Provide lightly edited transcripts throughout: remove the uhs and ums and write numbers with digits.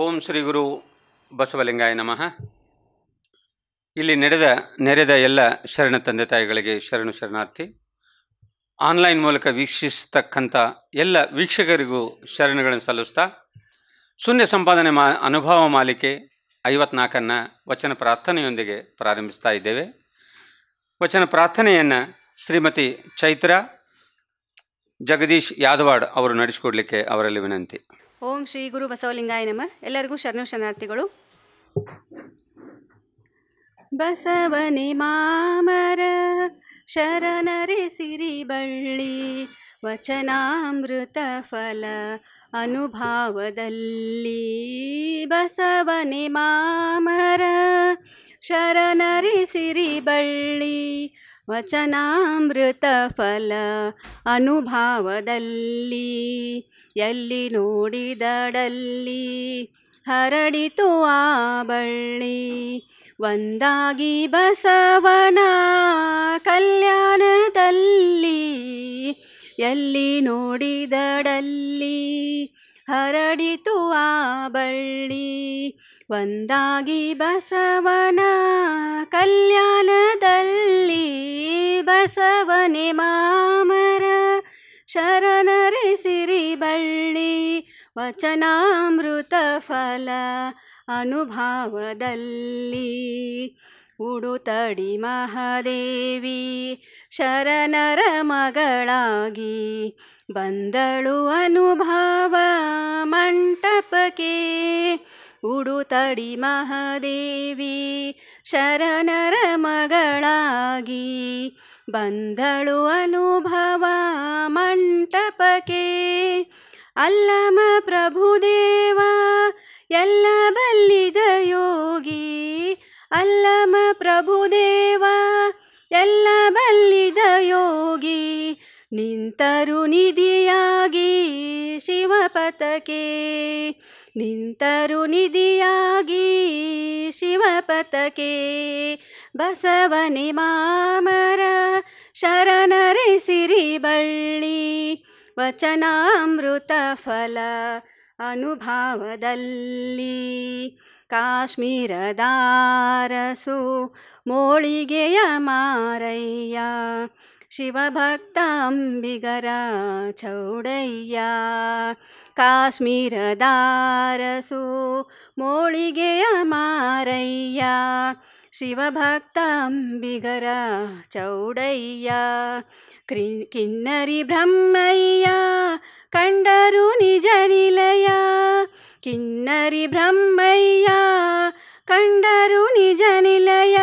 ಓಂ ಶ್ರೀ ಗುರು ಬಸವಲಿಂಗಾಯ ನಮಃ. ಇಲ್ಲಿ ನೆರೆದ ಎಲ್ಲ ಶರಣ ತಂದೆ ತಾಯಿಗಳಿಗೆ ಶರಣಾರ್ಥಿ. ಆನ್ಲೈನ್ ಮೂಲಕ ವೀಕ್ಷಿಸ್ತಕ್ಕಂಥ ಎಲ್ಲ ವೀಕ್ಷಕರಿಗೂ ಶರಣಗಳನ್ನು ಸಲ್ಲಿಸ್ತಾ ಶೂನ್ಯ ಸಂಪಾದನೆ ಅನುಭವ ಮಾಲಿಕೆ 54ನ್ನು ವಚನ ಪ್ರಾರ್ಥನೆಯೊಂದಿಗೆ ಪ್ರಾರಂಭಿಸ್ತಾ ಇದ್ದೇವೆ. ವಚನ ಪ್ರಾರ್ಥನೆಯನ್ನು ಶ್ರೀಮತಿ ಚೈತ್ರ ಜಗದೀಶ್ ಯಾದವಾಡ್ ಅವರು ನಡೆಸಿಕೊಡ್ಲಿಕ್ಕೆ ಅವರಲ್ಲಿ ವಿನಂತಿ. ಓಂ ಶ್ರೀ ಗುರು ಬಸವಲಿಂಗಾಯ ನಮಃ. ಎಲ್ಲರಿಗೂ ಶರಣಾರ್ಥಿಗಳು. ಬಸವನೆ ಮಾಮರ ಶರಣರೆ ಸಿರಿಬಳ್ಳಿ ವಚನಾಮೃತ ಫಲ ಅನುಭಾವದಲ್ಲಿ. ಬಸವನೆ ಮಾಮರ ಶರಣರೆ ಸಿರಿಬಳ್ಳಿ ವಚನಾಮೃತ ಫಲ ಅನುಭಾವದಲ್ಲಿ. ಎಲ್ಲಿ ನೋಡಿದಡಲ್ಲಿ ಹರಡಿತು ಆ ಬಳ್ಳಿ ಒಂದಾಗಿ ಬಸವನ ಕಲ್ಯಾಣದಲ್ಲಿ. ಎಲ್ಲಿ ನೋಡಿದಡಲ್ಲಿ ಹರಡಿತು ಆ ಬಳ್ಳಿ ಒಂದಾಗಿ ಬಸವನ ಕಲ್ಯಾಣದಲ್ಲಿ. ಬಸವನೆ ಮಾಮರ ಶರಣರೆ ಸಿರಿಬಳ್ಳಿ ವಚನಾಮೃತ ಫಲ ಅನುಭಾವದಲ್ಲಿ. ಉಡುತಡಿ ಮಹಾದೇವಿ ಶರಣರ ಮಗಳಾಗಿ ಬಂದಳು ಅನುಭವ ಮಂಟಪಕ್ಕೆ. ಉಡುತಡಿ ಮಹಾದೇವಿ ಶರಣರ ಮಗಳಾಗಿ ಬಂದಳು ಅನುಭವ ಮಂಟಪಕ್ಕೆ. ಅಲ್ಲಮ ಪ್ರಭುದೇವ ಎಲ್ಲ ಬಲ್ಲಿದ ಯೋಗಿ. ಅಲ್ಲಮ ಪ್ರಭುದೇವ ಎಲ್ಲ ಬಲ್ಲಿದ ಯೋಗಿ ನಿಂತರು ನಿಧಿಯಾಗಿ ಶಿವಪತಕೆ. ನಿಂತರು ನಿಧಿಯಾಗಿ ಶಿವಪತಕೆ. ಬಸವನೆ ಮಾಮರ ಶರಣರೆ ಸಿರಿಬಳ್ಳಿ ವಚನಾಮೃತ ಫಲ ಅನುಭಾವದಲ್ಲಿ. ಕಾಶ್ಮೀರದಾರಸು ಮೋಳಿಗೆಯ ಮಾರಯ್ಯ ಶಿವಭಕ್ತ ಅಂಬಿಗರ ಚೌಡಯ್ಯ. ಕಾಶ್ಮೀರದಾರಸು ಮೋಳಿಗೆಯ ಮಾರಯ್ಯ ಶಿವಭಕ್ತ ಅಂಬಿಗರ ಚೌಡಯ್ಯ. ಕಿನ್ನರಿ ಬ್ರಹ್ಮಯ್ಯ ಕಂಡರು ನಿಜ ನಿಲಯ. ಕಿನ್ನರಿ ಬ್ರಹ್ಮಯ್ಯ ಕಂಡರು ನಿಜ ನಿಲಯ.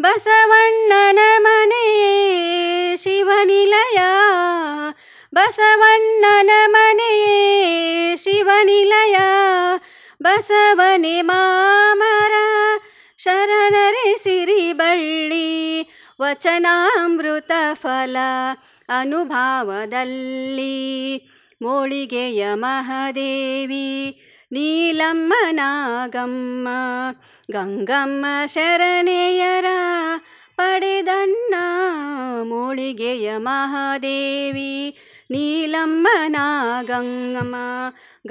ಬಸವಣ್ಣನ ಮನೆಯೇ ಶಿವನಿಲಯ. ಬಸವಣ್ಣನ ಮನೆಯೇ ಶಿವನಿಲಯ. ಬಸವನೆ ಮಾಮರ ಶರಣರೆ ಸಿರಿಬಳ್ಳಿ ವಚನಾಮೃತ ಫಲ ಅನುಭಾವದಲ್ಲಿ. ಮೋಳಿಗೆಯ ಮಹಾದೇವಿ ನೀಲಮ್ಮ ನಾಗಮ್ಮ ಗಂಗಮ್ಮ ಶರಣೆಯರ ಪಡೆದಣ್ಣ. ಮೋಳಿಗೆಯ ಮಹಾದೇವಿ ನೀಲಮ್ಮ ನಾಗಮ್ಮ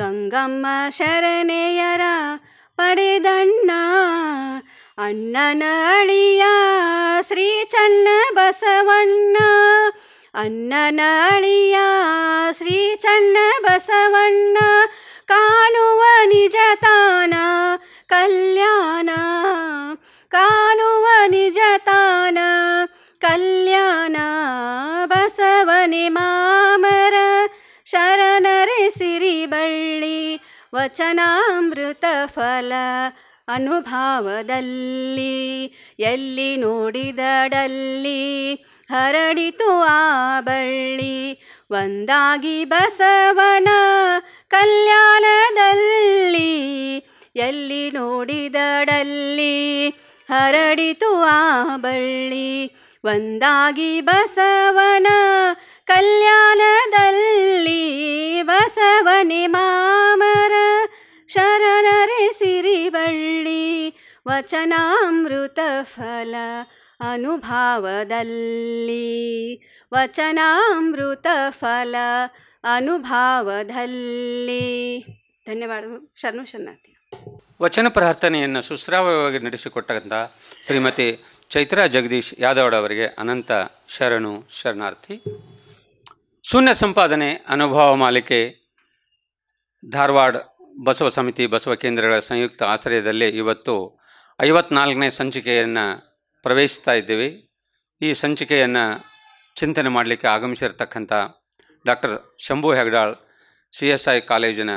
ಗಂಗಮ್ಮ ಶರಣೆಯರ ಪಡೆದಣ್ಣ. ಅಣ್ಣನ ಅಳಿಯ ಶ್ರೀ ಚನ್ನ ಬಸವಣ್ಣ. ಅಣ್ಣನ ಅಳಿಯ ಶ್ರೀ ಚನ್ನ ಬಸವಣ್ಣ ಕಾಣುವ ನಿಜ ತಾನ ಕಲ್ಯಾಣ. ಕಾಣುವ ನಿಜ ತಾನ ಕಲ್ಯಾಣ. ಬಸವನೆ ಮಾಮರ ಶರಣರೆ ಸಿರಿಬಳ್ಳಿ ವಚನಾಮೃತ ಫಲ ಅನುಭಾವದಲ್ಲಿ. ಎಲ್ಲಿ ನೋಡಿದಡಲ್ಲಿ ಹರಡಿತು ಆ ಬಳ್ಳಿ ಒಂದಾಗಿ ಬಸವನ ಕಲ್ಯಾಣದಲ್ಲಿ. ಎಲ್ಲಿ ನೋಡಿದಡಲ್ಲಿ ಹರಡಿತು ಆ ಬಳ್ಳಿ ಒಂದಾಗಿ ಬಸವನ ಕಲ್ಯಾಣದಲ್ಲಿ. ಬಸವನೆ ಮಾಮರ ಶರಣರೆ ಸಿರಿಬಳ್ಳಿ ವಚನಾಮೃತ ಫಲ ಅನುಭಾವದಲ್ಲಿ. ವಚನಾಮೃತ ಫಲ ಅನುಭಾವದಲ್ಲಿ. ಧನ್ಯವಾದಗಳು. ಶರಣಾರ್ಥಿ. ವಚನ ಪ್ರಾರ್ಥನೆಯನ್ನು ಸುಶ್ರಾವ್ಯವಾಗಿ ನಡೆಸಿಕೊಟ್ಟಂಥ ಶ್ರೀಮತಿ ಚೈತ್ರಾ ಜಗದೀಶ್ ಯಾದವ್ ಅವರಿಗೆ ಅನಂತ ಶರಣಾರ್ಥಿ. ಶೂನ್ಯ ಸಂಪಾದನೆ ಅನುಭವ ಮಾಲಿಕೆ ಧಾರವಾಡ ಬಸವ ಸಮಿತಿ ಬಸವ ಕೇಂದ್ರಗಳ ಸಂಯುಕ್ತ ಆಶ್ರಯದಲ್ಲಿ ಇವತ್ತು 54ನೇ ಸಂಚಿಕೆಯನ್ನು ಪ್ರವೇಶಿಸ್ತಾ ಇದ್ದೇವೆ. ಈ ಸಂಚಿಕೆಯನ್ನು ಚಿಂತನೆ ಮಾಡಲಿಕ್ಕೆ ಆಗಮಿಸಿರ್ತಕ್ಕಂಥ ಡಾಕ್ಟರ್ ಶಂಭು ಹೆಗಡಾಳ್ CSI ಕಾಲೇಜಿನ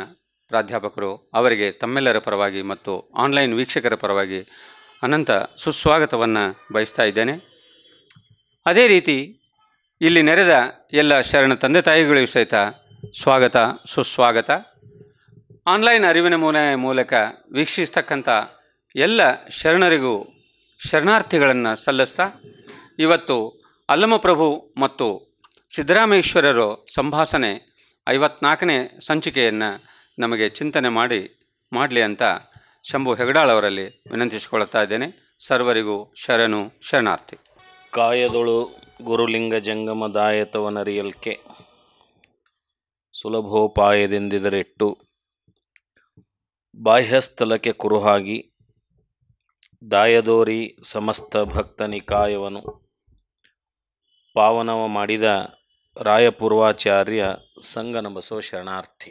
ಪ್ರಾಧ್ಯಾಪಕರು ಅವರಿಗೆ ತಮ್ಮೆಲ್ಲರ ಪರವಾಗಿ ಮತ್ತು ಆನ್ಲೈನ್ ವೀಕ್ಷಕರ ಪರವಾಗಿ ಅನಂತ ಸುಸ್ವಾಗತವನ್ನು ಬಯಸ್ತಾ ಇದ್ದೇನೆ. ಅದೇ ರೀತಿ ಇಲ್ಲಿ ನೆರೆದ ಎಲ್ಲ ಶರಣ ತಂದೆ ತಾಯಿಗಳಿಗೂ ಸಹಿತ ಸ್ವಾಗತ ಸುಸ್ವಾಗತ. ಆನ್ಲೈನ್ ಅರಿವಿನ ಮೂಲಕ ವೀಕ್ಷಿಸ್ತಕ್ಕಂಥ ಎಲ್ಲ ಶರಣರಿಗೂ ಶರಣಾರ್ಥಿಗಳನ್ನು ಸಲ್ಲಿಸ್ತಾ ಇವತ್ತು ಅಲ್ಲಮಪ್ರಭು ಮತ್ತು ಸಿದ್ದರಾಮೇಶ್ವರರು ಸಂಭಾಷಣೆ 54ನೇ ಸಂಚಿಕೆಯನ್ನು ನಮಗೆ ಚಿಂತನೆ ಮಾಡಲಿ ಅಂತ ಶಂಭು ಹೆಗಡಾಳ್ ಅವರಲ್ಲಿ ವಿನಂತಿಸಿಕೊಳ್ಳುತ್ತಾ ಇದ್ದೇನೆ. ಸರ್ವರಿಗೂ ಶರಣಾರ್ಥಿ. ಕಾಯದೊಳು ಗುರುಲಿಂಗ ಜಂಗಮದಾಯತವನರಿಯಲ್ಕೆ ಸುಲಭೋಪಾಯದಿಂದಿದರೆಟ್ಟು ಬಾಹ್ಯಸ್ಥಲಕ್ಕೆ ಕುರುಹಾಗಿ ದಾಯದೋರಿ ಸಮಸ್ತ ಭಕ್ತ ನಿಕಾಯವನು ಪಾವನವ ಮಾಡಿದ ರಾಯಪೂರ್ವಾಚಾರ್ಯ ಸಂಗನ ಬಸವ ಶರಣಾರ್ಥಿ.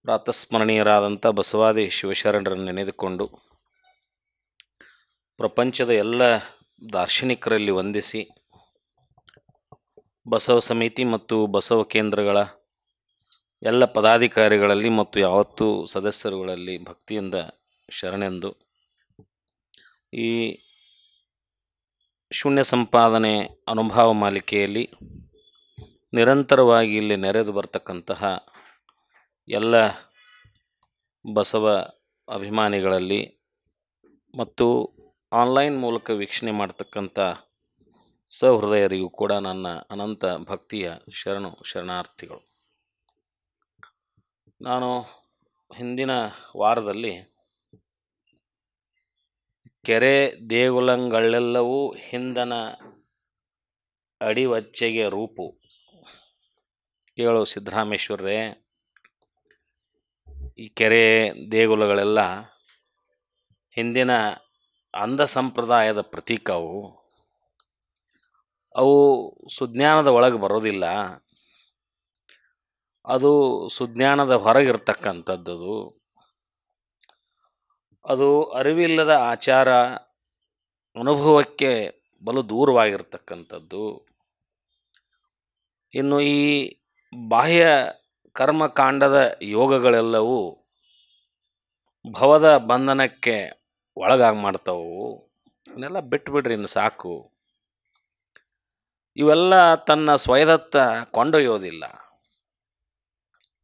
ಪ್ರಾತಸ್ಮರಣೀಯರಾದಂಥ ಬಸವಾದಿ ಶಿವಶರಣರನ್ನು ನೆನೆದುಕೊಂಡು ಪ್ರಪಂಚದ ಎಲ್ಲ ದಾರ್ಶನಿಕರಲ್ಲಿ ವಂದಿಸಿ ಬಸವ ಸಮಿತಿ ಮತ್ತು ಬಸವ ಕೇಂದ್ರಗಳ ಎಲ್ಲ ಪದಾಧಿಕಾರಿಗಳಲ್ಲಿ ಮತ್ತು ಯಾವತ್ತೂ ಸದಸ್ಯರುಗಳಲ್ಲಿ ಭಕ್ತಿಯಿಂದ ಶರಣೆಂದು ಈ ಶೂನ್ಯ ಸಂಪಾದನೆ ಅನುಭವ ಮಾಲಿಕೆಯಲ್ಲಿ ನಿರಂತರವಾಗಿ ಇಲ್ಲಿ ನೆರೆದು ಬರ್ತಕ್ಕಂತಹ ಎಲ್ಲ ಬಸವ ಅಭಿಮಾನಿಗಳಲ್ಲಿ ಮತ್ತು ಆನ್ಲೈನ್ ಮೂಲಕ ವೀಕ್ಷಣೆ ಮಾಡ್ತಕ್ಕಂಥ ಸಹೃದಯರಿಗೂ ಕೂಡ ನನ್ನ ಅನಂತ ಭಕ್ತಿಯ ಶರಣಾರ್ಥಿಗಳು. ನಾನು ಹಿಂದಿನ ವಾರದಲ್ಲಿ ಕೆರೆ ದೇಗುಲಗಳೆಲ್ಲವೂ ಹಿಂದನ ಅಡಿವಚ್ಚೆಗೆ ರೂಪು ಕೇಳು ಸಿದ್ದರಾಮೇಶ್ವರರೇ, ಈ ಕೆರೆ ದೇಗುಲಗಳೆಲ್ಲ ಹಿಂದಿನ ಅಂಧ ಸಂಪ್ರದಾಯದ ಪ್ರತೀಕವು. ಅವು ಸುಜ್ಞಾನದ ಒಳಗೆ ಬರೋದಿಲ್ಲ, ಅದು ಸುಜ್ಞಾನದ ಹೊರಗಿರ್ತಕ್ಕಂಥದ್ದು. ಅದು ಅರಿವಿಲ್ಲದ ಆಚಾರ ಅನುಭವಕ್ಕೆ ಬಲು ದೂರವಾಗಿರ್ತಕ್ಕಂಥದ್ದು. ಇನ್ನು ಈ ಬಾಹ್ಯ ಕರ್ಮಕಾಂಡದ ಯೋಗಗಳೆಲ್ಲವೂ ಭವದ ಬಂಧನಕ್ಕೆ ಒಳಗಾಗಿ ಮಾಡ್ತಾವು. ಇವನ್ನೆಲ್ಲ ಬಿಟ್ಬಿಡ್ರಿ, ಇನ್ನು ಸಾಕು. ಇವೆಲ್ಲ ತನ್ನ ಸ್ವಯದತ್ತ ಕೊಂಡೊಯ್ಯೋದಿಲ್ಲ,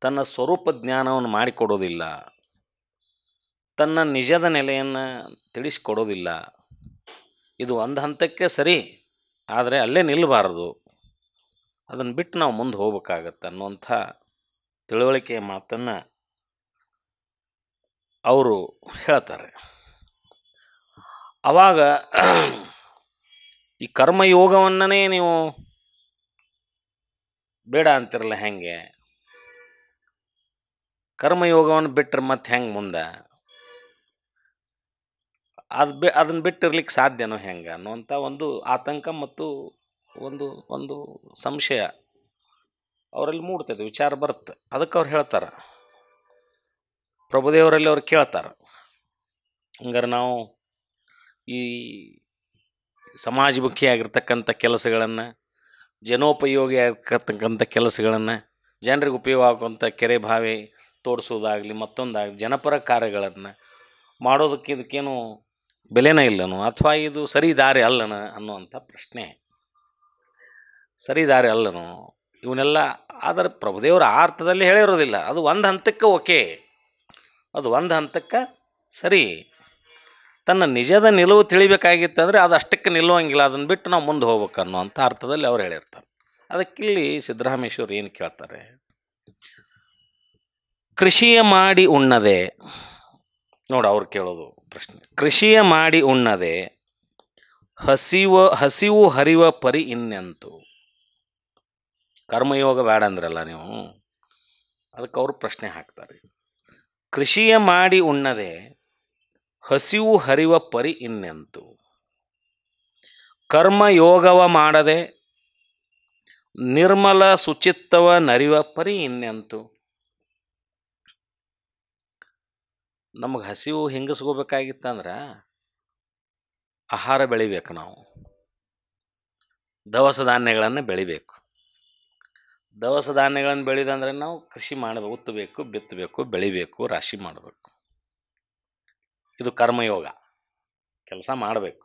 ತನ್ನ ಸ್ವರೂಪ ಜ್ಞಾನವನ್ನು ಮಾಡಿಕೊಡೋದಿಲ್ಲ, ತನ್ನ ನಿಜದ ನೆಲೆಯನ್ನು ತಿಳಿಸ್ಕೊಡೋದಿಲ್ಲ. ಇದು ಒಂದು ಹಂತಕ್ಕೆ ಸರಿ, ಆದರೆ ಅಲ್ಲೇ ನಿಲ್ಲಬಾರದು, ಅದನ್ನು ಬಿಟ್ಟು ನಾವು ಮುಂದೆ ಹೋಗ್ಬೇಕಾಗತ್ತೆ ಅನ್ನುವಂಥ ತಿಳುವಳಿಕೆಯ ಮಾತನ್ನು ಅವರು ಹೇಳ್ತಾರೆ. ಆವಾಗ ಈ ಕರ್ಮಯೋಗವನ್ನೇ ನೀವು ಬೇಡ ಅಂತಿರಲ್ಲ, ಹೆಂಗೆ? ಕರ್ಮಯೋಗವನ್ನು ಬಿಟ್ಟರೆ ಮತ್ತೆ ಹೆಂಗೆ ಮುಂದೆ? ಅದನ್ನು ಬಿಟ್ಟಿರ್ಲಿಕ್ಕೆ ಸಾಧ್ಯನೋ ಹೆಂಗೆ ಅನ್ನುವಂಥ ಒಂದು ಆತಂಕ ಮತ್ತು ಒಂದು ಸಂಶಯ ಅವರಲ್ಲಿ ಮೂಡ್ತದೆ, ವಿಚಾರ ಬರುತ್ತೆ. ಅದಕ್ಕೆ ಅವ್ರು ಹೇಳ್ತಾರೆ, ಪ್ರಭುದೇವರಲ್ಲಿ ಅವ್ರು ಕೇಳ್ತಾರೆ, ಹಂಗಾರೆ ನಾವು ಈ ಸಮಾಜಮುಖಿಯಾಗಿರ್ತಕ್ಕಂಥ ಕೆಲಸಗಳನ್ನು, ಜನೋಪಯೋಗಿ ಆಗಿರ್ತಕ್ಕಂಥ ಕೆಲಸಗಳನ್ನು, ಜನರಿಗೆ ಉಪಯೋಗ ಆಗುವಂಥ ಕೆರೆ ಬಾವಿ ತೋಡಿಸೋದಾಗಲಿ ಮತ್ತೊಂದಾಗಲಿ ಜನಪರ ಕಾರ್ಯಗಳನ್ನು ಮಾಡೋದಕ್ಕೆ ಇದಕ್ಕೇನು ಬೆಲೆನೇ ಇಲ್ಲನೋ, ಅಥವಾ ಇದು ಸರಿ ದಾರಿ ಅಲ್ಲನ ಅನ್ನುವಂಥ ಪ್ರಶ್ನೆ. ಸರಿ ದಾರಿ ಅಲ್ಲನೋ ಇವನ್ನೆಲ್ಲ. ಆದರೆ ಪ್ರಭುದೇವರು ಆ ಅರ್ಥದಲ್ಲಿ ಹೇಳಿರೋದಿಲ್ಲ. ಅದು ಒಂದು ಹಂತಕ್ಕೆ ಓಕೆ, ಅದು ಒಂದು ಹಂತಕ್ಕೆ ಸರಿ. ತನ್ನ ನಿಜದ ನಿಲುವು ತಿಳಿಬೇಕಾಗಿತ್ತಂದರೆ ಅದು ಅಷ್ಟಕ್ಕೆ ನಿಲ್ಲುವಂಗಿಲ್ಲ, ಅದನ್ನು ಬಿಟ್ಟು ನಾವು ಮುಂದೆ ಹೋಗ್ಬೇಕು ಅನ್ನೋವಂಥ ಅರ್ಥದಲ್ಲಿ ಅವ್ರು ಹೇಳಿರ್ತಾರೆ. ಅದಕ್ಕಿಲ್ಲಿ ಸಿದ್ದರಾಮೇಶ್ವರ್ ಏನು ಕೇಳ್ತಾರೆ, ಕೃಷಿಯ ಮಾಡಿ ಉಣ್ಣದೆ, ನೋಡಿ ಅವ್ರು ಕೇಳೋದು ಪ್ರಶ್ನೆ, ಕೃಷಿಯ ಮಾಡಿ ಉಣ್ಣದೆ ಹಸಿವು ಹರಿವ ಪರಿ ಇನ್ನೆಂತು. ಕರ್ಮಯೋಗ ಬೇಡ ಅಂದ್ರಲ್ಲ ನೀವು, ಅದಕ್ಕೆ ಅವರು ಪ್ರಶ್ನೆ ಹಾಕ್ತಾರೆ. ಕೃಷಿಯ ಮಾಡಿ ಉಣ್ಣದೆ ಹಸಿವು ಹರಿವ ಪರಿ ಇನ್ನೆಂತು. ಕರ್ಮಯೋಗವ ಮಾಡದೆ ನಿರ್ಮಲ ಶುಚಿತ್ವವ ನರಿವ ಪರಿ ಇನ್ನೆಂತು. ನಮಗೆ ಹಸಿವು ಹಿಂಗಿಸ್ಕೋಬೇಕಾಗಿತ್ತಂದ್ರೆ ಆಹಾರ ಬೆಳಿಬೇಕು. ನಾವು ದವಸ ಧಾನ್ಯಗಳನ್ನು ಬೆಳಿಬೇಕು. ದವಸ ಧಾನ್ಯಗಳನ್ನು ಬೆಳೆದಂದ್ರೆ ನಾವು ಕೃಷಿ ಮಾಡಬೇಕು, ಉತ್ತಬೇಕು, ಬಿತ್ತಬೇಕು, ಬೆಳಿಬೇಕು, ರಾಶಿ ಮಾಡಬೇಕು. ಇದು ಕರ್ಮಯೋಗ. ಕೆಲಸ ಮಾಡಬೇಕು.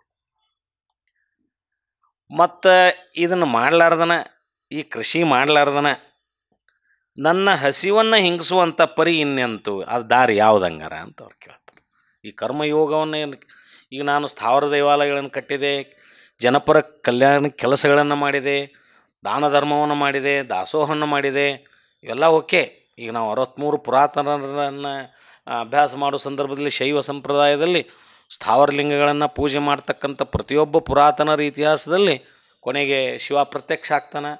ಮತ್ತು ಇದನ್ನು ಮಾಡಲಾರ್ದನ, ಈ ಕೃಷಿ ಮಾಡಲಾರ್ದನ ನನ್ನ ಹಸಿವನ್ನು ಹಿಂಗಿಸುವಂಥ ಪರಿ ಇನ್ನೆಂತು, ಅದು ದಾರಿ ಯಾವುದಂಗಾರ ಅಂತ ಅವ್ರು ಕೇಳ್ತಾರೆ. ಈ ಕರ್ಮಯೋಗವನ್ನು ಈಗ ನಾನು ಸ್ಥಾವರ ದೇವಾಲಯಗಳನ್ನು ಕಟ್ಟಿದೆ, ಜನಪರ ಕಲ್ಯಾಣ ಕೆಲಸಗಳನ್ನು ಮಾಡಿದೆ, ದಾನ ಧರ್ಮವನ್ನು ಮಾಡಿದೆ, ದಾಸೋಹವನ್ನು ಮಾಡಿದೆ, ಇವೆಲ್ಲ ಓಕೆ. ಈಗ ನಾವು 63 ಪುರಾತನರನ್ನು ಅಭ್ಯಾಸ ಮಾಡೋ ಸಂದರ್ಭದಲ್ಲಿ ಶೈವ ಸಂಪ್ರದಾಯದಲ್ಲಿ ಸ್ಥಾವರಲಿಂಗಗಳನ್ನು ಪೂಜೆ ಮಾಡ್ತಕ್ಕಂಥ ಪ್ರತಿಯೊಬ್ಬ ಪುರಾತನರ ಇತಿಹಾಸದಲ್ಲಿ ಕೊನೆಗೆ ಶಿವ ಪ್ರತ್ಯಕ್ಷ ಆಗ್ತಾನೆ.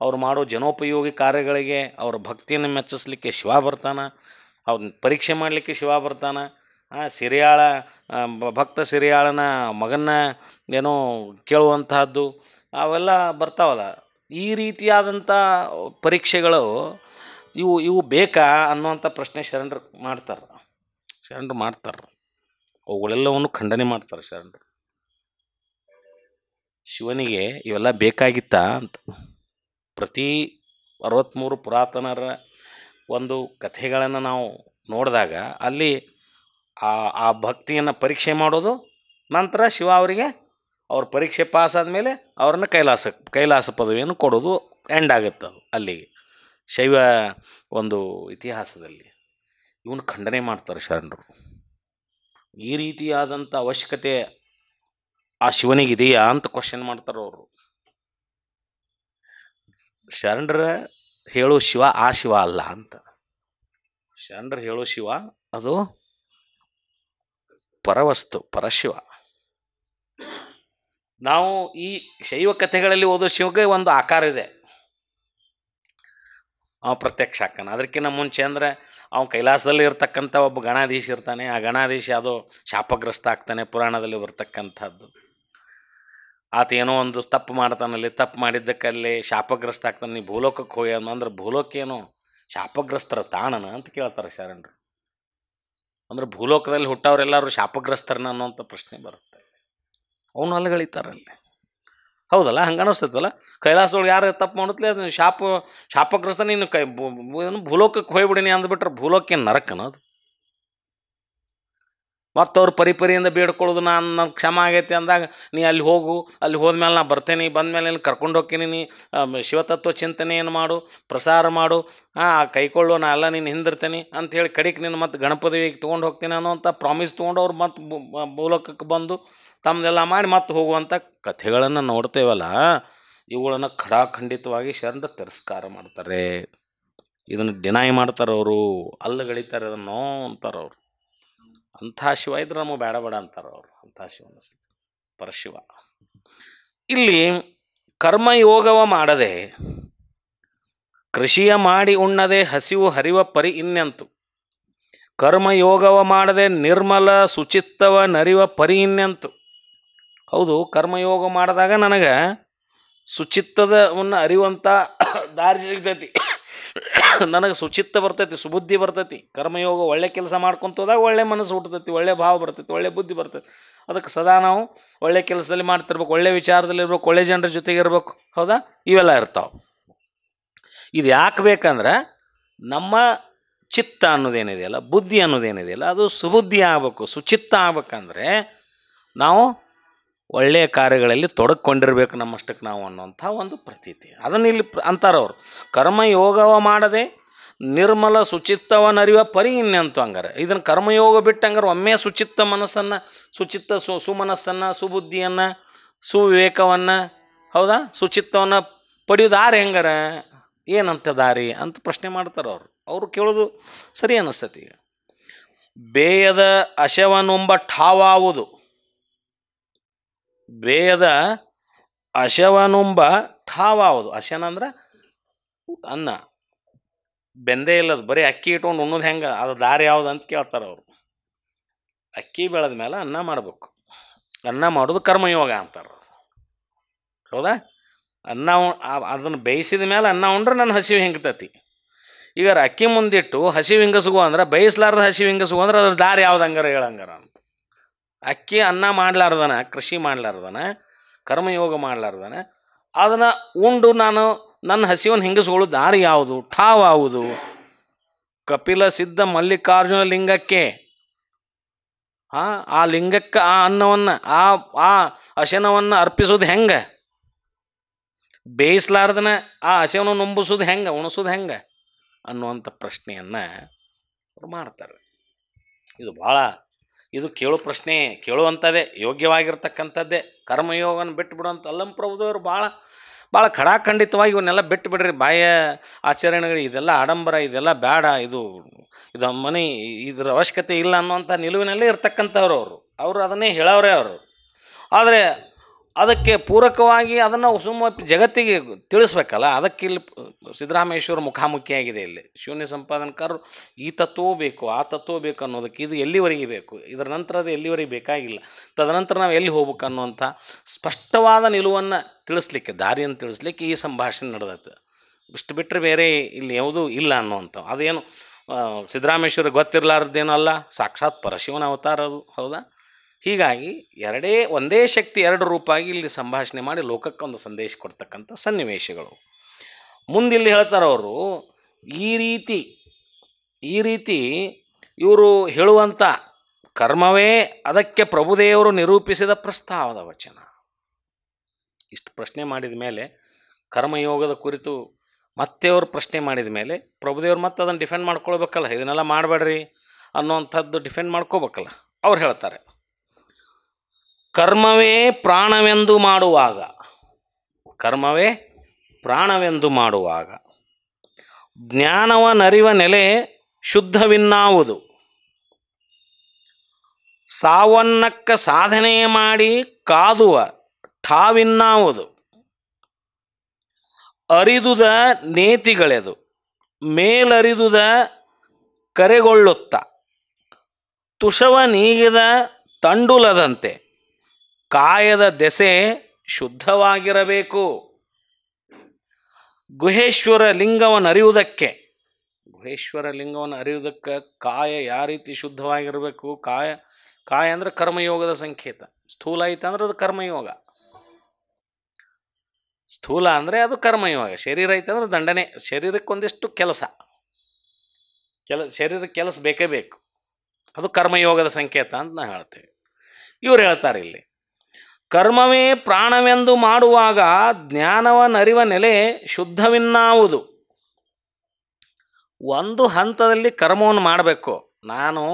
ಅವ್ರು ಮಾಡೋ ಜನೋಪಯೋಗಿ ಕಾರ್ಯಗಳಿಗೆ ಅವರ ಭಕ್ತಿಯನ್ನು ಮೆಚ್ಚಿಸ್ಲಿಕ್ಕೆ ಶಿವ ಬರ್ತಾನೆ, ಅವ್ರನ್ನ ಪರೀಕ್ಷೆ ಮಾಡಲಿಕ್ಕೆ ಶಿವ ಬರ್ತಾನೆ. ಸಿರಿಯಾಳ ಭಕ್ತ ಸಿರಿಯಾಳನ ಮಗನ್ನ ಏನೋ ಕೇಳುವಂತಹದ್ದು ಅವೆಲ್ಲ ಬರ್ತಾವಲ್ಲ. ಈ ರೀತಿಯಾದಂಥ ಪರೀಕ್ಷೆಗಳು ಇವು ಬೇಕಾ ಅನ್ನುವಂಥ ಪ್ರಶ್ನೆ ಶರಣರು ಮಾಡ್ತಾರೆ. ಅವುಗಳೆಲ್ಲವನ್ನು ಖಂಡನೆ ಮಾಡ್ತಾರೆ ಶರಣರು. ಶಿವನಿಗೆ ಇವೆಲ್ಲ ಬೇಕಾಗಿತ್ತಾ ಅಂತ. ಪ್ರತಿ 63 ಪುರಾತನರ ಒಂದು ಕಥೆಗಳನ್ನು ನಾವು ನೋಡಿದಾಗ ಅಲ್ಲಿ ಆ ಭಕ್ತಿಯನ್ನು ಪರೀಕ್ಷೆ ಮಾಡೋದು, ನಂತರ ಶಿವ ಅವರಿಗೆ ಅವ್ರ ಪರೀಕ್ಷೆ ಪಾಸ್ ಆದಮೇಲೆ ಅವ್ರನ್ನ ಕೈಲಾಸ ಪದವಿಯನ್ನು ಕೊಡೋದು ಎಂಡ್ ಆಗುತ್ತೆ. ಅದು ಅಲ್ಲಿಗೆ ಶೈವ ಒಂದು ಇತಿಹಾಸದಲ್ಲಿ ಇವನು ಖಂಡನೆ ಮಾಡ್ತಾರೆ ಶರಣರು. ಈ ರೀತಿಯಾದಂಥ ಅವಶ್ಯಕತೆ ಆ ಶಿವನಿಗಿದೆಯಾ ಅಂತ ಕ್ವಶನ್ ಮಾಡ್ತಾರೆ ಅವರು. ಶರಣರ ಹೇಳೋ ಶಿವ ಆ ಶಿವ ಅಲ್ಲ ಅಂತ. ಶರಣರು ಹೇಳೋ ಶಿವ ಅದು ಪರವಸ್ತು, ಪರಶಿವ. ನಾವು ಈ ಶೈವ ಕಥೆಗಳಲ್ಲಿ ಓದೋ ಶಿವಗೆ ಒಂದು ಆಕಾರ ಇದೆ, ಅವ ಪ್ರತ್ಯಕ್ಷ ಆಕ್ಕನ. ಅದಕ್ಕಿಂತ ಮುಂಚೆ ಅಂದರೆ ಅವನು ಕೈಲಾಸದಲ್ಲಿ ಇರ್ತಕ್ಕಂಥ ಒಬ್ಬ ಗಣಾಧೀಶ ಇರ್ತಾನೆ. ಆ ಗಣಾಧೀಶ ಯಾವುದೋ ಶಾಪಗ್ರಸ್ತ ಆಗ್ತಾನೆ, ಪುರಾಣದಲ್ಲಿ ಬರ್ತಕ್ಕಂಥದ್ದು. ಆತ ಏನೋ ಒಂದು ತಪ್ಪು ಮಾಡ್ತಾನಲ್ಲಿ, ತಪ್ಪು ಮಾಡಿದ್ದಕ್ಕಲ್ಲಿ ಶಾಪಗ್ರಸ್ತ ಆಗ್ತಾನೆ. ನೀ ಭೂಲೋಕಕ್ಕೆ ಹೋಗಿ ಅಂದ್ರೆ ಭೂಲೋಕೇನು ಶಾಪಗ್ರಸ್ತರ ತಾಣನ ಅಂತ ಕೇಳ್ತಾರೆ ಶರಣರು. ಅಂದ್ರೆ ಭೂಲೋಕದಲ್ಲಿ ಹುಟ್ಟವ್ರೆಲ್ಲರೂ ಶಾಪಗ್ರಸ್ತರನ್ನ ಅನ್ನೋಂಥ ಪ್ರಶ್ನೆ ಬರುತ್ತೆ. ಅವನು ಅಲ್ಲಗಳಿತಾರಲ್ಲಿ. ಹೌದಲ್ಲ, ಹಂಗೆ ಅನಿಸ್ತೈತಲ್ಲ. ಕೈಲಾಸದೊಳಗೆ ಯಾರು ತಪ್ಪು ಮಾಡುತ್ತಲೇ ಅದು ಶಾಪಗ್ರಸ್ತ, ನೀನು ಭೂಲೋಕಕ್ಕೆ ಹೋಗ್ಬಿಡಿನಿ ಅಂದ್ಬಿಟ್ರೆ ಭೂಲೋಕೇನು ನರಕನ ಅದು. ಮತ್ತು ಅವ್ರು ಪರಿಪರಿಯಿಂದ ಬೇಡ್ಕೊಳ್ಳೋದು, ನಾನು ಕ್ಷಮ ಆಗೈತೆ ಅಂದಾಗ ನೀ ಅಲ್ಲಿ ಹೋಗು, ಅಲ್ಲಿ ಹೋದ್ಮೇಲೆ ನಾ ಬರ್ತೇನೆ, ಬಂದಮೇಲೆ ನೀನು ಕರ್ಕೊಂಡು ಹೋಗ್ತೀನಿ, ನೀ ಶಿವತತ್ವ ಚಿಂತನೆಯನ್ನು ಮಾಡು, ಪ್ರಸಾರ ಮಾಡು, ಕೈಕೊಳ್ಳು, ನಾ ಎಲ್ಲ ನೀನು ಹಿಂದಿರ್ತೇನೆ ಅಂಥೇಳಿ ಕಡೆಗೆ ನೀನು ಮತ್ತು ಗಣಪತಿಗೆ ತೊಗೊಂಡು ಹೋಗ್ತೀನಿ ಅನ್ನೋಂಥ ಪ್ರಾಮಿಸ್ ತೊಗೊಂಡು ಅವ್ರು ಮತ್ತು ಭೂಲೋಕಕ್ಕೆ ಬಂದು ತಮ್ಮದೆಲ್ಲ ಮಾಡಿ ಮತ್ತೆ ಹೋಗುವಂಥ ಕಥೆಗಳನ್ನು ನೋಡ್ತೇವಲ್ಲ. ಇವುಗಳನ್ನು ಖಡಾಖಂಡಿತವಾಗಿ ಶರಣರು ತಿರಸ್ಕಾರ ಮಾಡ್ತಾರೆ. ಇದನ್ನು ಡಿನೈ ಮಾಡ್ತಾರೆ ಅವರು, ಅಲ್ಲಗಳಿತಾರೆ, ಅದನ್ನು ಅಂತಾರೆ ಅವರು. ಅಂಥ ಶಿವ ಇದ್ರೆ ನಮಗೆ ಬೇಡ ಅಂತಾರೆ ಅವರು. ಅಂಥ ಶಿವ ಅನ್ನಿಸ್ತದೆ ಪರಶಿವ. ಇಲ್ಲಿ ಕರ್ಮಯೋಗವ ಮಾಡದೆ ಕೃಷಿಯ ಮಾಡಿ ಉಣ್ಣದೆ ಹಸಿವು ಹರಿವ ಪರಿ ಇನ್ನೆಂತು. ಕರ್ಮಯೋಗವ ಮಾಡದೆ ನಿರ್ಮಲ ಶುಚಿತ್ವವ ನರಿವ ಪರಿ ಇನ್ನೆಂತು. ಹೌದು, ಕರ್ಮಯೋಗ ಮಾಡಿದಾಗ ನನಗೆ ಶುಚಿತ್ವವನ್ನು ಅರಿಯುವಂಥ ದಾರಿ ಸಿಗ್ತೈತಿ, ನನಗೆ ಶುಚಿತ್ವ ಬರ್ತೈತಿ, ಸುಬುದ್ಧಿ ಬರ್ತೈತಿ. ಕರ್ಮಯೋಗ ಒಳ್ಳೆ ಕೆಲಸ ಮಾಡ್ಕೊಂತ ಹೋದಾಗ ಒಳ್ಳೆ ಮನಸ್ಸು ಹುಟ್ಟತೈತಿ, ಒಳ್ಳೆ ಭಾವ ಬರ್ತೈತಿ, ಒಳ್ಳೆ ಬುದ್ಧಿ ಬರ್ತೈತಿ. ಅದಕ್ಕೆ ಸದಾ ನಾವು ಒಳ್ಳೆ ಕೆಲಸದಲ್ಲಿ ಮಾಡ್ತಿರ್ಬೇಕು, ಒಳ್ಳೆ ವಿಚಾರದಲ್ಲಿ ಇರ್ಬೇಕು, ಒಳ್ಳೆ ಜನರ ಜೊತೆಗೆ ಇರಬೇಕು. ಹೌದಾ, ಇವೆಲ್ಲ ಇರ್ತಾವೆ. ಇದು ಯಾಕೆ ಬೇಕಂದ್ರೆ ನಮ್ಮ ಚಿತ್ತ ಅನ್ನೋದೇನಿದೆಯಲ್ಲ, ಬುದ್ಧಿ ಅನ್ನೋದೇನಿದೆಯಲ್ಲ, ಅದು ಸುಬುದ್ಧಿ ಆಗಬೇಕು, ಸುಚಿತ್ತ ಆಗ್ಬೇಕಂದ್ರೆ ನಾವು ಒಳ್ಳೆಯ ಕಾರ್ಯಗಳಲ್ಲಿ ತೊಡಕೊಂಡಿರ್ಬೇಕು ನಮ್ಮಷ್ಟಕ್ಕೆ ನಾವು ಅನ್ನೋಂಥ ಒಂದು ಪ್ರತೀತಿ. ಅದನ್ನು ಇಲ್ಲಿ ಅಂತಾರವ್ರು. ಕರ್ಮಯೋಗವ ಮಾಡದೆ ನಿರ್ಮಲ ಶುಚಿತ್ವವ ನರಿವ ಪರಿ ಇನ್ನೆಂತು. ಹಂಗಾರೆ ಇದನ್ನು ಕರ್ಮಯೋಗ ಬಿಟ್ಟು ಹಂಗಾರೆ ಒಮ್ಮೆ ಶುಚಿತ್ವ ಮನಸ್ಸನ್ನು, ಸುಮನಸ್ಸನ್ನು, ಸುಬುದ್ಧಿಯನ್ನು, ಸುವಿವೇಕವನ್ನು, ಹೌದಾ, ಶುಚಿತ್ವವನ್ನು ಪಡೆಯೋದು ದಾರಿ ಹೆಂಗಾರ, ಏನಂತ ದಾರಿ ಅಂತ ಪ್ರಶ್ನೆ ಮಾಡ್ತಾರೆ ಅವರು ಕೇಳೋದು ಸರಿ ಅನ್ನಿಸ್ತತಿ. ಬೇಯದ ಅಶವನುಂಬ ಠಾವಾವುದು, ಬೇಯದ ಅಶವನುಂಬ ಠಾವಾವುದು. ಅಶನ ಅಂದ್ರೆ ಅನ್ನ, ಬೆಂದೇ ಇಲ್ಲದು, ಬರೀ ಅಕ್ಕಿ ಇಟ್ಕೊಂಡು ಉಣ್ಣೋದು ಹೆಂಗೆ, ಅದು ದಾರಿ ಯಾವ್ದು ಅಂತ ಕೇಳ್ತಾರೆ ಅವರು. ಅಕ್ಕಿ ಬೆಳೆದ ಮೇಲೆ ಅನ್ನ ಮಾಡಬೇಕು, ಅನ್ನ ಮಾಡೋದು ಕರ್ಮಯೋಗ ಅಂತಾರೆ. ಹೌದಾ? ಅನ್ನ ಅದನ್ನು ಬೇಯಿಸಿದ ಮೇಲೆ ಅನ್ನ ಉಂಡ್ರೆ ನನ್ನ ಹಸಿವು ಹಿಂಗ್ತತಿ. ಈಗ ಅಕ್ಕಿ ಮುಂದಿಟ್ಟು ಹಸಿವು ಹಿಂಗಸ್ಗು ಅಂದ್ರೆ, ಬೇಯಿಸ್ಲಾರ್ದ ಹಸಿವು ಹಿಂಗಸ್ಗು ಅಂದ್ರೆ ಅದ್ರ ದಾರಿ ಯಾವ್ದು ಹಂಗಾರ ಹೇಳಂಗಾರ ಅಂತ. ಅಕ್ಕಿ ಅನ್ನ ಮಾಡ್ಲಾರ್ದನ, ಕೃಷಿ ಮಾಡ್ಲಾರ್ದನ, ಕರ್ಮಯೋಗ ಮಾಡ್ಲಾರ್ದನ ಅದನ್ನು ಉಂಡು ನಾನು ನನ್ನ ಹಸಿವನ್ನು ಹಿಂಗಿಸ್ಕೊಳ್ಳೋ ದಾರಿ ಯಾವುದು, ಠಾವ್ ಯಾವುದು? ಕಪಿಲ ಸಿದ್ಧ ಮಲ್ಲಿಕಾರ್ಜುನ ಲಿಂಗಕ್ಕೆ, ಆ ಲಿಂಗಕ್ಕೆ ಆ ಅನ್ನವನ್ನು ಆ ಹಸನವನ್ನು ಅರ್ಪಿಸೋದು ಹೆಂಗೆ? ಬೇಯಿಸ್ಲಾರ್ದನ ಆ ಹಸವನ್ನು ನುಂಬಿಸೋದು ಹೆಂಗೆ, ಉಣಿಸೋದು ಹೆಂಗೆ ಅನ್ನುವಂಥ ಪ್ರಶ್ನೆಯನ್ನು ಅವ್ರು ಮಾಡ್ತಾರೆ. ಇದು ಕೇಳೋ ಪ್ರಶ್ನೆ, ಕೇಳುವಂಥದ್ದೇ, ಯೋಗ್ಯವಾಗಿರ್ತಕ್ಕಂಥದ್ದೇ. ಕರ್ಮಯೋಗನ ಬಿಟ್ಟು ಬಿಡುವಂಥ ಅಲ್ಲಂ ಪ್ರಭುದೇವರು ಭಾಳ ಖಡಾಖಂಡಿತವಾಗಿ ಇವನ್ನೆಲ್ಲ ಬಿಟ್ಟು ಬಿಡ್ರಿ, ಬಾಯ ಆಚರಣೆಗಳು ಇದೆಲ್ಲ ಆಡಂಬರ, ಇದೆಲ್ಲ ಬೇಡ, ಇದು ಮನೆ ಇದರ ಅವಶ್ಯಕತೆ ಇಲ್ಲ ಅನ್ನುವಂಥ ನಿಲುವಿನಲ್ಲೇ ಇರ್ತಕ್ಕಂಥವ್ರು ಅವರು ಅದನ್ನೇ ಹೇಳೋರೇ ಅವರು. ಆದರೆ ಅದಕ್ಕೆ ಪೂರಕವಾಗಿ ಅದನ್ನು ಜಗತ್ತಿಗೆ ತಿಳಿಸ್ಬೇಕಲ್ಲ, ಅದಕ್ಕೆ ಇಲ್ಲಿ ಸಿದ್ದರಾಮೇಶ್ವರ ಮುಖಾಮುಖಿಯಾಗಿದೆ. ಇಲ್ಲಿ ಶೂನ್ಯ ಸಂಪಾದನಕಾರರು ಈ ತತ್ವವೂ ಬೇಕು, ಆ ತತ್ವ ಬೇಕು ಅನ್ನೋದಕ್ಕೆ, ಇದು ಎಲ್ಲಿವರೆಗೆ ಬೇಕು, ಇದರ ನಂತರ ಅದು ಎಲ್ಲಿವರೆಗೆ ಬೇಕಾಗಿಲ್ಲ, ತದನಂತರ ನಾವು ಎಲ್ಲಿ ಹೋಗ್ಬೇಕು ಅನ್ನುವಂಥ ಸ್ಪಷ್ಟವಾದ ನಿಲುವನ್ನು ತಿಳಿಸ್ಲಿಕ್ಕೆ, ದಾರಿಯನ್ನು ತಿಳಿಸ್ಲಿಕ್ಕೆ ಈ ಸಂಭಾಷಣೆ ನಡೆದತ್ತೆ. ಇಷ್ಟು ಬಿಟ್ಟರೆ ಬೇರೆ ಇಲ್ಲಿ ಯಾವುದೂ ಇಲ್ಲ ಅನ್ನುವಂಥ. ಅದೇನು ಸಿದ್ದರಾಮೇಶ್ವರ ಗೊತ್ತಿರಲಾರ್ದೇನೋ ಅಲ್ಲ, ಸಾಕ್ಷಾತ್ ಪರಶಿವನ ಅವತಾರ ಅದು. ಹೌದಾ? ಹೀಗಾಗಿ ಒಂದೇ ಶಕ್ತಿ ಎರಡು ರೂಪಾಗಿ ಇಲ್ಲಿ ಸಂಭಾಷಣೆ ಮಾಡಿ ಲೋಕಕ್ಕೊಂದು ಸಂದೇಶ ಕೊಡ್ತಕ್ಕಂಥ ಸನ್ನಿವೇಶಗಳು. ಮುಂದಿಲ್ಲಿ ಹೇಳ್ತಾರೆ ಅವರು, ಈ ರೀತಿ ಇವರು ಹೇಳುವಂಥ ಕರ್ಮವೇ ಅದಕ್ಕೆ ಪ್ರಭುದೇವರು ನಿರೂಪಿಸಿದ ಪ್ರಸ್ತಾವದ ವಚನ. ಇಷ್ಟು ಪ್ರಶ್ನೆ ಮಾಡಿದ ಮೇಲೆ, ಕರ್ಮಯೋಗದ ಕುರಿತು ಮತ್ತೆ ಅವರು ಪ್ರಶ್ನೆ ಮಾಡಿದ ಮೇಲೆ ಪ್ರಭುದೇವರು ಮತ್ತೆ ಅದನ್ನು ಡಿಫೆಂಡ್ ಮಾಡ್ಕೊಳ್ಬೇಕಲ್ಲ, ಇದನ್ನೆಲ್ಲ ಮಾಡಬೇಡ್ರಿ ಅನ್ನೋವಂಥದ್ದು ಡಿಫೆಂಡ್ ಮಾಡ್ಕೋಬೇಕಲ್ಲ. ಅವ್ರು ಹೇಳ್ತಾರೆ, ಕರ್ಮವೇ ಪ್ರಾಣವೆಂದು ಮಾಡುವಾಗ ಜ್ಞಾನವನರಿವ ನೆಲೆ ಶುದ್ಧವಿನ್ನಾವುದು, ಸಾವನ್ನಕ್ಕ ಸಾಧನೆ ಮಾಡಿ ಕಾದುವ ಠಾವಿನ್ನಾವುದು, ಅರಿದುದ ನೇತಿಗಳೆದು ಮೇಲರಿದುದ ಕರೆಗೊಳ್ಳುತ್ತ ತುಷವ ನೀಗಿದ ತಂಡುಲದಂತೆ ಕಾಯದ ದೆಸೆ ಶುದ್ಧವಾಗಿರಬೇಕು. ಗುಹೇಶ್ವರ ಲಿಂಗವನ್ನು ಅರಿಯುವುದಕ್ಕೆ ಕಾಯ ಯಾವ ರೀತಿ ಶುದ್ಧವಾಗಿರಬೇಕು? ಕಾಯ ಅಂದರೆ ಕರ್ಮಯೋಗದ ಸಂಕೇತ. ಸ್ಥೂಲ ಐತೆ ಅಂದ್ರೆ ಅದು ಕರ್ಮಯೋಗ, ಸ್ಥೂಲ ಅಂದರೆ ಅದು ಕರ್ಮಯೋಗ. ಶರೀರ ಐತೆ ಅಂದ್ರೆ ದಂಡನೆ, ಶರೀರಕ್ಕೊಂದಿಷ್ಟು ಶರೀರಕ್ಕೆ ಕೆಲಸ ಬೇಕೇ ಬೇಕು, ಅದು ಕರ್ಮಯೋಗದ ಸಂಕೇತ ಅಂತ ನಾವು ಹೇಳ್ತೇವೆ. ಇವ್ರು ಹೇಳ್ತಾರೆ ಇಲ್ಲಿ, ಕರ್ಮವೇ ಪ್ರಾಣವೆಂದು ಮಾಡುವಾಗ ಜ್ಞಾನವನರಿವ ನೆಲೆ ಶುದ್ಧವಿನ್ನಾವುದು. ಒಂದು ಹಂತದಲ್ಲಿ ಕರ್ಮವನ್ನು ಮಾಡಬೇಕು. ನಾನು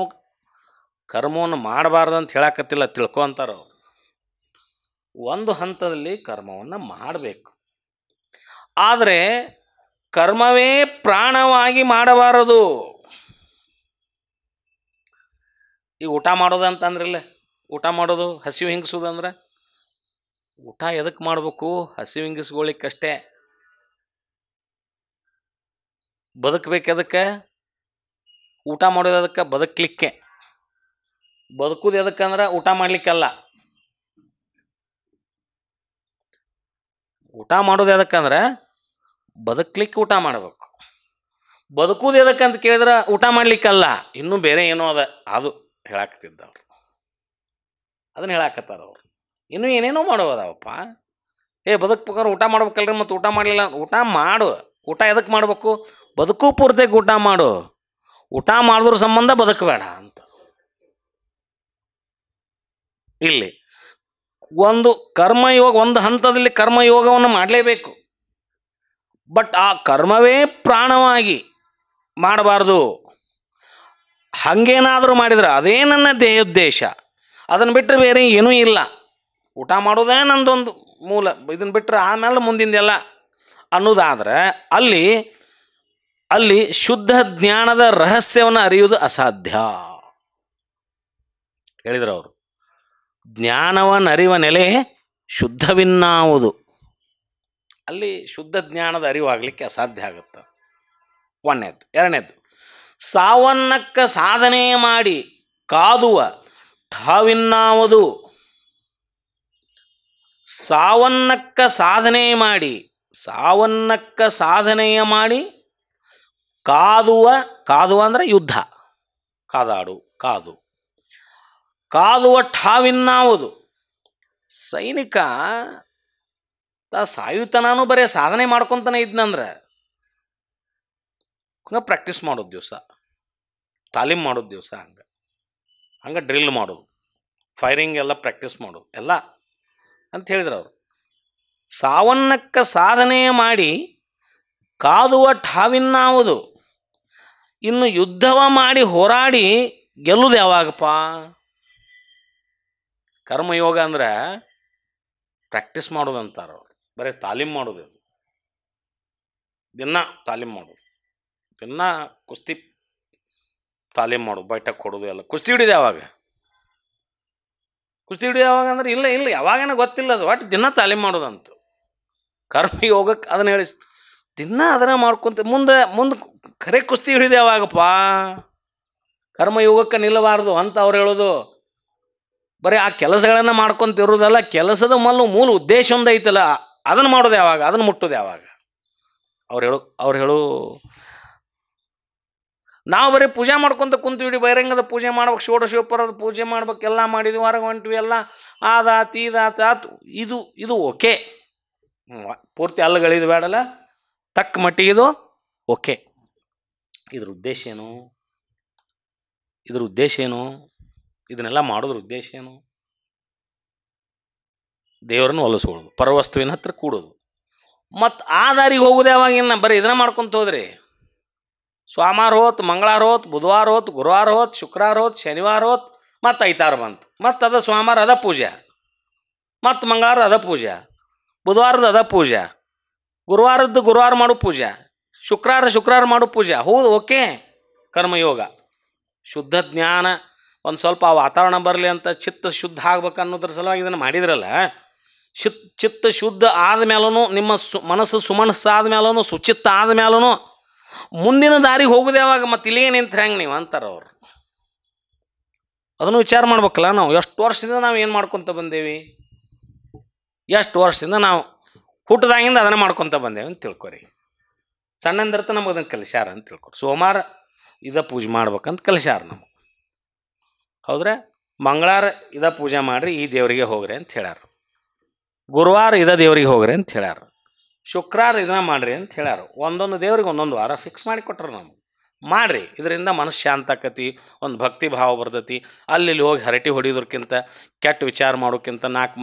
ಕರ್ಮವನ್ನು ಮಾಡಬಾರ್ದು ಅಂತ ಹೇಳಕತ್ತಿಲ್ಲ, ತಿಳ್ಕೊಂತಾರ. ಒಂದು ಹಂತದಲ್ಲಿ ಕರ್ಮವನ್ನು ಮಾಡಬೇಕು, ಆದರೆ ಕರ್ಮವೇ ಪ್ರಾಣವಾಗಿ ಮಾಡಬಾರದು. ಈಗ ಊಟ ಮಾಡೋದು ಅಂತಂದ್ರಿಲ್ಲ, ಊಟ ಮಾಡೋದು ಹಸಿವು ಹಿಂಗಿಸೋದಂದ್ರೆ, ಊಟ ಎದಕ್ಕೆ ಮಾಡಬೇಕು? ಹಸಿವು ಹಿಂಗಿಸ್ಕೊಳ್ಳಿಕ್ಕಷ್ಟೇ. ಬದುಕಬೇಕು ಎದಕ್ಕೆ? ಊಟ ಮಾಡೋದು ಅದಕ್ಕೆ, ಬದುಕಲಿಕ್ಕೆ. ಬದುಕುದು ಎದಕ್ಕಂದ್ರೆ ಊಟ ಮಾಡಲಿಕ್ಕಲ್ಲ. ಊಟ ಮಾಡೋದು ಎದಕ್ಕಂದ್ರೆ ಬದುಕಲಿಕ್ಕೆ ಊಟ ಮಾಡಬೇಕು. ಬದುಕುದು ಎದಕ್ಕಂತ ಕೇಳಿದ್ರೆ ಊಟ ಮಾಡಲಿಕ್ಕಲ್ಲ, ಇನ್ನೂ ಬೇರೆ ಏನೋ ಅದು ಹೇಳಾಕತ್ತಿದ್ದವ್ರು, ಅದನ್ನು ಹೇಳಾಕತ್ತಾರ ಅವ್ರು. ಇನ್ನೂ ಏನೇನೋ ಮಾಡೋದವಪ್ಪ. ಬದುಕ್ಬೇಕಾದ್ರೆ ಊಟ ಮಾಡ್ಬೇಕಲ್ರಿ, ಮತ್ತು ಊಟ ಮಾಡಲಿಲ್ಲ, ಊಟ ಮಾಡು. ಊಟ ಎದಕ್ಕೆ ಮಾಡಬೇಕು? ಬದುಕು ಪೂರ್ತಿಯಾಗಿ ಊಟ ಮಾಡು, ಊಟ ಮಾಡಿದ್ರ ಸಂಬಂಧ ಬದುಕಬೇಡ ಅಂತ. ಇಲ್ಲಿ ಒಂದು ಕರ್ಮಯೋಗ, ಒಂದು ಹಂತದಲ್ಲಿ ಕರ್ಮಯೋಗವನ್ನು ಮಾಡಲೇಬೇಕು. ಬಟ್ ಆ ಕರ್ಮವೇ ಪ್ರಾಣವಾಗಿ ಮಾಡಬಾರ್ದು. ಹಾಗೇನಾದರೂ ಮಾಡಿದ್ರೆ ಅದೇ ನನ್ನ ದೇಹೋದ್ದೇಶ, ಅದನ್ನು ಬಿಟ್ಟರೆ ಬೇರೆ ಏನೂ ಇಲ್ಲ. ಊಟ ಮಾಡೋದೇ ನಂದೊಂದು ಮೂಲ, ಇದನ್ನು ಬಿಟ್ಟರೆ ಆಮೇಲೆ ಮುಂದಿಂದೆಲ್ಲ ಅನ್ನೋದಾದ್ರೆ ಅಲ್ಲಿ ಶುದ್ಧ ಜ್ಞಾನದ ರಹಸ್ಯವನ್ನು ಅರಿಯುವುದು ಅಸಾಧ್ಯ ಹೇಳಿದ್ರು ಅವರು. ಜ್ಞಾನವನ್ನರಿವ ನೆಲೆ ಶುದ್ಧವಿನ್ನಾವುದು, ಅಲ್ಲಿ ಶುದ್ಧ ಜ್ಞಾನದ ಅರಿವಾಗಲಿಕ್ಕೆ ಅಸಾಧ್ಯ ಆಗುತ್ತೆ. ಒಂದನೇದು. ಎರಡನೇದು, ಸಾವನ್ನಕ್ಕ ಸಾಧನೆ ಮಾಡಿ ಕಾದುವ ಠಾವಿನ್ನಾವುದು. ಸಾವನ್ನಕ್ಕ ಸಾಧನೆಯ ಮಾಡಿ ಕಾದುವ ಅಂದರೆ ಯುದ್ಧ, ಕಾದುವ ಠಾವಿನ್ನಾವುದು. ಸೈನಿಕ ಸಾಯುತನಾನು ಬರೀ ಸಾಧನೆ ಮಾಡ್ಕೊತಾನೆ ಇದ್ನಂದ್ರೆ ಹಂಗೆ ಪ್ರಾಕ್ಟೀಸ್ ಮಾಡೋದು ದಿವಸ, ತಾಲೀಮ್ ಮಾಡೋದು ದಿವಸ, ಹಂಗೆ ಡ್ರಿಲ್ ಮಾಡೋದು, ಫೈರಿಂಗ್ ಎಲ್ಲ ಪ್ರಾಕ್ಟೀಸ್ ಮಾಡೋದು ಎಲ್ಲ ಅಂತ ಹೇಳಿದ್ರು ಅವರು. ಸಾವನ್ನಕ್ಕ ಸಾಧನೆ ಮಾಡಿ ಕಾದುವ ಠಾವಿನ್ನಾವುದು. ಇನ್ನು ಯುದ್ಧವ ಮಾಡಿ ಹೋರಾಡಿ ಗೆಲ್ಲುವುದು ಯಾವಾಗಪ್ಪ? ಕರ್ಮಯೋಗ ಅಂದ್ರೆ ಪ್ರಾಕ್ಟೀಸ್ ಮಾಡೋದು ಅಂತಾರೆ ಅವರು, ಬರೀ ತಾಲೀಮ್ ಮಾಡೋದು. ದಿನ ತಾಲೀಮ್ ಮಾಡೋದು, ದಿನ ಕುಸ್ತಿ ತಾಲೀಮ್ ಮಾಡೋದು, ಬೈಠಕ್ ಕೊಡೋದು ಎಲ್ಲ. ಕುಸ್ತಿ ಹಿಡಿದು ಯಾವಾಗ ಅಂದ್ರೆ ಇಲ್ಲ ಯಾವಾಗೇನೋ ಗೊತ್ತಿಲ್ಲ, ಅದು ಒಟ್ಟು ದಿನ ತಾಲೀಮ್ ಮಾಡೋದಂತ. ಕರ್ಮಯೋಗಕ್ಕೆ ಅದನ್ನ ಹೇಳಿ ದಿನ ಅದನ್ನ ಮಾಡ್ಕೊಂತ ಮುಂದೆ ಖರೆ ಕುಸ್ತಿ ಹಿಡಿದು ಯಾವಾಗಪ್ಪ? ಕರ್ಮಯೋಗಕ್ಕೆ ನಿಲ್ಲಬಾರ್ದು ಅಂತ ಅವ್ರು ಹೇಳೋದು. ಬರೀ ಆ ಕೆಲಸಗಳನ್ನು ಮಾಡ್ಕೊಂತಿರೋದಲ್ಲ, ಕೆಲಸದ ಮೂಲ ಉದ್ದೇಶ ಒಂದು ಐತಲ್ಲ, ಅದನ್ನು ಮಾಡೋದು ಯಾವಾಗ? ಅದನ್ನು ಮುಟ್ಟೋದು ಯಾವಾಗ? ಅವ್ರು ಹೇಳು ನಾವು ಬರೀ ಪೂಜೆ ಮಾಡ್ಕೊತ ಕುಂತೀವಿ, ಬಹಿರಂಗದ ಪೂಜೆ ಮಾಡ್ಬೇಕು, ಷೋಡಶೋಪರದ ಪೂಜೆ ಮಾಡ್ಬೇಕು, ಎಲ್ಲ ಮಾಡಿದ್ವಿ, ಹೊರಗೆ ಹೊಂಟ್ವಿ, ಎಲ್ಲ ಆತು ಇದು ಓಕೆ. ಪೂರ್ತಿ ಅಲ್ಲಗಳಿದು ಬೇಡಲ್ಲ, ತಕ್ಕ ಮಟ್ಟಿಗೆ ಇದು ಓಕೆ. ಇದ್ರ ಉದ್ದೇಶ ಏನು? ಇದನ್ನೆಲ್ಲ ಮಾಡೋದ್ರ ಉದ್ದೇಶ ಏನು? ದೇವರನ್ನು ಒಲಿಸ್ಕೊಳ್ಳೋದು, ಪರವಸ್ತುವಿನ ಹತ್ರ ಕೂಡೋದು. ಮತ್ತು ಆ ದಾರಿಗೆ ಹೋಗೋದು ಯಾವಾಗ? ಇನ್ನು ಬರೀ ಇದನ್ನ ಮಾಡ್ಕೊಂತ ಹೋದ್ರಿ, ಸೋಮವಾರ ಹೋತ್, ಮಂಗಳವಾರ ಹೋತ್, ಬುಧವಾರ ಹೋತ್, ಗುರುವಾರ ಹೋತ್, ಶುಕ್ರವಾರ ಹೋತ್, ಶನಿವಾರ ಹೋತ್, ಮತ್ತು ಐತಾರ ಬಂತು, ಮತ್ತು ಅದ ಸೋಮವಾರ ಅದ ಪೂಜೆ, ಮತ್ತು ಮಂಗಳವಾರ ಅದ ಪೂಜೆ, ಬುಧವಾರದ ಅದ ಪೂಜೆ, ಗುರುವಾರ ಮಾಡೋ ಪೂಜೆ, ಶುಕ್ರವಾರ ಮಾಡೋ ಪೂಜೆ. ಹೌದು, ಓಕೆ. ಕರ್ಮಯೋಗ ಶುದ್ಧ ಜ್ಞಾನ, ಒಂದು ಸ್ವಲ್ಪ ಆ ವಾತಾವರಣ ಬರಲಿ ಅಂತ, ಚಿತ್ತ ಶುದ್ಧ ಆಗ್ಬೇಕು ಅನ್ನೋದ್ರ ಸಲುವಾಗಿ ಇದನ್ನು ಮಾಡಿದ್ರಲ್ಲ. ಚಿತ್ತ ಶುದ್ಧ ಆದಮೇಲೂ, ನಿಮ್ಮ ಮನಸ್ಸು ಸುಮನಸ್ಸಾದ ಮೇಲೂ, ಸುಚಿತ್ತ ಆದಮೇಲೂ ಮುಂದಿನ ದಾರಿಗೆ ಹೋಗೋದು ಯಾವಾಗ? ಮತ್ತು ಇಲ್ಲಿಗೆ ನಿಂತ್ರೆ ಹೆಂಗೆ ನೀವು ಅಂತಾರೆ ಅವರು. ಅದನ್ನು ವಿಚಾರ ಮಾಡ್ಬೇಕಲ್ಲ. ನಾವು ಎಷ್ಟು ವರ್ಷದಿಂದ ನಾವು ಏನು ಮಾಡ್ಕೊತ ಬಂದೇವಿ? ಎಷ್ಟು ವರ್ಷದಿಂದ ನಾವು ಹುಟ್ಟದಾಗಿಂದ ಅದನ್ನು ಮಾಡ್ಕೊತ ಬಂದೇವೆ ಅಂತ ತಿಳ್ಕೊರಿ. ಸಣ್ಣಂದಿರ್ತ ನಮಗೆ ಅದನ್ನು ಕಲಿಸ್ಯಾರ ಅಂತ ತಿಳ್ಕೊರಿ. ಸೋಮವಾರ ಇದ ಪೂಜೆ ಮಾಡ್ಬೇಕಂತ ಕಲಿಸ್ಯಾರ ನಮಗೆ, ಹೌದ್ರೆ? ಮಂಗಳವಾರ ಇದ ಪೂಜೆ ಮಾಡಿರಿ, ಈ ದೇವರಿಗೆ ಹೋಗ್ರಿ ಅಂತ ಹೇಳ್ಯಾರ. ಗುರುವಾರ ಇದ ದೇವ್ರಿಗೆ ಹೋಗ್ರಿ ಅಂತ ಹೇಳ್ಯಾರ. ಶುಕ್ರವಾರ ಇದನ್ನ ಮಾಡಿರಿ ಅಂತ ಹೇಳ್ಯಾರ. ಒಂದೊಂದು ದೇವ್ರಿಗೆ ಒಂದೊಂದು ವಾರ ಫಿಕ್ಸ್ ಮಾಡಿ ಕೊಟ್ರು ನಮ್ಗೆ. ಮಾಡಿರಿ, ಇದರಿಂದ ಮನಸ್ಸು ಶಾಂತ ಆಕತಿ, ಒಂದು ಭಕ್ತಿ ಭಾವ ಬರ್ತೈತಿ. ಅಲ್ಲಿ ಹೋಗಿ ಹರಟಿ ಹೊಡಿಯೋದಕ್ಕಿಂತ, ಕೆಟ್ಟ ವಿಚಾರ ಮಾಡೋಕ್ಕಿಂತ, ನಾಲ್ಕು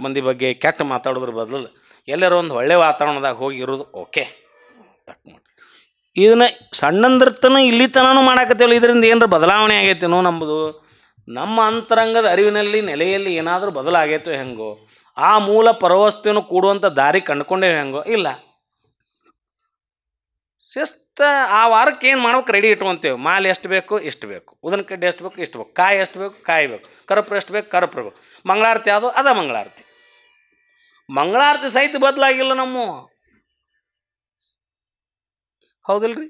ಮಂದಿ ಬಗ್ಗೆ ಕೆಟ್ಟ ಮಾತಾಡೋದ್ರ ಬದಲು ಎಲ್ಲರೂ ಒಂದು ಒಳ್ಳೆ ವಾತಾವರಣದಾಗ ಹೋಗಿ ಇರೋದು ಓಕೆ. ತಕ್ಕ ಮಾಡಿ ಇದನ್ನ ಸಣ್ಣಂದಿರ್ತನ ಇಲ್ಲಿ ತನೂ ಮಾಡಾಕತ್ತೇವಲ್ಲ, ಇದರಿಂದ ಏನರ ಬದಲಾವಣೆ ಆಗೈತೇನೋ ನಮ್ಮದು? ನಮ್ಮ ಅಂತರಂಗದ ಅರಿವಿನಲ್ಲಿ ನೆಲೆಯಲ್ಲಿ ಏನಾದರೂ ಬದಲಾಗೈತೋ ಹೆಂಗೋ? ಆ ಮೂಲ ಪರವಸ್ತುವನ್ನು ಕೂಡುವಂಥ ದಾರಿ ಕಂಡುಕೊಂಡೇವೆ ಹೆಂಗೋ? ಇಲ್ಲ. ಶಿಸ್ತು ಆ ವಾರಕ್ಕೆ ಏನು ಮಾಡ್ಬೇಕು ರೆಡಿ ಇಟ್ಕೊತೇವೆ. ಮಾಲೆ ಎಷ್ಟು ಬೇಕು ಇಷ್ಟು ಬೇಕು, ಉದನ ಕಡ್ಡಿ ಎಷ್ಟು ಬೇಕು ಇಷ್ಟು ಬೇಕು, ಕಾಯಿ ಎಷ್ಟು ಬೇಕು ಕಾಯಿ ಬೇಕು, ಕರ್ಪೂರ ಎಷ್ಟು ಬೇಕು ಕರ್ಪೂರ ಬೇಕು. ಮಂಗಳಾರತಿ ಯಾವುದು ಅದ ಮಂಗಳಾರತಿ ಸಹಿತ ಬದಲಾಗಿಲ್ಲ ನಮ್ಮ, ಹೌದಿಲ್ರಿ?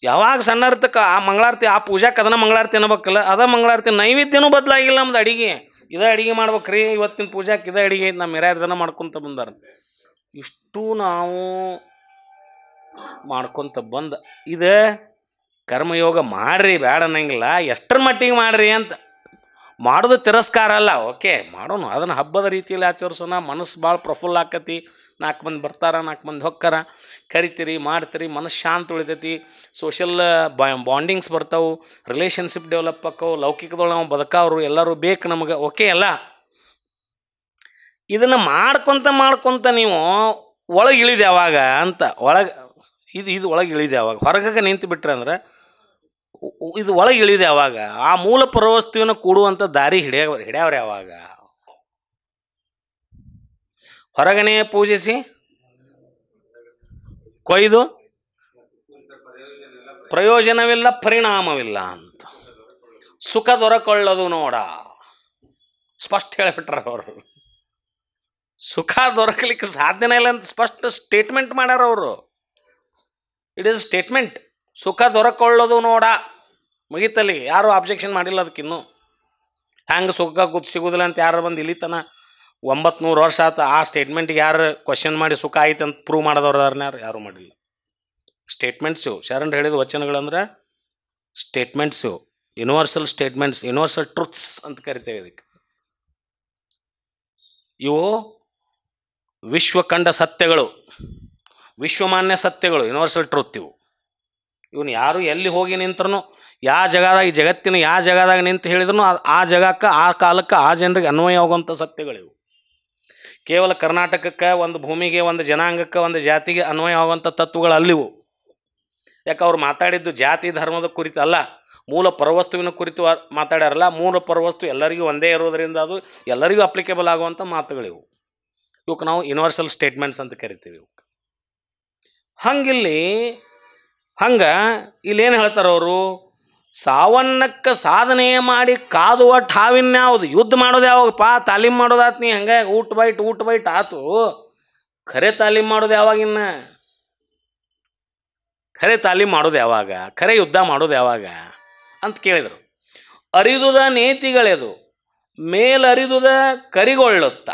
ಯಾವಾಗ ಸಣ್ಣ ಇರ್ತಕ್ಕ ಆ ಮಂಗಳಾರತಿ, ಆ ಪೂಜಾಕ್ಕೆ ಅದನ್ನ ಮಂಗಳಾರತಿ ಅನ್ನಬೇಕಲ್ಲ, ಅದ ಮಂಗಳಾರತಿ. ನೈವೇದ್ಯನೂ ಬದಲಾಗಿಲ್ಲ ನಮ್ದು. ಅಡಿಗೆ ಇದೇ ಅಡಿಗೆ ಮಾಡ್ಬೇಕ್ರಿ, ಇವತ್ತಿನ ಪೂಜಾಕ್ಕೆ ಇದೇ ಅಡಿಗೆ ಐತೆ. ನಮ್ಮ ಹಿರಿಯರ್ದನ ಮಾಡ್ಕೊತ ಬಂದಾರ. ಇಷ್ಟು ನಾವು ಮಾಡ್ಕೊತ ಬಂದ ಇದು ಕರ್ಮಯೋಗ ಮಾಡ್ರಿ, ಬೇಡ ಅನ್ನಂಗಿಲ್ಲ. ಎಷ್ಟರ ಮಟ್ಟಿಗೆ ಮಾಡ್ರಿ ಅಂತ ಮಾಡೋದು ತಿರಸ್ಕಾರ ಅಲ್ಲ. ಓಕೆ, ಮಾಡೋಣ, ಅದನ್ನು ಹಬ್ಬದ ರೀತಿಯಲ್ಲಿ ಆಚರಿಸೋಣ. ಮನಸ್ಸು ಭಾಳ ಪ್ರಫುಲ್ಲ ಆಕತಿ. 4 ಮಂದಿ ಬರ್ತಾರ, 4 ಮಂದಿ ಹೊಕ್ಕಾರ, ಕರಿತೀರಿ, ಮಾಡ್ತೀರಿ, ಮನಸ್ಸು ಶಾಂತ ಉಳಿತೈತಿ. ಸೋಷಲ್ ಬಾಂಡಿಂಗ್ಸ್ ಬರ್ತಾವೆ, ರಿಲೇಷನ್ಶಿಪ್ ಡೆವಲಪ್ ಆಕ್ಕವು, ಲೌಕಿಕದೊಳಗೆ ನಾವು ಬದುಕವ್ರು ಎಲ್ಲರೂ ಬೇಕು ನಮಗೆ. ಓಕೆ ಅಲ್ಲ? ಇದನ್ನು ಮಾಡ್ಕೊತ ನೀವು ಒಳಗೆ ಇಳಿದು ಯಾವಾಗ ಅಂತ, ಇದು ಒಳಗೆ ಇಳಿದು ಯಾವಾಗ? ಹೊರಗೆ ನಿಂತು ಬಿಟ್ರೆ ಅಂದ್ರೆ ಇದು ಒಳಗೆ ಇಳಿದು ಯಾವಾಗ? ಆ ಮೂಲ ಪರವಸ್ತುವಿನ ಕೂಡುವಂಥ ದಾರಿ ಹಿಡಿಯವ್ರು ಯಾವಾಗ? ಹೊರಗನೆ ಪೂಜಿಸಿ ಕೊಯ್ದು ಪ್ರಯೋಜನವಿಲ್ಲ, ಪರಿಣಾಮವಿಲ್ಲ ಅಂತ. ಸುಖ ದೊರಕೊಳ್ಳೋದು ನೋಡ, ಸ್ಪಷ್ಟ ಹೇಳಿಬಿಟ್ರ ಅವರು. ಸುಖ ದೊರಕಲಿಕ್ಕೆ ಸಾಧ್ಯನೇ ಇಲ್ಲ ಅಂತ ಸ್ಪಷ್ಟ ಸ್ಟೇಟ್ಮೆಂಟ್ ಮಾಡ್ಯಾರ ಅವರು. It is statement. ಸುಖ ದೊರಕೊಳ್ಳೋದು ನೋಡ, ಮುಗಿತಲ್ಲಿ. ಯಾರು ಅಬ್ಜೆಕ್ಷನ್ ಮಾಡಿಲ್ಲ ಅದಕ್ಕಿನ್ನೂ. ಹ್ಯಾಂಗೆ ಸುಖ ಸಿಗೋದಿಲ್ಲ ಅಂತ ಯಾರು ಬಂದು ಇಲ್ಲಿತನ 900 ವರ್ಷ ಆತ. ಆ ಸ್ಟೇಟ್ಮೆಂಟ್ಗೆ ಯಾರು ಕ್ವಶನ್ ಮಾಡಿ ಸುಖ ಆಯ್ತು ಅಂತ ಪ್ರೂವ್ ಮಾಡೋದವ್ರು ಯಾರು ಮಾಡಿಲ್ಲ. ಸ್ಟೇಟ್ಮೆಂಟ್ಸ್ ಇವು ಶರಣರು ಹೇಳಿದ ವಚನಗಳಂದ್ರೆ ಸ್ಟೇಟ್ಮೆಂಟ್ಸ್ ಇವು, ಯೂನಿವರ್ಸಲ್ ಸ್ಟೇಟ್ಮೆಂಟ್ಸ್, ಯೂನಿವರ್ಸಲ್ ಟ್ರೂತ್ಸ್ ಅಂತ ಕರಿತೇವೆ ಇದಕ್ಕೆ. ಇವು ವಿಶ್ವಕಂಡ ಸತ್ಯಗಳು, ವಿಶ್ವಮಾನ್ಯ ಸತ್ಯಗಳು, ಯೂನಿವರ್ಸಲ್ ಟ್ರೂತ್ ಇವು. ಇವನು ಯಾರು ಎಲ್ಲಿ ಹೋಗಿ ನಿಂತ್ರೂ, ಯಾವ ಜಗದಾಗ, ಈ ಜಗತ್ತಿನ ಯಾವ ಜಗದಾಗ ನಿಂತು ಹೇಳಿದ್ರು ಆ ಜಗಕ್ಕೆ, ಆ ಕಾಲಕ್ಕೆ, ಆ ಜನರಿಗೆ ಅನ್ವಯ ಆಗುವಂಥ ಸತ್ಯಗಳಿವು. ಕೇವಲ ಕರ್ನಾಟಕಕ್ಕೆ, ಒಂದು ಭೂಮಿಗೆ, ಒಂದು ಜನಾಂಗಕ್ಕೆ, ಒಂದು ಜಾತಿಗೆ ಅನ್ವಯ ಆಗುವಂಥ ತತ್ವಗಳು ಅಲ್ಲಿವು. ಯಾಕೆ ಅವ್ರು ಮಾತಾಡಿದ್ದು ಜಾತಿ ಧರ್ಮದ ಕುರಿತು ಅಲ್ಲ, ಮೂಲ ಪರವಸ್ತುವಿನ ಕುರಿತು ಮಾತಾಡ್ಯಾರಲ್ಲ. ಮೂಲ ಪರವಸ್ತು ಎಲ್ಲರಿಗೂ ಒಂದೇ ಇರೋದರಿಂದ ಅದು ಎಲ್ಲರಿಗೂ ಅಪ್ಲಿಕೇಬಲ್ ಆಗುವಂಥ ಮಾತುಗಳಿವು. ಇವಕ್ಕೆ ನಾವು ಯೂನಿವರ್ಸಲ್ ಸ್ಟೇಟ್ಮೆಂಟ್ಸ್ ಅಂತ ಕರಿತೀವಿ. ಇವಕ್ಕೆ ಇಲ್ಲೇನು ಹೇಳ್ತಾರೆ ಅವರು, ಸಾವನ್ನಕ್ಕೆ ಸಾಧನೆ ಮಾಡಿ ಕಾದುವ ಠಾವಿನ್ಯಾವುದು. ಯುದ್ಧ ಮಾಡೋದು ಯಾವಾಗಪ್ಪ? ತಾಲೀಮ್ ಮಾಡೋದಾತು. ನೀ ಹಂಗೆ ಊಟ ಬೈಟ್ ಆತು. ಖರೆ ತಾಲೀಮ್ ಮಾಡೋದು ಯಾವಾಗಿನ್ನ? ಖರೆ ತಾಲೀಮ್ ಮಾಡೋದು ಯಾವಾಗ? ಖರೆ ಯುದ್ಧ ಮಾಡೋದು ಯಾವಾಗ ಅಂತ ಕೇಳಿದರು. ಅರಿದುದ ನೇತಿಗಳೆದು ಮೇಲರಿದುದ ಕರಿಗೊಳ್ಳುತ್ತ.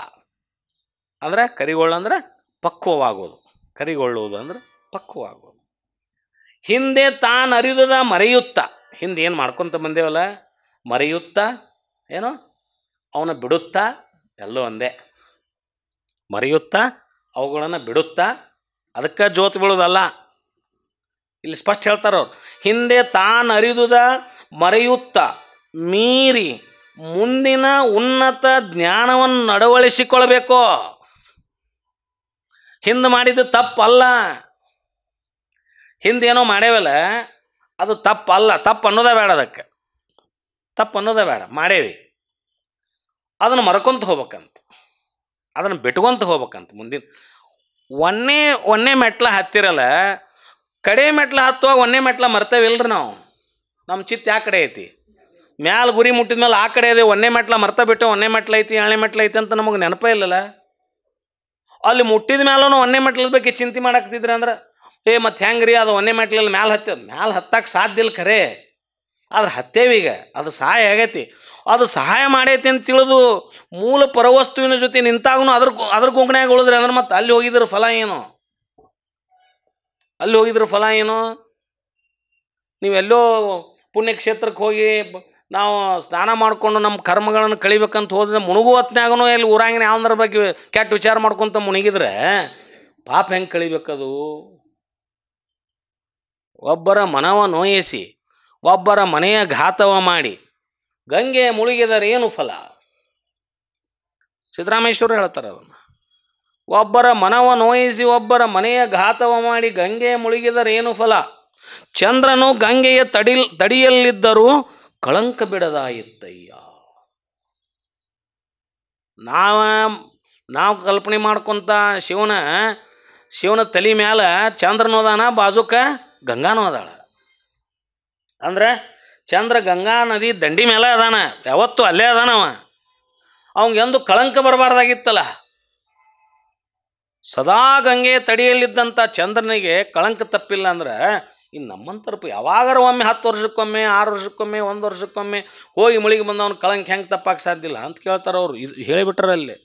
ಅಂದ್ರೆ ಕರಿಗೊಳ್ಳಂದ್ರೆ ಪಕ್ವವಾಗೋದು. ಕರಿಗೊಳ್ಳುವುದು ಅಂದ್ರೆ ಪಕ್ವವಾಗೋದು. ಹಿಂದೆ ತಾನು ಅರಿದುದ ಮರೆಯುತ್ತ. ಹಿಂದೆ ಏನು ಮಾಡ್ಕೊತ ಬಂದೇವಲ್ಲ, ಮರೆಯುತ್ತ ಏನೋ ಅವನ ಬಿಡುತ್ತಾ, ಎಲ್ಲೋ ಒಂದೇ. ಮರೆಯುತ್ತಾ ಅವುಗಳನ್ನು ಬಿಡುತ್ತಾ, ಅದಕ್ಕೆ ಜೋತು ಬೀಳೋದಲ್ಲ. ಇಲ್ಲಿ ಸ್ಪಷ್ಟ ಹೇಳ್ತಾರವ್ರು, ಹಿಂದೆ ತಾನು ಅರಿದುದ ಮರೆಯುತ್ತ ಮೀರಿ ಮುಂದಿನ ಉನ್ನತ ಜ್ಞಾನವನ್ನು ನಡವಳಿಸಿಕೊಳ್ಬೇಕು. ಹಿಂದೆ ಮಾಡಿದ್ದು ತಪ್ಪಲ್ಲ. ಹಿಂದೇನೋ ಮಾಡೇವಲ್ಲ ಅದು ತಪ್ಪಲ್ಲ. ತಪ್ಪು ಅನ್ನೋದೇ ಬೇಡ, ಅದಕ್ಕೆ ತಪ್ಪು ಅನ್ನೋದೇ ಬೇಡ. ಮಾಡೇವಿ, ಅದನ್ನು ಮರ್ಕೊಂತ ಹೋಗ್ಬೇಕಂತ, ಅದನ್ನು ಬಿಟ್ಕೊಂತ ಹೋಗ್ಬೇಕಂತ. ಮುಂದಿನ ಒಂದೇ ಮೆಟ್ಲ ಹತ್ತಿರಲ್ಲ, ಕಡೆ ಮೆಟ್ಲ ಹತ್ತುವಾಗ ಒಂದೇ ಮೆಟ್ಲ ಮರ್ತೇವಿಲ್ರಿ ನಾವು. ನಮ್ಮ ಚಿತ್ತ ಯಾವ ಕಡೆ ಐತಿ? ಮ್ಯಾಲ ಗುರಿ ಮುಟ್ಟಿದ ಮೇಲೆ ಆ ಕಡೆ ಇದೆ. ಒಂದೇ ಮೆಟ್ಲ ಮರ್ತ ಬಿಟ್ಟು ಒಂದೇ ಮೆಟ್ಲ ಐತಿ, 2ನೇ ಮೆಟ್ಲ ಐತಿ ಅಂತ ನಮಗೆ ನೆನಪೇ ಇಲ್ಲಲ್ಲ. ಅಲ್ಲಿ ಮುಟ್ಟಿದ ಮ್ಯಾಲೂ ಒಂದೇ ಮೆಟ್ಲದ ಬಗ್ಗೆ ಚಿಂತೆ ಮಾಡಾಕ್ತಿದ್ರಿ ಅಂದ್ರೆ, ಮತ್ತು ಹೆಂಗೆ ರೀ ಅದು ಒಂದೇ ಮೆಟ್ಲಲ್ಲಿ ಮ್ಯಾಲೆ ಹತ್ತಕ್ಕೆ ಸಾಧ್ಯ ಇಲ್ಲ ಖರೆ. ಆದ್ರೆ ಹತ್ತೇವೀಗ, ಅದು ಸಹಾಯ ಆಗೈತಿ. ಅದು ಸಹಾಯ ಮಾಡೈತಿ ಅಂತ ತಿಳಿದು ಮೂಲ ಪರವಸ್ತುವಿನ ಜೊತೆ ನಿಂತಾಗೂ ಅದ್ರ ಗುಂಗಣ್ಯಾಗ ಉಳಿದ್ರಿ ಅಂದ್ರೆ ಮತ್ತೆ ಅಲ್ಲಿ ಹೋಗಿದ್ರ ಫಲ ಏನು? ನೀವೆಲ್ಲೋ ಪುಣ್ಯಕ್ಷೇತ್ರಕ್ಕೆ ಹೋಗಿ ನಾವು ಸ್ನಾನ ಮಾಡಿಕೊಂಡು ನಮ್ಮ ಕರ್ಮಗಳನ್ನು ಕಳಿಬೇಕಂತ ಹೋದ್ರೆ ಮುಳುಗು ಹೊತ್ನಾಗೂ ಎಲ್ಲಿ ಊರಾಗಿನ ಯಾವಂದ್ರ ಬಗ್ಗೆ ಕೆಟ್ಟ ವಿಚಾರ ಮಾಡ್ಕೊತ ಮುಳುಗಿದ್ರೆ ಪಾಪ ಹೆಂಗೆ ಕಳಿಬೇಕದು? ಒಬ್ಬರ ಮನವ ನೋಯಿಸಿ ಒಬ್ಬರ ಮನೆಯ ಘಾತವ ಮಾಡಿ ಗಂಗೆ ಮುಳುಗಿದರೆ ಏನು ಫಲ? ಸಿದ್ದರಾಮೇಶ್ವರ ಹೇಳ್ತಾರೆ ಅದನ್ನು. ಒಬ್ಬರ ಮನವ ನೋಯಿಸಿ ಒಬ್ಬರ ಮನೆಯ ಘಾತವ ಮಾಡಿ ಗಂಗೆ ಮುಳುಗಿದರೆ ಏನು ಫಲ? ಚಂದ್ರನು ಗಂಗೆಯ ತಡಿಯಲ್ಲಿದ್ದರೂ ಕಳಂಕ ಬಿಡದಾಯಿತ್ತಯ್ಯ. ನಾವು ಕಲ್ಪನೆ ಮಾಡ್ಕೊಂತ ಶಿವನ ತಲೆ ಮ್ಯಾಲ ಚಂದ್ರನೋದಾನ, ಬಾಜುಕ ಗಂಗಾನೂ ಅದಾಳ. ಅಂದ್ರೆ ಚಂದ್ರ ಗಂಗಾ ನದಿ ದಂಡಿ ಮೇಲೆ ಅದಾನ, ಯಾವತ್ತೂ ಅಲ್ಲೇ ಅದಾನವ. ಅವಂಗೆಂದು ಕಳಂಕ ಬರಬಾರ್ದಾಗಿತ್ತಲ್ಲ. ಸದಾ ಗಂಗೆ ತಡಿಯಲ್ಲಿದ್ದಂಥ ಚಂದ್ರನಿಗೆ ಕಳಂಕ ತಪ್ಪಿಲ್ಲ ಅಂದ್ರೆ ಇನ್ನು ನಮ್ಮಂತರಪ್ಪ ಯಾವಾಗಾರ ಒಮ್ಮೆ 10 ವರ್ಷಕ್ಕೊಮ್ಮೆ 6 ವರ್ಷಕ್ಕೊಮ್ಮೆ 1 ವರ್ಷಕ್ಕೊಮ್ಮೆ ಹೋಗಿ ಮುಳುಗಿ ಬಂದವನು ಕಳಂಕ ಹೆಂಗೆ ತಪ್ಪಕ್ಕೆ ಸಾಧ್ಯ ಇಲ್ಲ ಅಂತ ಕೇಳ್ತಾರೆ ಅವರು. ಇದು ಹೇಳಿಬಿಟ್ರಲ್ಲಿ.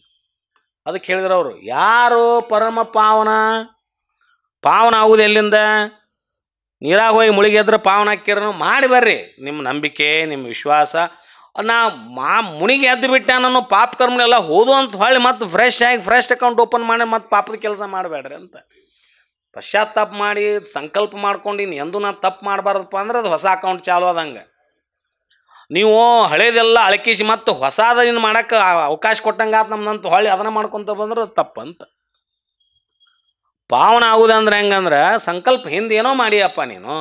ಅದಕ್ಕೆ ಹೇಳಿದ್ರು ಅವರು, ಯಾರು ಪರಮ ಪಾವನ ಆಗುವುದು ಎಲ್ಲಿಂದ? ನೀರಾಗ ಹೋಗಿ ಮುಳುಗಿ ಎದ್ರೆ ಪಾವನ ಹಾಕಿರೋ ಮಾಡಿ ಬರ್ರಿ. ನಿಮ್ಮ ನಂಬಿಕೆ, ನಿಮ್ಮ ವಿಶ್ವಾಸ. ಮುಣಿಗೆ ಎದ್ದು ಬಿಟ್ಟೆ ನಾನು ಪಾಪ ಕರ್ಮನೆಲ್ಲ ಹೋದು ಅಂತ ಹೊಳ್ಳಿ ಮತ್ತೆ ಫ್ರೆಶ್ ಅಕೌಂಟ್ ಓಪನ್ ಮಾಡಿ ಮತ್ತೆ ಪಾಪದ ಕೆಲಸ ಮಾಡಬೇಡ್ರಿ ಅಂತ ಪಶ್ಚಾತ್ತಾಪ ಮಾಡಿ ಸಂಕಲ್ಪ ಮಾಡ್ಕೊಂಡು ಇನ್ನು ಎಂದೂ ನಾನು ತಪ್ಪು ಮಾಡಬಾರ್ದಪ್ಪ ಅಂದ್ರೆ ಅದು ಹೊಸ ಅಕೌಂಟ್ ಚಾಲು ಆದಂಗೆ. ನೀವು ಹಳೇದೆಲ್ಲ ಅಳಕಿಸಿ ಮತ್ತೆ ಹೊಸಾದ ಇನ್ನು ಮಾಡೋಕ್ಕೆ ಅವಕಾಶ ಕೊಟ್ಟಂಗೆ ಆತು ನಮ್ದಂತ ಹೊಳ್ಳಿ ಅದನ್ನು ಮಾಡ್ಕೊತ ಬಂದ್ರೆ ಅದು ತಪ್ಪಂತ. ಪಾವನ ಆಗುದಂದ್ರೆ ಹೆಂಗಂದ್ರೆ ಸಂಕಲ್ಪ ಹಿಂದೆ ಏನೋ ಮಾಡಿಯಪ್ಪ ನೀನು.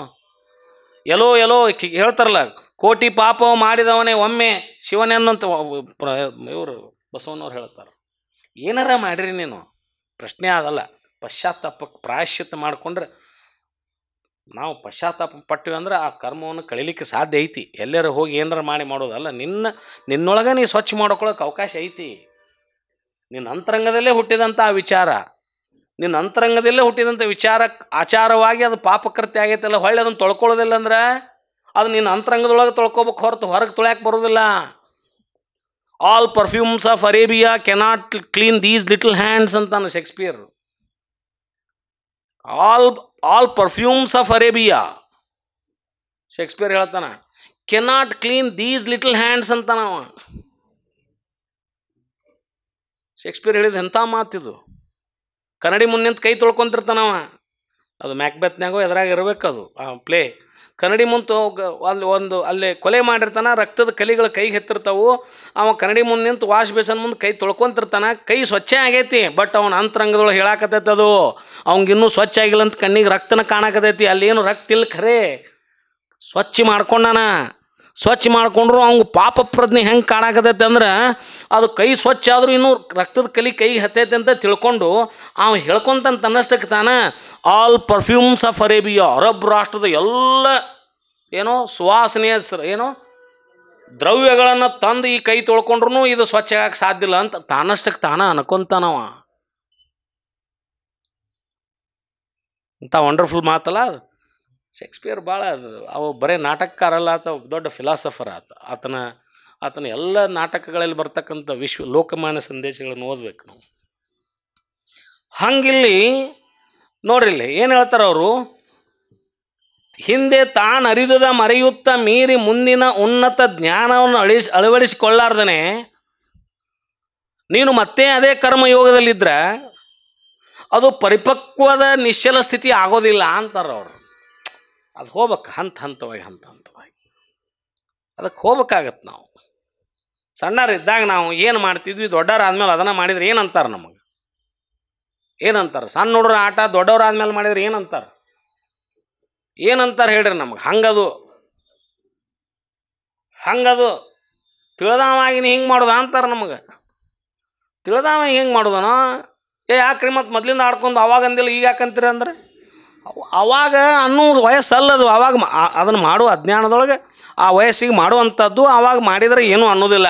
ಎಲ್ಲೋ ಹೇಳ್ತಾರಲ್ಲ, ಕೋಟಿ ಪಾಪ ಮಾಡಿದವನೇ ಒಮ್ಮೆ ಶಿವನೆನ್ನಂತ ಇವರು ಬಸವಣ್ಣವ್ರು ಹೇಳ್ತಾರೆ. ಏನಾರ ಮಾಡಿರಿ ನೀನು, ಪ್ರಶ್ನೆ ಅದಲ್ಲ. ಪಶ್ಚಾತ್ತಾಪಕ್ಕೆ ಪ್ರಾಯಶ್ಚಿತ್ತ ಮಾಡಿಕೊಂಡ್ರೆ, ನಾವು ಪಶ್ಚಾತ್ತಾಪ ಪಟ್ಟಿವಿ ಅಂದ್ರೆ ಆ ಕರ್ಮವನ್ನು ಕಳೀಲಿಕ್ಕೆ ಸಾಧ್ಯ ಐತಿ. ಎಲ್ಲರೂ ಹೋಗಿ ಏನಾರ ಮಾಡೋದಲ್ಲ. ನಿನ್ನೊಳಗೆ ನೀ ಸ್ವಚ್ಛ ಮಾಡ್ಕೊಳ್ಳೋಕೆ ಅವಕಾಶ ಐತಿ. ನಿನ್ನ ಅಂತರಂಗದಲ್ಲೇ ಹುಟ್ಟಿದಂಥ ಆ ವಿಚಾರ ನಿನ್ನ ಅಂತರಂಗದಲ್ಲೇ ಹುಟ್ಟಿದಂಥ ವಿಚಾರ ಆಚಾರವಾಗಿ ಅದು ಪಾಪಕೃತ್ಯ ಆಗೈತಲ್ಲ, ಹೊಳ್ಳಿ ಅದನ್ನು ತೊಳ್ಕೊಳ್ಳೋದಿಲ್ಲ ಅಂದ್ರೆ ಅದು ನಿನ್ನ ಅಂತರಂಗದೊಳಗೆ ತೊಳ್ಕೊಬೇಕು, ಹೊರತು ಹೊರಗೆ ತೊಳ್ಯಾಕೆ ಬರೋದಿಲ್ಲ. All perfumes of Arabia cannot clean these little hands ಅಂತಾನೆ Shakespeare. All perfumes of Arabia Shakespeare ಹೇಳ್ತಾನ, cannot clean these little hands ಅಂತ ನಾವು. ಶೇಕ್ಸ್ಪಿಯರ್ ಹೇಳಿದ ಎಂಥ ಮಾತಿದು. ಕನ್ನಡಿ ಮುಂದೆ ಕೈ ತೊಳ್ಕೊಂತಿರ್ತಾನವ. ಅದು ಮ್ಯಾಕ್ಬೆತ್ನಾಗೋ ಎದ್ರಾಗ ಇರಬೇಕು ಅದು ಆ ಪ್ಲೇ. ಕನ್ನಡಿ ಮುಂದೆ ಅಲ್ಲಿ ಕೊಲೆ ಮಾಡಿರ್ತಾನೆ, ರಕ್ತದ ಕಲಿಗಳು ಕೈಗೆ ಹೆತ್ತಿರ್ತಾವು. ಅವ ಕನ್ನಡಿ ಮುಂದೆ ನಿಂತು ವಾಶ್ ಬೇಸನ್ ಮುಂದೆ ಕೈ ತೊಳ್ಕೊಂತಿರ್ತಾನೆ. ಕೈ ಸ್ವಚ್ಛ ಆಗೈತಿ, ಬಟ್ ಅವನ ಅಂತರಂಗದೊಳಗೆ ಹೇಳಾಕತೈತಿ ಅದು ಅವ್ನಿಗಿನ್ನೂ ಸ್ವಚ್ಛ ಆಗಿಲ್ಲ ಅಂತ. ಕಣ್ಣಿಗೆ ರಕ್ತನ ಕಾಣಕತೈತಿ, ಅಲ್ಲೇನು ರಕ್ತ ಇಲ್ಲ ಖರೇ. ಸ್ವಚ್ಛ ಮಾಡ್ಕೊಂಡಾನ. ಸ್ವಚ್ಛ ಮಾಡ್ಕೊಂಡ್ರು ಅವ್ಗೆ ಪಾಪ ಪ್ರಜ್ಞೆ ಹೆಂಗೆ ಕಾಣಕತೈತೆ ಅಂದ್ರೆ, ಅದು ಕೈ ಸ್ವಚ್ಛ ಆದರೂ ಇನ್ನೂ ರಕ್ತದ ಕಲಿ ಕೈಗೆ ಹತ್ತೈತೆ ಅಂತ ತಿಳ್ಕೊಂಡು ಅವ ಹೇಳ್ಕೊಂತಾನೆ ತನ್ನಷ್ಟಕ್ಕೆ ತಾನ. All perfumes of Arabia, Arab ರಾಷ್ಟ್ರದ ಎಲ್ಲ ಏನೋ ಸುವಾಸನೆಯ ಏನೋ ದ್ರವ್ಯಗಳನ್ನು ತಂದು ಈ ಕೈ ತೊಳ್ಕೊಂಡ್ರು ಇದು ಸ್ವಚ್ಛ ಆಗಕ್ಕೆ ಸಾಧ್ಯ ಇಲ್ಲ ಅಂತ ತಾನಷ್ಟಕ್ಕೆ ತಾನ ಅನ್ಕೊಂತಾನವ. ಇಂಥ ವಂಡರ್ಫುಲ್ ಮಾತಲ್ಲ ಅದು. ಶೇಕ್ಸ್ಪಿಯರ್ ಭಾಳ ಅವ ಬರೀ ನಾಟಕಕಾರಲ್ಲ, ಆತ ದೊಡ್ಡ ಫಿಲಾಸಫರ್. ಆತನ ಎಲ್ಲ ನಾಟಕಗಳಲ್ಲಿ ಬರ್ತಕ್ಕಂಥ ಲೋಕಮಾನ್ಯ ಸಂದೇಶಗಳನ್ನು ಓದ್ಬೇಕು ನಾವು. ಹಂಗಿಲ್ಲಿ ನೋಡ್ರಿಲ್ಲಿ ಏನು ಹೇಳ್ತಾರೆ ಅವರು, ಹಿಂದೆ ತಾನು ಅರಿದುದ ಮರೆಯುತ್ತ ಮೀರಿ ಮುಂದಿನ ಉನ್ನತ ಜ್ಞಾನವನ್ನು ಅಳವಡಿಸಿಕೊಳ್ಳಾರ್ದನೆ ನೀನು ಮತ್ತೆ ಅದೇ ಕರ್ಮಯೋಗದಲ್ಲಿದ್ದರೆ ಅದು ಪರಿಪಕ್ವದ ನಿಶ್ಚಲ ಸ್ಥಿತಿ ಆಗೋದಿಲ್ಲ ಅಂತಾರೆ ಅವರು. ಅದು ಹೋಗ್ಬೇಕು ಹಂತ ಹಂತವಾಗಿ ಅದಕ್ಕೆ ಹೋಗ್ಬೇಕಾಗತ್ತೆ. ನಾವು ಸಣ್ಣರಿದ್ದಾಗ ನಾವು ಏನು ಮಾಡ್ತಿದ್ವಿ, ದೊಡ್ಡವರಾದ್ಮೇಲೆ ಅದನ್ನು ಮಾಡಿದ್ರೆ ಏನಂತಾರೆ ನಮಗೆ? ಏನಂತಾರೆ? ಸಣ್ಣ ನೋಡ್ರ ಆಟ ದೊಡ್ಡವರಾದ್ಮೇಲೆ ಮಾಡಿದ್ರೆ ಏನಂತಾರೆ ಹೇಳ್ರಿ ನಮಗೆ? ಹಂಗದು ತಿಳಿದವಾಗಿ ಹಿಂಗೆ ಮಾಡೋದ ಅಂತಾರೆ ನಮಗೆ. ತಿಳಿದವ ಹೆಂಗೆ ಮಾಡೋದನೋ ಯಾಕ್ರಿ ಮತ್ತು ಮೊದಲಿಂದ ಆಡ್ಕೊಂಡು ಅವಾಗ ಅಂದಿಲ್ಲ ಈಗ ಯಾಕಂತೀರ ಅಂದ್ರೆ, ಅವಾಗ ಅನ್ನೋ ವಯಸ್ಸಲ್ಲದು. ಅವಾಗ ಅದನ್ನು ಮಾಡುವ ಅಜ್ಞಾನದೊಳಗೆ ಆ ವಯಸ್ಸಿಗೆ ಮಾಡುವಂಥದ್ದು. ಅವಾಗ ಮಾಡಿದರೆ ಏನೂ ಅನ್ನೋದಿಲ್ಲ.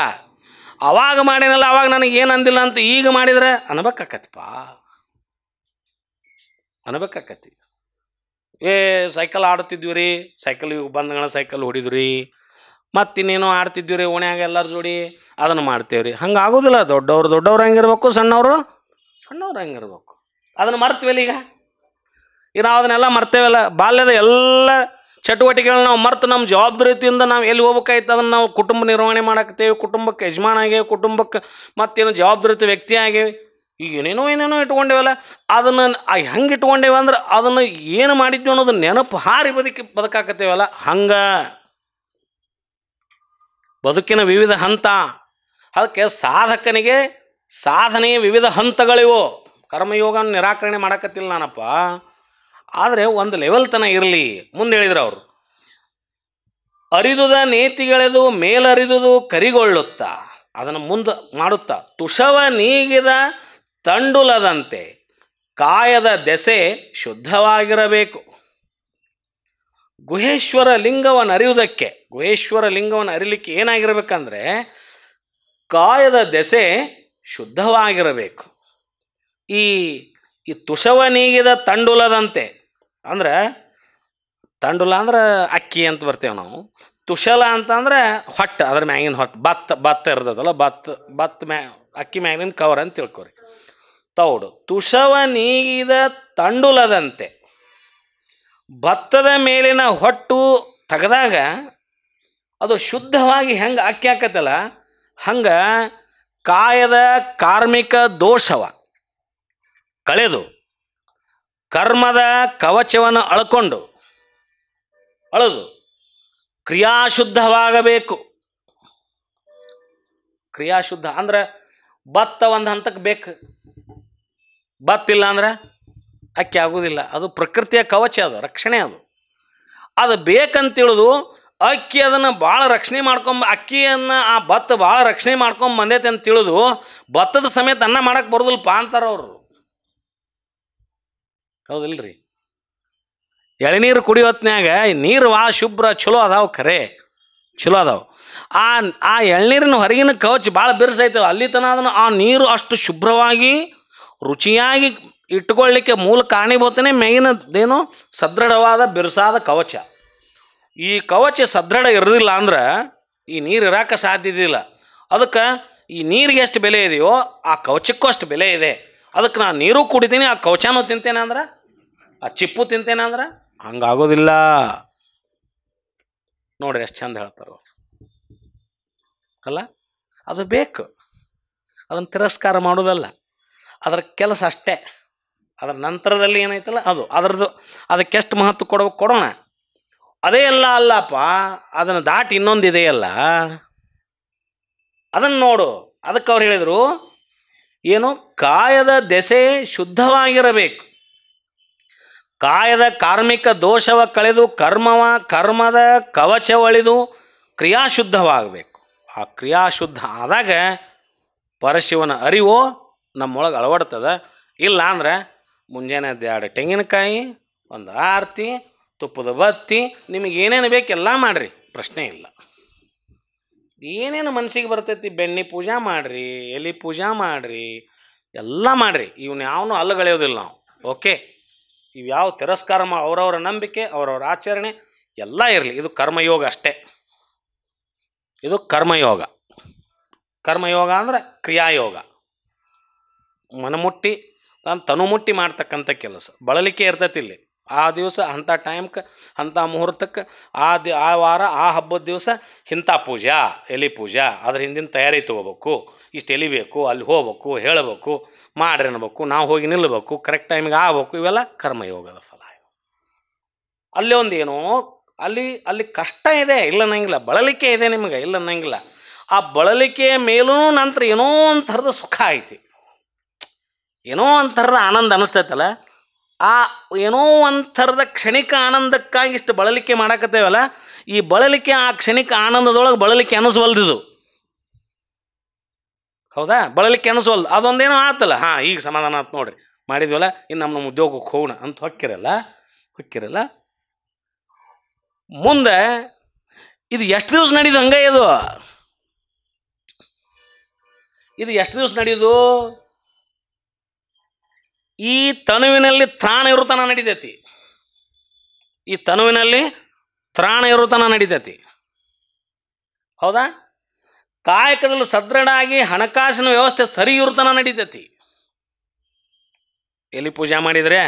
ಅವಾಗ ಮಾಡಿನಲ್ಲ, ಅವಾಗ ನನಗೆ ಏನು ಅಂದಿಲ್ಲ ಅಂತ ಈಗ ಮಾಡಿದರೆ ಅನ್ಬೇಕಾಕತಿ. ಸೈಕಲ್ ಆಡ್ತಿದ್ವಿ ರೀ, ಸೈಕಲ್ ಬಂದಗಳ ಸೈಕಲ್ ಹೊಡಿದ್ವಿ ರೀ, ಮತ್ತಿನ್ನೇನೋ ಆಡ್ತಿದ್ವಿ ರೀ ಓಣ್ಯಾಗ ಎಲ್ಲರ ಜೋಡಿ, ಅದನ್ನು ಮಾಡ್ತೇವೆ ರೀ. ಹಂಗೆ ಆಗೋದಿಲ್ಲ. ದೊಡ್ಡವ್ರು ಹೆಂಗಿರ್ಬೇಕು, ಸಣ್ಣವರು ಹೆಂಗಿರ್ಬೇಕು. ಅದನ್ನು ಮರ್ತೀವಲ್ಲ ಈಗ ನಾವು ಅದನ್ನೆಲ್ಲ ಮರ್ತೇವಲ್ಲ. ಬಾಲ್ಯದ ಎಲ್ಲ ಚಟುವಟಿಕೆಗಳನ್ನ ನಾವು ಮರ್ತು ನಮ್ಮ ಜವಾಬ್ದಾರಿಯಿಂದ ನಾವು ಎಲ್ಲಿ ಹೋಗ್ಬೇಕಾಯ್ತು ಅದನ್ನು ನಾವು ಕುಟುಂಬ ನಿರ್ವಹಣೆ ಮಾಡಾಕ್ತೇವೆ, ಕುಟುಂಬಕ್ಕೆ ಯಜಮಾನ ಆಗೇವಿ, ಕುಟುಂಬಕ್ಕೆ ಮತ್ತೇನು ಜವಾಬ್ದಾರಿತ ವ್ಯಕ್ತಿ ಆಗೇವಿ. ಈಗ ಏನೇನೋ ಇಟ್ಕೊಂಡೇವಲ್ಲ. ಅದನ್ನು ಹೆಂಗೆ ಇಟ್ಕೊಂಡೇವೆ ಅಂದ್ರೆ ಅದನ್ನು ಏನು ಮಾಡಿದ್ವಿ ಅನ್ನೋದು ನೆನಪು ಹಾರಿ ಬದುಕಾಕತ್ತೇವಲ್ಲ. ಹಂಗೆ ಬದುಕಿನ ವಿವಿಧ ಹಂತ. ಅದಕ್ಕೆ ಸಾಧಕನಿಗೆ ಸಾಧನೆಯ ವಿವಿಧ ಹಂತಗಳಿವು. ಕರ್ಮಯೋಗ ನಿರಾಕರಣೆ ಮಾಡಕತ್ತಿಲ್ಲ ನಾನಪ್ಪ, ಆದರೆ ಒಂದು ಲೆವೆಲ್ ತನಕ ಇರಲಿ. ಮುಂದೆ ಹೇಳಿದ್ರು ಅವರು, ಅರಿದುದ ನೇತಿಗಳೆದು ಮೇಲರಿದುದು ಕರಿಗೊಳ್ಳುತ್ತಾ, ಅದನ್ನು ಮುಂದೆ ಮಾಡುತ್ತಾ, ತುಷವ ನೀಗಿದ ತಂಡುಲದಂತೆ ಕಾಯದ ದೆಸೆ ಶುದ್ಧವಾಗಿರಬೇಕು. ಗುಹೇಶ್ವರ ಲಿಂಗವನ್ನು ಅರಿಲಿಕ್ಕೆ ಏನಾಗಿರ್ಬೇಕಂದ್ರೆ ಕಾಯದ ದೆಸೆ ಶುದ್ಧವಾಗಿರಬೇಕು. ಈ ತುಷವ ನೀಗಿದ ತಂಡುಲದಂತೆ ಅಂದ್ರೆ, ತಂಡುಲ ಅಂದ್ರೆ ಅಕ್ಕಿ ಅಂತ ಬರ್ತೇವೆ ನಾವು. ತುಷಲ ಅಂತಂದ್ರೆ ಹೊಟ್ಟೆ, ಅದ್ರ ಮ್ಯಾಗಿನ ಹೊಟ್ಟೆ. ಭತ್ತ ಇರ್ತದಲ್ಲ, ಅಕ್ಕಿ ಮ್ಯಾಗಿನ ಕವರ್ ಅಂತ ತಿಳ್ಕೊರಿ. ತೌಡು ತುಷವ ನೀಗಿದ ತಂಡುಲದಂತೆ, ಭತ್ತದ ಮೇಲಿನ ಹೊಟ್ಟು ತೆಗೆದಾಗ ಅದು ಶುದ್ಧವಾಗಿ ಹೆಂಗೆ ಅಕ್ಕಿ ಹಾಕತ್ತಲ್ಲ, ಹಂಗೆ ಕಾಯದ ಕಾರ್ಮಿಕ ದೋಷವ ಕಳೆದು ಕರ್ಮದ ಕವಚವನ್ನು ಅಳೆದು ಕ್ರಿಯಾಶುದ್ಧವಾಗಬೇಕು. ಕ್ರಿಯಾಶುದ್ಧ ಅಂದ್ರೆ ಭತ್ತ ಒಂದು ಹಂತಕ್ಕೆ ಬೇಕು, ಭತ್ತ ಇಲ್ಲ ಅಂದ್ರೆ ಅಕ್ಕಿ ಆಗೋದಿಲ್ಲ. ಅದು ಪ್ರಕೃತಿಯ ಕವಚ, ಅದು ರಕ್ಷಣೆ. ಅದು ಬೇಕಂತೇಳಿದು ಅಕ್ಕಿ ಅದನ್ನು ಭಾಳ ರಕ್ಷಣೆ ಅಕ್ಕಿಯನ್ನು ಆ ಭತ್ತ ಭಾಳ ರಕ್ಷಣೆ ಬಂದೈತೆ ಅಂತ ತಿಳಿದು ಭತ್ತದ ಸಮೇತ ಅನ್ನ ಮಾಡಕ್ಕೆ ಬರೋದಿಲ್ಲಪ್ಪ ಅಂತಾರೆ ಅವರು. ಹೌದಿಲ್ರಿ? ಎಳೆನೀರು ಕುಡಿಯೋ ಹೊತ್ನ್ಯಾಗ ನೀರು ಭಾಳ ಶುಭ್ರ ಚಲೋ ಅದಾವೆ, ಚಲೋ ಅದಾವೆ. ಆ ಎಳ್ನೀರಿನ ಹೊರಗಿನ ಕವಚ ಭಾಳ ಬಿರ್ಸೈತಲ್ಲ, ಅಲ್ಲಿ ತನಕ ಅದನ್ನು ಆ ನೀರು ಅಷ್ಟು ಶುಭ್ರವಾಗಿ ರುಚಿಯಾಗಿ ಇಟ್ಕೊಳ್ಳಿಕ್ಕೆ ಮೂಲ ಕಾರಣೀಭೂತನೇ ಮೇಗಿನದೇನು ಸದೃಢವಾದ ಬಿರುಸಾದ ಕವಚ. ಈ ಕವಚ ಸದೃಢ ಇರೋದಿಲ್ಲ ಅಂದ್ರೆ ಈ ನೀರು ಇರೋಕ್ಕೆ ಸಾಧ್ಯ ಇಲ್ಲ. ಅದಕ್ಕೆ ಈ ನೀರಿಗೆ ಎಷ್ಟು ಬೆಲೆ ಇದೆಯೋ ಆ ಕವಚಕ್ಕೂ ಅಷ್ಟು ಬೆಲೆ ಇದೆ. ಅದಕ್ಕೆ ನಾನು ನೀರು ಕುಡಿತೀನಿ, ಆ ಕವಚನೂ ತಿಂತೇನೆ ಅಂದ್ರೆ, ಆ ಚಿಪ್ಪು ತಿಂತೇನೆ ಅಂದ್ರೆ ಹಂಗಾಗೋದಿಲ್ಲ. ನೋಡ್ರಿ ಎಷ್ಟು ಚಂದ ಹೇಳ್ತಾರೆ ಅಲ್ಲ. ಅದು ಬೇಕು, ಅದನ್ನು ತಿರಸ್ಕಾರ ಮಾಡೋದಲ್ಲ, ಅದರ ಕೆಲಸ ಅಷ್ಟೇ. ಅದರ ನಂತರದಲ್ಲಿ ಏನೈತಲ್ಲ ಅದು ಅದಕ್ಕೆಷ್ಟು ಮಹತ್ವ ಕೊಡೋಣ. ಅದೇ ಎಲ್ಲ ಅಲ್ಲಪ್ಪ, ಅದನ್ನು ದಾಟಿ ಇನ್ನೊಂದು ಇದೆಯಲ್ಲ, ಅದನ್ನು ನೋಡು. ಅದಕ್ಕೆ ಅವ್ರು ಹೇಳಿದರು ಏನು, ಕಾಯದ ದೆಸೆ ಶುದ್ಧವಾಗಿರಬೇಕು, ಕಾಯದ ಕಾರ್ಮಿಕ ದೋಷವ ಕಳೆದು ಕರ್ಮದ ಕವಚವಳಿದು ಕ್ರಿಯಾಶುದ್ಧವಾಗಬೇಕು. ಆ ಕ್ರಿಯಾಶುದ್ಧ ಆದಾಗ ಪರಶಿವನ ಅರಿವು ನಮ್ಮೊಳಗೆ ಅಳವಡ್ತದ. ಇಲ್ಲ ಅಂದ್ರೆ ಮುಂಜಾನೆ 2 ತೆಂಗಿನಕಾಯಿ, 1 ಆರತಿ, ತುಪ್ಪದ ಬತ್ತಿ, ನಿಮಗೆ ಏನೇನು ಬೇಕೆಲ್ಲ ಮಾಡಿರಿ, ಪ್ರಶ್ನೆ ಇಲ್ಲ. ಏನೇನು ಮನಸ್ಸಿಗೆ ಬರ್ತೈತಿ, ಬೆಣ್ಣೆ ಪೂಜೆ ಮಾಡಿರಿ, ಎಲೆ ಪೂಜೆ ಮಾಡಿರಿ, ಎಲ್ಲ ಮಾಡಿರಿ. ಇವನ್ನ ಯಾವನು ಅಲ್ಲಗಳೆಯೋದಿಲ್ಲ ನಾವು. ಓಕೆ, ಇವು ಯಾವ ತಿರಸ್ಕಾರ ಅವರವರ ನಂಬಿಕೆ, ಅವರವರ ಆಚರಣೆ ಎಲ್ಲ ಇರಲಿ. ಇದು ಕರ್ಮಯೋಗ ಅಷ್ಟೇ. ಇದು ಕರ್ಮಯೋಗ. ಕರ್ಮಯೋಗ ಅಂದ್ರೆ ಕ್ರಿಯಾಯೋಗ. ಮನಮುಟ್ಟಿ ತನು ಮುಟ್ಟಿ ಮಾಡ್ತಕ್ಕಂಥ ಕೆಲಸ. ಬಳಲಿಕೆ ಇರ್ತೈತಿ ಇಲ್ಲಿ. ಆ ದಿವಸ ಅಂಥ ಟೈಮ್ಗೆ, ಅಂಥ ಮುಹೂರ್ತಕ್ಕೆ, ಆ ವಾರ, ಆ ಹಬ್ಬದ ದಿವಸ ಇಂಥ ಪೂಜಾ, ಎಲೆ ಪೂಜಾ, ಅದ್ರ ಹಿಂದಿನ ತಯಾರಿ ತೊಗೋಬೇಕು, ಇಷ್ಟು ಎಲೆ ಬೇಕು, ಅಲ್ಲಿ ಹೋಗ್ಬೇಕು, ಹೇಳಬೇಕು, ಮಾಡ್ರಿ ಅನ್ಬೇಕು, ನಾವು ಹೋಗಿ ನಿಲ್ಲಬೇಕು, ಕರೆಕ್ಟ್ ಟೈಮಿಗೆ ಆಗ್ಬೇಕು. ಇವೆಲ್ಲ ಕರ್ಮಯೋಗದ ಫಲ. ಅಲ್ಲಿ ಒಂದೇನೋ ಅಲ್ಲಿ ಕಷ್ಟ ಇದೆ, ಇಲ್ಲ ಅನ್ನಂಗಿಲ್ಲ. ಬಳಲಿಕೆ ಇದೆ ನಿಮಗೆ, ಇಲ್ಲ ಅನ್ನಂಗಿಲ್ಲ. ಆ ಬಳಲಿಕೆಯ ಮೇಲೂ ನಂತರ ಏನೋ ಒಂದು ಥರದ ಸುಖ ಐತಿ, ಏನೋ ಒಂದು ಥರದ ಆನಂದ ಅನ್ನಿಸ್ತೈತಲ್ಲ. ಆ ಏನೋ ಒಂದು ಥರದ ಕ್ಷಣಿಕ ಆನಂದಕ್ಕಾಗಿ ಇಷ್ಟು ಬಳಲಿಕೆ ಮಾಡಕತ್ತೇವಲ್ಲ, ಈ ಬಳಲಿಕೆ ಆ ಕ್ಷಣಿಕ ಆನಂದದೊಳಗೆ ಬಳಲಿಕೆ ಅನ್ನಿಸ್ವಲ್ದಿದು. ಹೌದಾ? ಬಳಲಿಕೆ ಅನ್ನಿಸ್ವಲ್ದು. ಅದೊಂದೇನೋ ಆತಲ್ಲ, ಹಾಂ ಈಗ ಸಮಾಧಾನ ಆಯ್ತು ನೋಡ್ರಿ, ಮಾಡಿದ್ವಲ್ಲ, ಇನ್ನು ನಮ್ಮ ಉದ್ಯೋಗಕ್ಕೆ ಹೋಗೋಣ ಅಂತ ಹೊಕ್ಕಿರಲ್ಲ. ಮುಂದೆ ಇದು ಎಷ್ಟು ದಿವಸ ನಡೆಯುದು? ಹಂಗೆ ಇದು ಎಷ್ಟು ದಿವಸ ನಡೆಯುದು? ಈ ತನುವಿನಲ್ಲಿ ತ್ರಾಣ ಇರುತನ ನಡಿತೈತಿ. ಈ ತನುವಿನಲ್ಲಿ ತ್ರಾಣ ಇರುತನ ನಡಿತೈತಿ. ಹೌದಾ? ಕಾಯಕದಲ್ಲಿ ಸದೃಢ ಆಗಿ ಹಣಕಾಸಿನ ವ್ಯವಸ್ಥೆ ಸರಿ ಇರುತನ ನಡಿತೈತಿ. ಎಲ್ಲಿ ಪೂಜೆ ಮಾಡಿದರೆ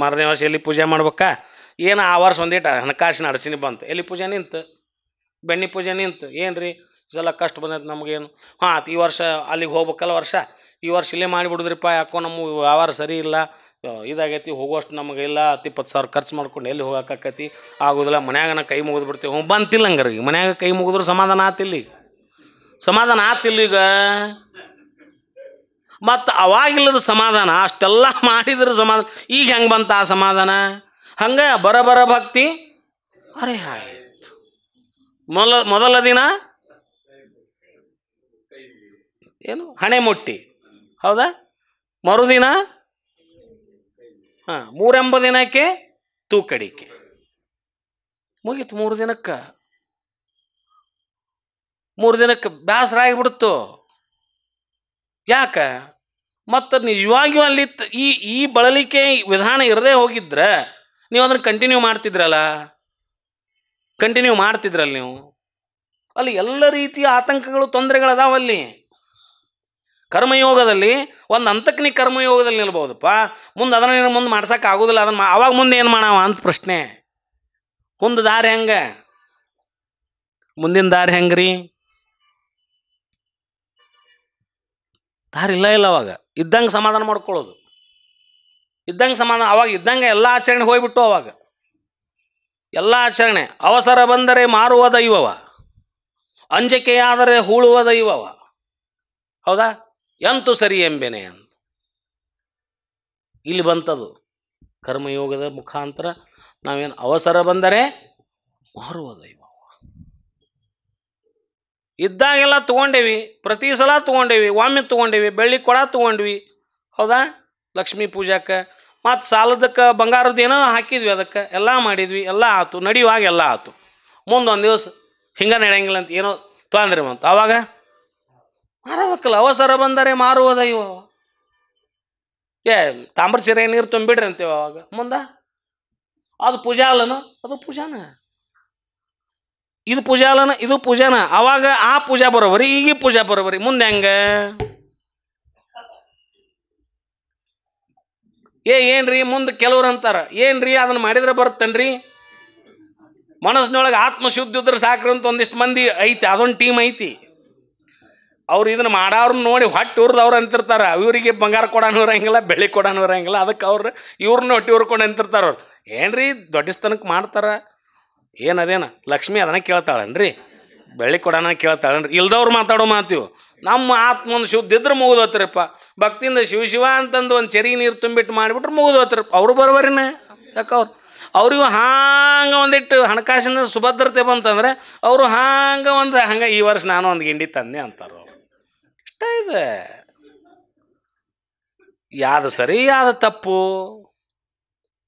ಮಾರನೇ ವರ್ಷ ಎಲ್ಲಿ ಪೂಜೆ ಮಾಡ್ಬೇಕಾ? ಏನು ಆ ವರ್ಷ ಒಂದೇಟ ಹಣಕಾಸಿನ ಅಡಚಣೆ ಬಂತು, ಎಲ್ಲಿ ಪೂಜೆ ನಿಂತು, ಬೆಣ್ಣೆ ಪೂಜೆ ನಿಂತು. ಏನು ರೀ ಇದೆಲ್ಲ ಕಷ್ಟ ಬಂದೈತೆ ನಮಗೇನು? ಹಾಂ, ಈ ವರ್ಷ ಅಲ್ಲಿಗೆ ಹೋಗ್ಬೇಕಲ್ಲ, ಈ ವರ್ಷ ಇಲ್ಲೇ ಮಾಡಿಬಿಡುದ್ರಿಪ್ಪ, ಯಾಕೋ ನಮ್ಮ ವ್ಯವಹಾರ ಸರಿ ಇಲ್ಲ, ಇದಾಗೈತಿ, ಹೋಗುವಷ್ಟು ನಮಗಿಲ್ಲ, 10,000 ಖರ್ಚು ಮಾಡ್ಕೊಂಡು ಎಲ್ಲಿ ಹೋಗೋಕ್ಕಾಕೈತಿ, ಆಗೋದಿಲ್ಲ, ಮನ್ಯಾಗ ಕೈ ಮುಗಿದು ಬಿಡ್ತೀವಿ. ಬಂತಿಲ್ಲ ಹಂಗಾರೆ, ಈಗ ಮನ್ಯಾಗ ಕೈ ಮುಗಿದ್ರು ಸಮಾಧಾನ ಆತಿಲ್ಲ. ಈಗ ಮತ್ತು ಅವಾಗಿಲ್ಲದ ಸಮಾಧಾನ, ಅಷ್ಟೆಲ್ಲ ಮಾಡಿದ್ರೆ ಸಮಾಧಾನ. ಈಗ ಹೆಂಗೆ ಬಂತ ಆ ಸಮಾಧಾನ? ಹಂಗೆ ಬರ ಭಕ್ತಿ. ಅರೆ ಆಯ್ತು, ಮೊದಲ ದಿನ ಏನು ಹಣೆ ಮುಟ್ಟಿ, ಹೌದಾ? ಮರುದಿನ ಹಾಂ, 3 ದಿನಕ್ಕೆ ತೂಕಡಿಕೆ ಮುಗೀತು. 3 ದಿನಕ್ಕೆ ಬೇಸರ ಆಗಿಬಿಡ್ತು. ಯಾಕೆ? ಮತ್ತು ನಿಜವಾಗಿಯೂ ಅಲ್ಲಿ ಈ ಬಳಲಿಕೆ ವಿಧಾನ ಇರದೇ ಹೋಗಿದ್ರೆ ನೀವು ಅದನ್ನು ಕಂಟಿನ್ಯೂ ಮಾಡ್ತಿದ್ರಲ್ಲ ನೀವು. ಅಲ್ಲಿ ಎಲ್ಲ ರೀತಿಯ ಆತಂಕಗಳು, ತೊಂದರೆಗಳದಾವಲ್ಲಿ. ಕರ್ಮಯೋಗದಲ್ಲಿ ಒಂದು ಹಂತಕ್ಕೆ ಕರ್ಮಯೋಗದಲ್ಲಿ ನಿಲ್ಬೋದಪ್ಪ, ಮುಂದೆ ಅದನ್ನು ಮುಂದೆ ಮಾಡ್ಸೋಕೆ ಆಗೋದಿಲ್ಲ. ಅದನ್ನು ಅವಾಗ ಮುಂದೆ ಏನು ಮಾಡವ ಅಂತ ಪ್ರಶ್ನೆ. ಮುಂದೆ ದಾರಿ ಹೆಂಗೆ? ಮುಂದಿನ ದಾರಿ ಹೆಂಗ್ರಿ? ದಾರಿ ಇಲ್ಲ ಅವಾಗ. ಇದ್ದಂಗೆ ಸಮಾಧಾನ ಮಾಡ್ಕೊಳ್ಳೋದು, ಅವಾಗ ಇದ್ದಂಗೆ ಎಲ್ಲ ಆಚರಣೆ ಹೋಗ್ಬಿಟ್ಟು, ಅವಾಗ ಎಲ್ಲ ಆಚರಣೆ. ಅವಸರ ಬಂದರೆ ಮಾರುವ ದೈವವ, ಅಂಜಿಕೆಯಾದರೆ ಹೂಳುವ ದೈವವ. ಹೌದಾ? ಎಂತೂ ಸರಿ ಎಂಬೆನೆ ಅಂತ ಇಲ್ಲಿ ಬಂತದು. ಕರ್ಮಯೋಗದ ಮುಖಾಂತರ ನಾವೇನು ಅವಸರ ಬಂದರೆ ಮಾರುವ ದೈವ. ಇದ್ದಾಗೆಲ್ಲ ತೊಗೊಂಡೇವಿ, ಪ್ರತಿ ಸಲ ತೊಗೊಂಡೇವಿ, ಒಮ್ಮೆ ತೊಗೊಂಡೇವಿ, ಬೆಳ್ಳಿ ಕೊಡ ತೊಗೊಂಡ್ವಿ. ಹೌದಾ? ಲಕ್ಷ್ಮೀ ಪೂಜಾಕ್ಕೆ ಮತ್ತು ಸಾಲದಕ್ಕೆ ಬಂಗಾರದ್ದೇನೋ ಹಾಕಿದ್ವಿ, ಅದಕ್ಕೆ ಎಲ್ಲ ಮಾಡಿದ್ವಿ, ಎಲ್ಲ ಆಯ್ತು, ನಡೆಯುವಾಗ ಎಲ್ಲ ಆಯ್ತು. ಮುಂದೊಂದು ದಿವಸ ಹಿಂಗೆ ನಡೆಯಂಗಿಲ್ಲ ಅಂತ ಏನೋ ತೊಂದರೆ ಬಂತು. ಆವಾಗ ಮಾರಬೇಕಲ್ಲ. ಅವಸರ ಬಂದರೆ ಮಾರುವ ದೈವ. ತಾಮ್ರ ಚೆರೆ ನೀರು ತುಂಬಿಡ್ರಿ ಅಂತೇವೆ ಅವಾಗ. ಮುಂದೆ ಅದು ಪೂಜಾ ಅಲ್ಲನ, ಅದು ಪೂಜಾನ. ಇದು ಪೂಜಾ ಅಲ್ಲನ, ಇದು ಪೂಜಾನ. ಅವಾಗ ಆ ಪೂಜಾ ಬರೋಬರಿ, ಈಗ ಪೂಜಾ ಬರೋಬರಿ. ಮುಂದೆ ಹೆಂಗೆ? ಏನ್ರಿ ಮುಂದೆ ಕೆಲವ್ರು ಅಂತಾರ, ಏನ್ರಿ ಅದನ್ನ ಮಾಡಿದ್ರೆ ಬರುತ್ತನ್ರಿ, ಮನಸ್ಸಿನೊಳಗೆ ಆತ್ಮಶುದ್ಧಿ ಇದ್ರೆ ಸಾಕ್ರಿ ಅಂತ ಒಂದಿಷ್ಟು ಮಂದಿ ಐತಿ. ಅದೊಂದು ಟೀಮ್ ಐತಿ. ಅವ್ರು ಇದನ್ನ ಮಾಡೋರ್ನ ನೋಡಿ ಹೊಟ್ಟೆ ಉರ್ದವ್ರು ಅಂತಿರ್ತಾರ. ಇವರಿಗೆ ಬಂಗಾರ ಕೊಡೋನು ಇರಂಗಿಲ್ಲ, ಬೆಳ್ಳಿ ಕೊಡೋನು ಇರಂಗಿಲ್ಲ. ಅದಕ್ಕೆ ಅವ್ರು ಇವ್ರನ್ನ ಹೊಟ್ಟೆ ಉರ್ಕೊಂಡು ಅಂತಿರ್ತಾರ. ಅವ್ರು ಏನ್ರಿ ದೊಡ್ಡಸ್ತನಕ್ಕೆ ಮಾಡ್ತಾರ, ಏನದೇನ ಲಕ್ಷ್ಮಿ ಅದನ್ನ ಕೇಳ್ತಾಳನ್ರಿ, ಬೆಳ್ಳಿ ಕೊಡೋಣ ಕೇಳ್ತಾಳನ್ರಿ. ಇಲ್ದವ್ರು ಮಾತಾಡೋ ಮಾತೀವಿ. ನಮ್ಮ ಆತ್ಮನ ಶುದ್ಧ ಇದ್ರೆ ಮುಗಿದೋತ್ರಪ್ಪ. ಭಕ್ತಿಯಿಂದ ಶಿವ ಶಿವ ಅಂತಂದು ಒಂದು ಚೆರಿ ನೀರು ತುಂಬಿಟ್ಟು ಮಾಡಿಬಿಟ್ರೆ ಮುಗಿದೋತ್ರಪ್ಪ. ಅವರು ಬರೋಬರಿನ. ಯಾಕೆ ಅವ್ರಿಗೂ ಹಾಂಗೆ ಒಂದಿಟ್ಟು ಹಣಕಾಸಿನ ಸುಭದ್ರತೆ ಬಂತಂದ್ರೆ ಅವರು ಹಂಗೆ ಈ ವರ್ಷ ನಾನು ಒಂದು ಗಿಂಡಿ ತಂದೆ ಅಂತಾರೆ. ಅವರು ಇಷ್ಟ ಇದೆ. ಯಾವ್ದು ಸರಿ ಯಾವ್ದು ತಪ್ಪು,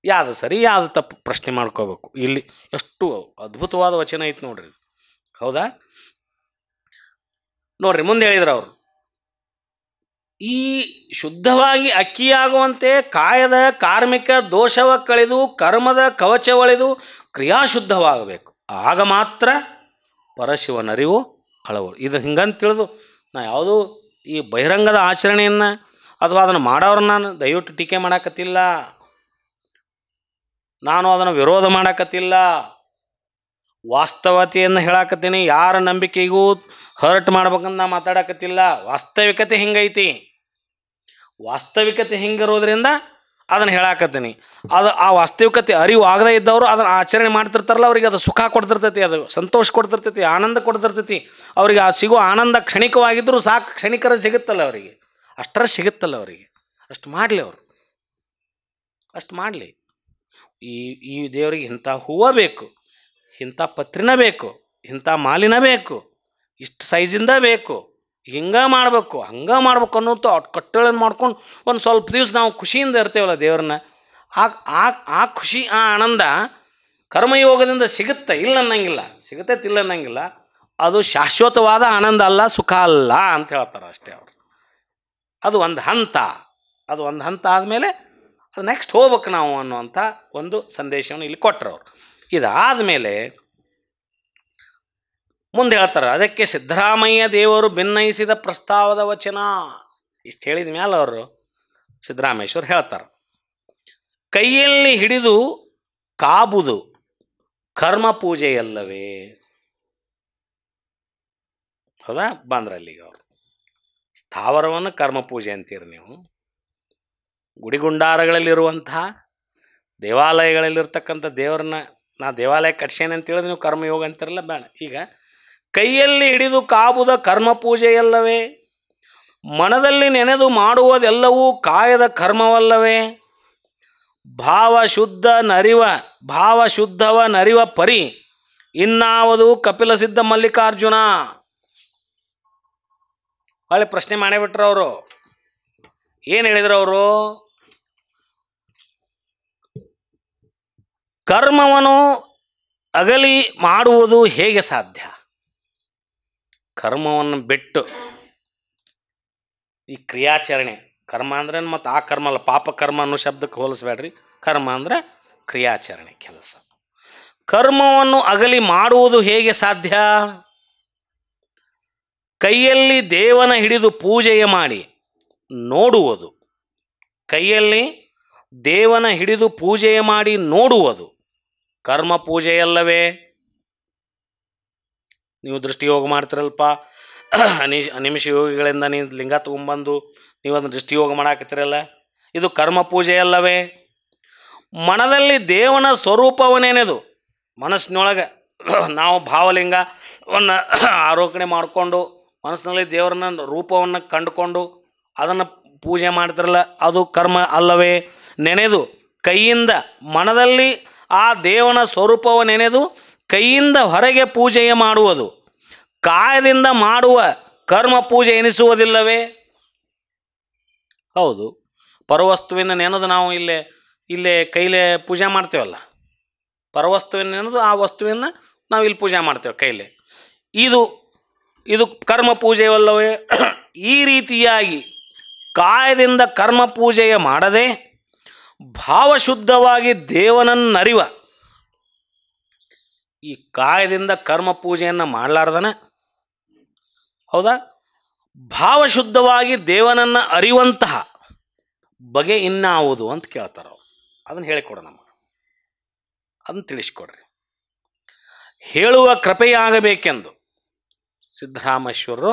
ಯಾವ್ದು ಸರಿ ಯಾವ್ದು ತಪ್ಪು ಪ್ರಶ್ನೆ ಮಾಡ್ಕೋಬೇಕು. ಇಲ್ಲಿ ಎಷ್ಟು ಅದ್ಭುತವಾದ ವಚನ ಐತಿ ನೋಡ್ರಿ. ಹೌದಾ? ನೋಡ್ರಿ ಮುಂದೆ ಹೇಳಿದ್ರು ಅವರು, ಈ ಶುದ್ಧವಾಗಿ ಅಕ್ಕಿಯಾಗುವಂತೆ ಕಾಯದ ಕಾರ್ಮಿಕ ದೋಷವ ಕಳೆದು ಕರ್ಮದ ಕವಚವಳೆದು ಕ್ರಿಯಾಶುದ್ಧವಾಗಬೇಕು. ಆಗ ಮಾತ್ರ ಪರಶಿವನರಿವು ಹಳವರು. ಇದು ಹಿಂಗಂತ ತಿಳಿದು ನಾ ಯಾವುದೂ ಈ ಬಹಿರಂಗದ ಆಚರಣೆಯನ್ನು ಅಥವಾ ಅದನ್ನು ಮಾಡೋರನ್ನ ನಾನು ದಯವಿಟ್ಟು ಟೀಕೆ ಮಾಡಾಕತ್ತಿಲ್ಲ. ನಾನು ಅದನ್ನು ವಿರೋಧ ಮಾಡಾಕತ್ತಿಲ್ಲ. ವಾಸ್ತವತೆಯನ್ನು ಹೇಳಾಕತ್ತೀನಿ. ಯಾರ ನಂಬಿಕೆಗೂ ಹರ್ಟ್ ಮಾಡ್ಬೇಕಂತ ನಾ ಮಾತಾಡಕತ್ತಿಲ್ಲ. ವಾಸ್ತವಿಕತೆ ಹಿಂಗೈತಿ. ವಾಸ್ತವಿಕತೆ ಹಿಂಗಿರೋದ್ರಿಂದ ಅದನ್ನು ಹೇಳಾಕತ್ತೀನಿ. ಅದು ಆ ವಾಸ್ತವಿಕತೆ ಅರಿವು ಆಗದೇ ಇದ್ದವರು ಅದನ್ನು ಆಚರಣೆ ಮಾಡ್ತಿರ್ತಾರಲ್ಲ, ಅವ್ರಿಗೆ ಅದು ಸುಖ ಕೊಡ್ತಿರ್ತೈತಿ, ಅದು ಸಂತೋಷ ಕೊಡ್ತಿರ್ತೈತಿ, ಆನಂದ ಕೊಡ್ತಿರ್ತೈತಿ. ಅವ್ರಿಗೆ ಆ ಸಿಗೋ ಆನಂದ ಕ್ಷಣಿಕವಾಗಿದ್ದರೂ ಸಾಕು, ಕ್ಷಣಿಕರ ಸಿಗುತ್ತಲ್ಲ ಅವರಿಗೆ, ಅಷ್ಟರ ಸಿಗುತ್ತಲ್ಲ ಅವರಿಗೆ. ಅಷ್ಟು ಮಾಡಲಿ ಅವರು, ಅಷ್ಟು ಮಾಡಲಿ. ಈ ದೇವರಿಗೆ ಇಂಥ ಹೂವು ಬೇಕು, ಇಂಥ ಪತ್ರಿನ ಬೇಕು, ಇಂಥ ಮಾಲಿನ ಬೇಕು, ಇಷ್ಟು ಸೈಜಿಂದ ಬೇಕು, ಹಿಂಗೆ ಮಾಡಬೇಕು, ಹಂಗೆ ಮಾಡ್ಬೇಕು ಅನ್ನೋದು ಕಟ್ಟಳೆಯನ್ನು ಮಾಡ್ಕೊಂಡು ಒಂದು ಸ್ವಲ್ಪ ದಿವಸ ನಾವು ಖುಷಿಯಿಂದ ಇರ್ತೇವಲ್ಲ ದೇವ್ರನ್ನ. ಆ ಖುಷಿ, ಆ ಆನಂದ ಕರ್ಮಯೋಗದಿಂದ ಸಿಗುತ್ತೆ, ಇಲ್ಲ ಅನ್ನಂಗಿಲ್ಲ, ಸಿಗುತ್ತೈತಿ ಇಲ್ಲ ಅನ್ನಂಗಿಲ್ಲ. ಅದು ಶಾಶ್ವತವಾದ ಆನಂದ ಅಲ್ಲ, ಸುಖ ಅಲ್ಲ ಅಂತ ಹೇಳ್ತಾರೆ ಅಷ್ಟೇ ಅವರು. ಅದು ಒಂದು ಹಂತ, ಅದು ಒಂದು ಹಂತ ಆದಮೇಲೆ ಅದು ನೆಕ್ಸ್ಟ್ ಹೋಗ್ಬೇಕು ನಾವು ಅನ್ನುವಂಥ ಒಂದು ಸಂದೇಶವನ್ನು ಇಲ್ಲಿ ಕೊಟ್ಟರು ಅವರು. ಇದಾದ ಮೇಲೆ ಮುಂದೆ ಹೇಳ್ತಾರೆ, ಅದಕ್ಕೆ ಸಿದ್ದರಾಮಯ್ಯ ದೇವರು ಭಿನ್ನಯಿಸಿದ ಪ್ರಸ್ತಾವದ ವಚನ. ಇಷ್ಟು ಹೇಳಿದ ಮೇಲೆ ಅವರು ಸಿದ್ದರಾಮೇಶ್ವರ್ ಹೇಳ್ತಾರೆ, ಕೈಯಲ್ಲಿ ಹಿಡಿದು ಕಾಬುದು ಕರ್ಮ ಪೂಜೆಯಲ್ಲವೇ. ಹೌದಾ? ಬಂದ್ರಲ್ಲಿಗೆ ಅವರು ಸ್ಥಾವರವನ್ನು ಕರ್ಮ ಪೂಜೆ ಅಂತೀರಿ ನೀವು. ಗುಡಿಗುಂಡಾರಗಳಲ್ಲಿರುವಂಥ ದೇವಾಲಯಗಳಲ್ಲಿರ್ತಕ್ಕಂಥ ದೇವರನ್ನ ನಾ ದೇವಾಲಯ ಕಟ್ಸೇನೆ ಅಂತೇಳಿದ್ರೆ ನೀವು ಕರ್ಮಯೋಗ ಅಂತಿರಲ್ಲ, ಬೇಡ. ಈಗ ಕೈಯಲ್ಲಿ ಹಿಡಿದು ಕಾಬುದ ಕರ್ಮ ಪೂಜೆಯಲ್ಲವೇ, ಮನದಲ್ಲಿ ನೆನೆದು ಮಾಡುವುದೆಲ್ಲವೂ ಕಾಯದ ಕರ್ಮವಲ್ಲವೇ. ಭಾವ ಶುದ್ಧವ ನರಿವ ಪರಿ ಇನ್ನಾವುದು ಕಪಿಲ ಸಿದ್ಧ ಮಲ್ಲಿಕಾರ್ಜುನ. ಒಳ್ಳೆ ಪ್ರಶ್ನೆ ಮಾಡೇ ಬಿಟ್ರು ಅವರು. ಏನು ಹೇಳಿದ್ರು ಅವರು? ಕರ್ಮವನ್ನು ಅಗಲಿ ಮಾಡುವುದು ಹೇಗೆ ಸಾಧ್ಯ? ಕರ್ಮವನ್ನು ಬಿಟ್ಟು ಈ ಕ್ರಿಯಾಚರಣೆ, ಕರ್ಮ ಅಂದ್ರೆ ಮತ್ತು ಆ ಕರ್ಮ ಅಲ್ಲ, ಪಾಪ ಕರ್ಮ ಅನ್ನೋ ಶಬ್ದಕ್ಕೆ ಹೋಲಿಸ್ಬೇಡ್ರಿ. ಕರ್ಮ ಅಂದ್ರೆ ಕ್ರಿಯಾಚರಣೆ, ಕೆಲಸ. ಕರ್ಮವನ್ನು ಅಗಲಿ ಮಾಡುವುದು ಹೇಗೆ ಸಾಧ್ಯ? ಕೈಯಲ್ಲಿ ದೇವನ ಹಿಡಿದು ಪೂಜೆಯ ಮಾಡಿ ನೋಡುವುದು. ಕೈಯಲ್ಲಿ ದೇವನ ಹಿಡಿದು ಪೂಜೆಯ ಮಾಡಿ ನೋಡುವುದು ಕರ್ಮ ಪೂಜೆಯಲ್ಲವೇ. ನೀವು ದೃಷ್ಟಿಯೋಗ ಮಾಡ್ತಿರಲ್ಪ, ಅನಿಮಿಷ ಯೋಗಿಗಳಿಂದ ನೀವು ಲಿಂಗ ತೊಗೊಂಬಂದು ನೀವು ಅದನ್ನು ದೃಷ್ಟಿಯೋಗ ಮಾಡಾಕತ್ತೀರಲ್ಲ, ಇದು ಕರ್ಮ ಪೂಜೆಯಲ್ಲವೇ. ಮನದಲ್ಲಿ ದೇವನ ಸ್ವರೂಪವನ್ನೇನೆದು, ಮನಸ್ಸಿನೊಳಗೆ ನಾವು ಭಾವಲಿಂಗವನ್ನು ಆರೋಪಣೆ ಮಾಡಿಕೊಂಡು ಮನಸ್ಸಿನಲ್ಲಿ ದೇವರನ್ನ ರೂಪವನ್ನು ಕಂಡುಕೊಂಡು ಅದನ್ನು ಪೂಜೆ ಮಾಡ್ತಿರಲ್ಲ, ಅದು ಕರ್ಮ ಅಲ್ಲವೇ. ನೆನೆದು ಕೈಯಿಂದ, ಮನದಲ್ಲಿ ಆ ದೇವನ ಸ್ವರೂಪವನ್ನು ನೆನೆದು ಕೈಯಿಂದ ಹೊರಗೆ ಪೂಜೆಯ ಮಾಡುವುದು ಕಾಯದಿಂದ ಮಾಡುವ ಕರ್ಮ ಪೂಜೆ ಎನಿಸುವುದಿಲ್ಲವೇ. ಹೌದು, ಪರವಸ್ತುವಿನ ನೆನೆದು ನಾವು ಇಲ್ಲೇ ಕೈಲೇ ಪೂಜೆ ಮಾಡ್ತೇವಲ್ಲ, ಪರವಸ್ತುವಿನ ನೆನೆದು ಆ ವಸ್ತುವಿನ ನಾವು ಇಲ್ಲಿ ಪೂಜೆ ಮಾಡ್ತೇವೆ ಕೈಲೇ. ಇದು ಕರ್ಮ ಪೂಜೆಯಲ್ಲವೇ. ಈ ರೀತಿಯಾಗಿ ಕಾಯದಿಂದ ಕರ್ಮ ಪೂಜೆಯ ಮಾಡದೆ ಭಾವಶುದ್ಧವಾಗಿ ದೇವನನ್ನರಿವ. ಈ ಕಾಯದಿಂದ ಕರ್ಮ ಪೂಜೆಯನ್ನು ಮಾಡಲಾರ್ದನ, ಹೌದಾ, ಭಾವಶುದ್ಧವಾಗಿ ದೇವನನ್ನು ಅರಿಯುವಂತಹ ಬಗೆ ಇನ್ನಾವುದು ಅಂತ ಕೇಳ್ತಾರೆ ಅವರು. ಅದನ್ನು ಹೇಳಿಕೊಡ ನಮಗೆ, ಅದನ್ನು ತಿಳಿಸ್ಕೊಡ್ರಿ. ಹೇಳುವ ಕೃಪೆಯಾಗಬೇಕೆಂದು ಸಿದ್ದರಾಮೇಶ್ವರರು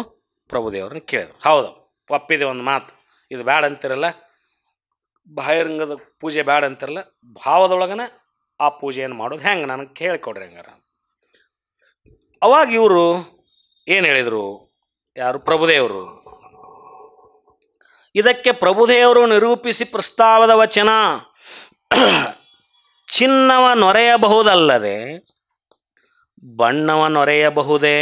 ಪ್ರಭುದೇವರನ್ನು ಕೇಳಿದರು. ಹೌದು, ಒಪ್ಪಿದೆ ಒಂದು ಮಾತು, ಇದು ಬ್ಯಾಡ ಅಂತಿರಲ್ಲ, ಬಾಹಿರಂಗದ ಪೂಜೆ ಬ್ಯಾಡ ಅಂತಿರಲ್ಲ, ಭಾವದೊಳಗನ ಆ ಪೂಜೆಯನ್ನು ಮಾಡೋದು ಹೆಂಗೆ ನನಗೆ ಹೇಳಿಕೊಡ್ರಿ ಹಂಗಾರ. ಅವಾಗ ಇವರು ಏನು ಹೇಳಿದರು, ಯಾರು, ಪ್ರಭುದೇವರು. ಇದಕ್ಕೆ ಪ್ರಭುದೇವರು ನಿರೂಪಿಸಿ ಪ್ರಸ್ತಾವದ ವಚನ, ಚಿನ್ನವ ನೊರೆಯಬಹುದಲ್ಲದೆ ಬಣ್ಣವ ನೊರೆಯಬಹುದೇ.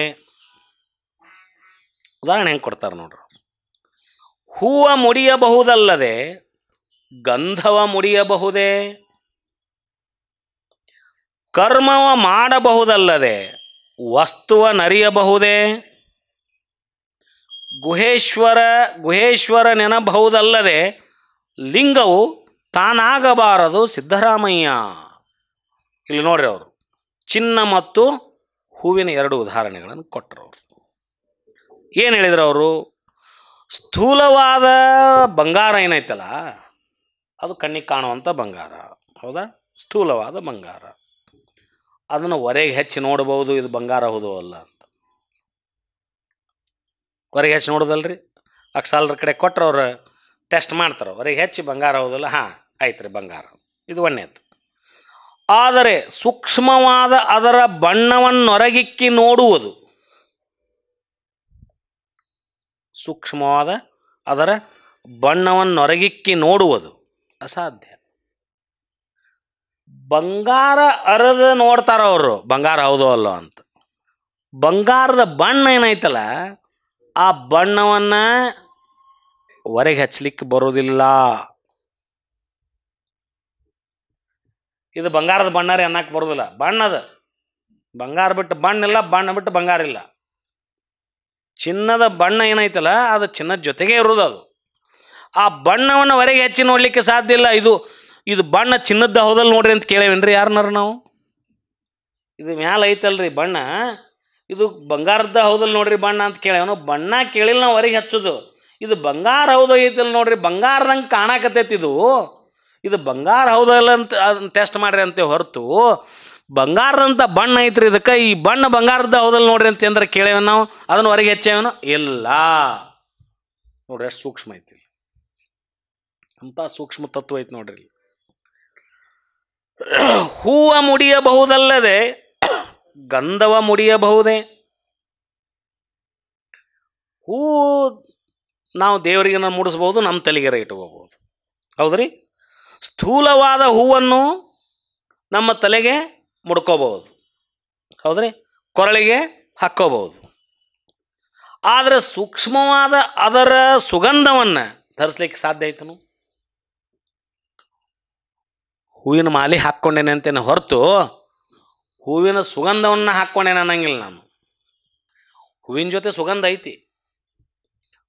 ಉದಾಹರಣೆ ಹೆಂಗೆ ಕೊಡ್ತಾರೆ ನೋಡ್ರಿ. ಹೂವ ಮುಡಿಯಬಹುದಲ್ಲದೆ ಗಂಧವ ಮುಡಿಯಬಹುದೇ, ಕರ್ಮವ ಮಾಡಬಹುದಲ್ಲದೆ ವಸ್ತುವ ನರಿಯಬಹುದೇ, ಗುಹೇಶ್ವರ ನೆನಬಹುದಲ್ಲದೆ ಲಿಂಗವು ತಾನಾಗಬಾರದು ಸಿದ್ದರಾಮಯ್ಯ. ಇಲ್ಲಿ ನೋಡ್ರಿ, ಅವರು ಚಿನ್ನ ಮತ್ತು ಹೂವಿನ ಎರಡು ಉದಾಹರಣೆಗಳನ್ನು ಕೊಟ್ಟರು. ಅವರು ಏನು ಹೇಳಿದ್ರು, ಅವರು ಸ್ಥೂಲವಾದ ಬಂಗಾರ ಏನೈತಲ್ಲ, ಅದು ಕಣ್ಣಿಗೆ ಕಾಣುವಂಥ ಬಂಗಾರ, ಹೌದಾ, ಸ್ಥೂಲವಾದ ಬಂಗಾರ. ಅದನ್ನು ಹೊರಗೆ ಹೆಚ್ಚಿ ನೋಡ್ಬೋದು, ಇದು ಬಂಗಾರ ಹೌದು ಅಲ್ಲ ಅಂತ. ಹೊರಗೆ ಹೆಚ್ಚಿ ನೋಡೋದಲ್ರಿ, ಅಕ್ಸಾಲ್ರ ಕಡೆ ಕೊಟ್ಟರೆ ಅವ್ರು ಟೆಸ್ಟ್ ಮಾಡ್ತಾರೆ, ಹೊರಗೆ ಹೆಚ್ಚಿ ಬಂಗಾರ ಹೌದಲ್ಲ, ಹಾಂ ಆಯ್ತು ರೀ ಬಂಗಾರ, ಇದು ಒಣ್ಣೆತ್ತು. ಆದರೆ ಸೂಕ್ಷ್ಮವಾದ ಅದರ ಬಣ್ಣವನ್ನೊರಗಿಕ್ಕಿ ನೋಡುವುದು, ಸೂಕ್ಷ್ಮವಾದ ಅದರ ಬಣ್ಣವನ್ನೊರಗಿಕ್ಕಿ ನೋಡುವುದು ಅಸಾಧ್ಯ. ಬಂಗಾರ ಅರದ ನೋಡ್ತಾರ ಅವರು, ಬಂಗಾರ ಹೌದೋ ಅಲ್ಲೋ ಅಂತ. ಬಂಗಾರದ ಬಣ್ಣ ಏನೈತಲ್ಲ, ಆ ಬಣ್ಣವನ್ನು ಹೊರಗೆ ಹಚ್ಚಲಿಕ್ಕೆ ಬರೋದಿಲ್ಲ. ಇದು ಬಂಗಾರದ ಬಣ್ಣರೇ ಅನ್ನಕ್ಕೆ ಬರೋದಿಲ್ಲ. ಬಣ್ಣದ ಬಂಗಾರ ಬಿಟ್ಟು ಬಣ್ಣ ಇಲ್ಲ, ಬಣ್ಣ ಬಿಟ್ಟು ಬಂಗಾರ ಇಲ್ಲ. ಚಿನ್ನದ ಬಣ್ಣ ಏನೈತಲ್ಲ, ಅದು ಚಿನ್ನದ ಜೊತೆಗೆ ಇರೋದು. ಅದು ಆ ಬಣ್ಣವನ್ನು ಹೊರಗೆ ಹೆಚ್ಚಿ ನೋಡಲಿಕ್ಕೆ ಸಾಧ್ಯ ಇಲ್ಲ. ಇದು ಬಣ್ಣ ಚಿನ್ನದ ಹೌದಲ್ಲ ನೋಡ್ರಿ ಅಂತ ಕೇಳೇವೇನ್ರಿ ಯಾರನ್ನಾರು ನಾವು? ಇದು ಮ್ಯಾಲ ಐತಲ್ರಿ ಬಣ್ಣ, ಇದು ಬಂಗಾರದ ಹೌದಲ್ಲ ನೋಡ್ರಿ ಬಣ್ಣ ಅಂತ ಕೇಳೇವನು? ಬಣ್ಣ ಕೇಳಿಲ್ಲ ನಾವು ಹೊರಗೆ ಹಚ್ಚೋದು. ಇದು ಬಂಗಾರ ಹೌದು ಐತಲ್ಲ ನೋಡ್ರಿ, ಬಂಗಾರದಂಗೆ ಕಾಣಕತ್ತೈತಿ ಇದು ಬಂಗಾರ ಹೌದಲ್ಲ ಅಂತ ಅದನ್ನ ಟೆಸ್ಟ್ ಮಾಡ್ರಿ ಅಂತ ಹೊರತು ಬಂಗಾರದಂಥ ಬಣ್ಣ ಐತ್ರಿ ಇದಕ್ಕೆ, ಈ ಬಣ್ಣ ಬಂಗಾರದ ಹೌದಲ್ಲ ನೋಡ್ರಿ ಅಂತ ಅಂದ್ರೆ ಕೇಳೇವ ನಾವು? ಅದನ್ನು ಹೊರಗೆ ಹೆಚ್ಚೇವನು ಇಲ್ಲ. ನೋಡ್ರಿ ಎಷ್ಟು ಸೂಕ್ಷ್ಮ ಐತಿ, ಅಂತ ಸೂಕ್ಷ್ಮ ತತ್ವ ಐತಿ ನೋಡ್ರಿ. ಹೂವ ಮುಡಿಯಬಹುದಲ್ಲದೆ ಗಂಧವ ಮುಡಿಯಬಹುದೇ. ಹೂ ನಾವು ದೇವರಿಗೆ ಮುಡಿಸ್ಬೋದು, ನಮ್ಮ ತಲೆಗೆರ ಇಟ್ಕೋಬಹುದು, ಹೌದ್ರಿ. ಸ್ಥೂಲವಾದ ಹೂವನ್ನು ನಮ್ಮ ತಲೆಗೆ ಮುಡ್ಕೋಬಹುದು, ಹೌದ್ರಿ, ಕೊರಳಿಗೆ ಹಾಕ್ಕೋಬಹುದು. ಆದರೆ ಸೂಕ್ಷ್ಮವಾದ ಅದರ ಸುಗಂಧವನ್ನು ಧರಿಸ್ಲಿಕ್ಕೆ ಸಾಧ್ಯ ಐತನು? ಹೂವಿನ ಮಾಲೆ ಹಾಕ್ಕೊಂಡೇನೆ ಅಂತೇನೆ ಹೊರತು ಹೂವಿನ ಸುಗಂಧವನ್ನು ಹಾಕ್ಕೊಂಡೇನೆ ಅನ್ನಂಗಿಲ್ಲ ನಾನು. ಹೂವಿನ ಜೊತೆ ಸುಗಂಧ ಐತಿ.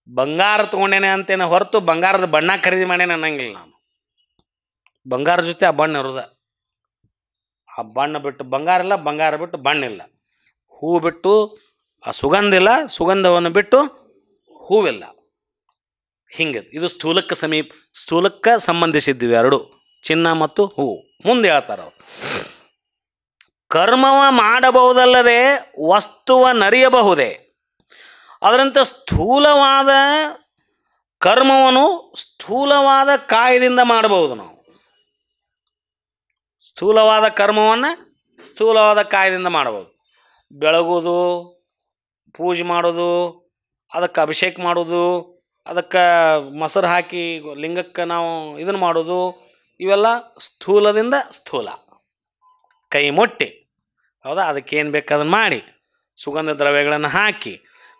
ಬಂಗಾರ ತೊಗೊಂಡೇನೆ ಅಂತೇನೆ ಹೊರತು ಬಂಗಾರದ ಬಣ್ಣ ಖರೀದಿ ಮಾಡೇನೆ ಅನ್ನಂಗಿಲ್ಲ ನಾನು. ಬಂಗಾರ ಜೊತೆ ಆ ಬಣ್ಣ ಇರೋದ. ಆ ಬಣ್ಣ ಬಿಟ್ಟು ಬಂಗಾರ ಇಲ್ಲ, ಬಂಗಾರ ಬಿಟ್ಟು ಬಣ್ಣ ಇಲ್ಲ. ಹೂ ಬಿಟ್ಟು ಆ ಸುಗಂಧ ಇಲ್ಲ, ಸುಗಂಧವನ್ನು ಬಿಟ್ಟು ಹೂವಿಲ್ಲ. ಹಿಂಗೆ ಇದು ಸ್ಥೂಲಕ್ಕೆ ಸಂಬಂಧಿಸಿದ್ವಿ ಎರಡು, ಚಿನ್ನ ಮತ್ತು ಹೂವು. ಮುಂದೆ ಹೇಳ್ತಾರೆ ಅವರು, ಕರ್ಮವ ಮಾಡಬಹುದಲ್ಲದೆ ವಸ್ತುವ ನರಿಯಬಹುದೇ. ಅದರಂತೆ ಸ್ಥೂಲವಾದ ಕರ್ಮವನ್ನು ಸ್ಥೂಲವಾದ ಕಾಯದಿಂದ ಮಾಡಬಹುದು ನಾವು. ಸ್ಥೂಲವಾದ ಕರ್ಮವನ್ನು ಸ್ಥೂಲವಾದ ಕಾಯದಿಂದ ಮಾಡಬಹುದು. ಬೆಳಗೋದು, ಪೂಜೆ ಮಾಡೋದು, ಅದಕ್ಕೆ ಅಭಿಷೇಕ ಮಾಡೋದು, ಅದಕ್ಕೆ ಮೊಸರು ಹಾಕಿ ಲಿಂಗಕ್ಕೆ ನಾವು ಇದನ್ನು ಮಾಡೋದು, ಇವೆಲ್ಲ ಸ್ಥೂಲದಿಂದ ಸ್ಥೂಲ. ಕೈ ಮುಟ್ಟಿ, ಹೌದಾ, ಅದಕ್ಕೇನು ಬೇಕು ಅದನ್ನು ಮಾಡಿ, ಸುಗಂಧ ದ್ರವ್ಯಗಳನ್ನು ಹಾಕಿ,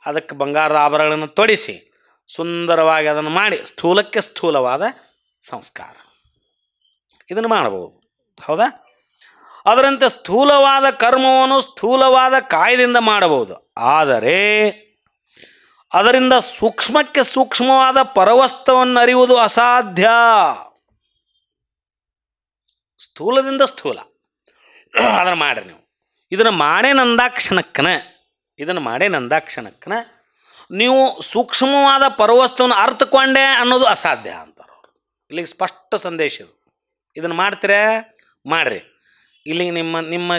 ಅದಕ್ಕೆ ಬಂಗಾರದ ಆಭರಣಗಳನ್ನು ತೊಡಿಸಿ ಸುಂದರವಾಗಿ ಅದನ್ನು ಮಾಡಿ ಸ್ಥೂಲಕ್ಕೆ ಸ್ಥೂಲವಾದ ಸಂಸ್ಕಾರ ಇದನ್ನು ಮಾಡಬಹುದು, ಹೌದಾ. ಅದರಂತೆ ಸ್ಥೂಲವಾದ ಕರ್ಮವನ್ನು ಸ್ಥೂಲವಾದ ಕಾಯದಿಂದ ಮಾಡಬಹುದು. ಆದರೆ ಅದರಿಂದ ಸೂಕ್ಷ್ಮಕ್ಕೆ ಸೂಕ್ಷ್ಮವಾದ ಪರವಸ್ತುವನ್ನು ಅರಿಯುವುದು ಅಸಾಧ್ಯ. ಸ್ಥೂಲದಿಂದ ಸ್ಥೂಲ ಅದನ್ನು ಮಾಡ್ರಿ ನೀವು. ಇದನ್ನು ಮಾಡೇ ನಂದಾಕ್ಷಣಕ್ಕನ ನೀವು ಸೂಕ್ಷ್ಮವಾದ ಪರವಸ್ತುವನ್ನು ಅರ್ಥಕೊಂಡೆ ಅನ್ನೋದು ಅಸಾಧ್ಯ ಅಂತಾರೆ ಅವರು. ಇಲ್ಲಿಗೆ ಸ್ಪಷ್ಟ ಸಂದೇಶ ಇದು. ಇದನ್ನು ಮಾಡ್ತೀರಾ ಮಾಡ್ರಿ. ಇಲ್ಲಿಗೆ ನಿಮ್ಮ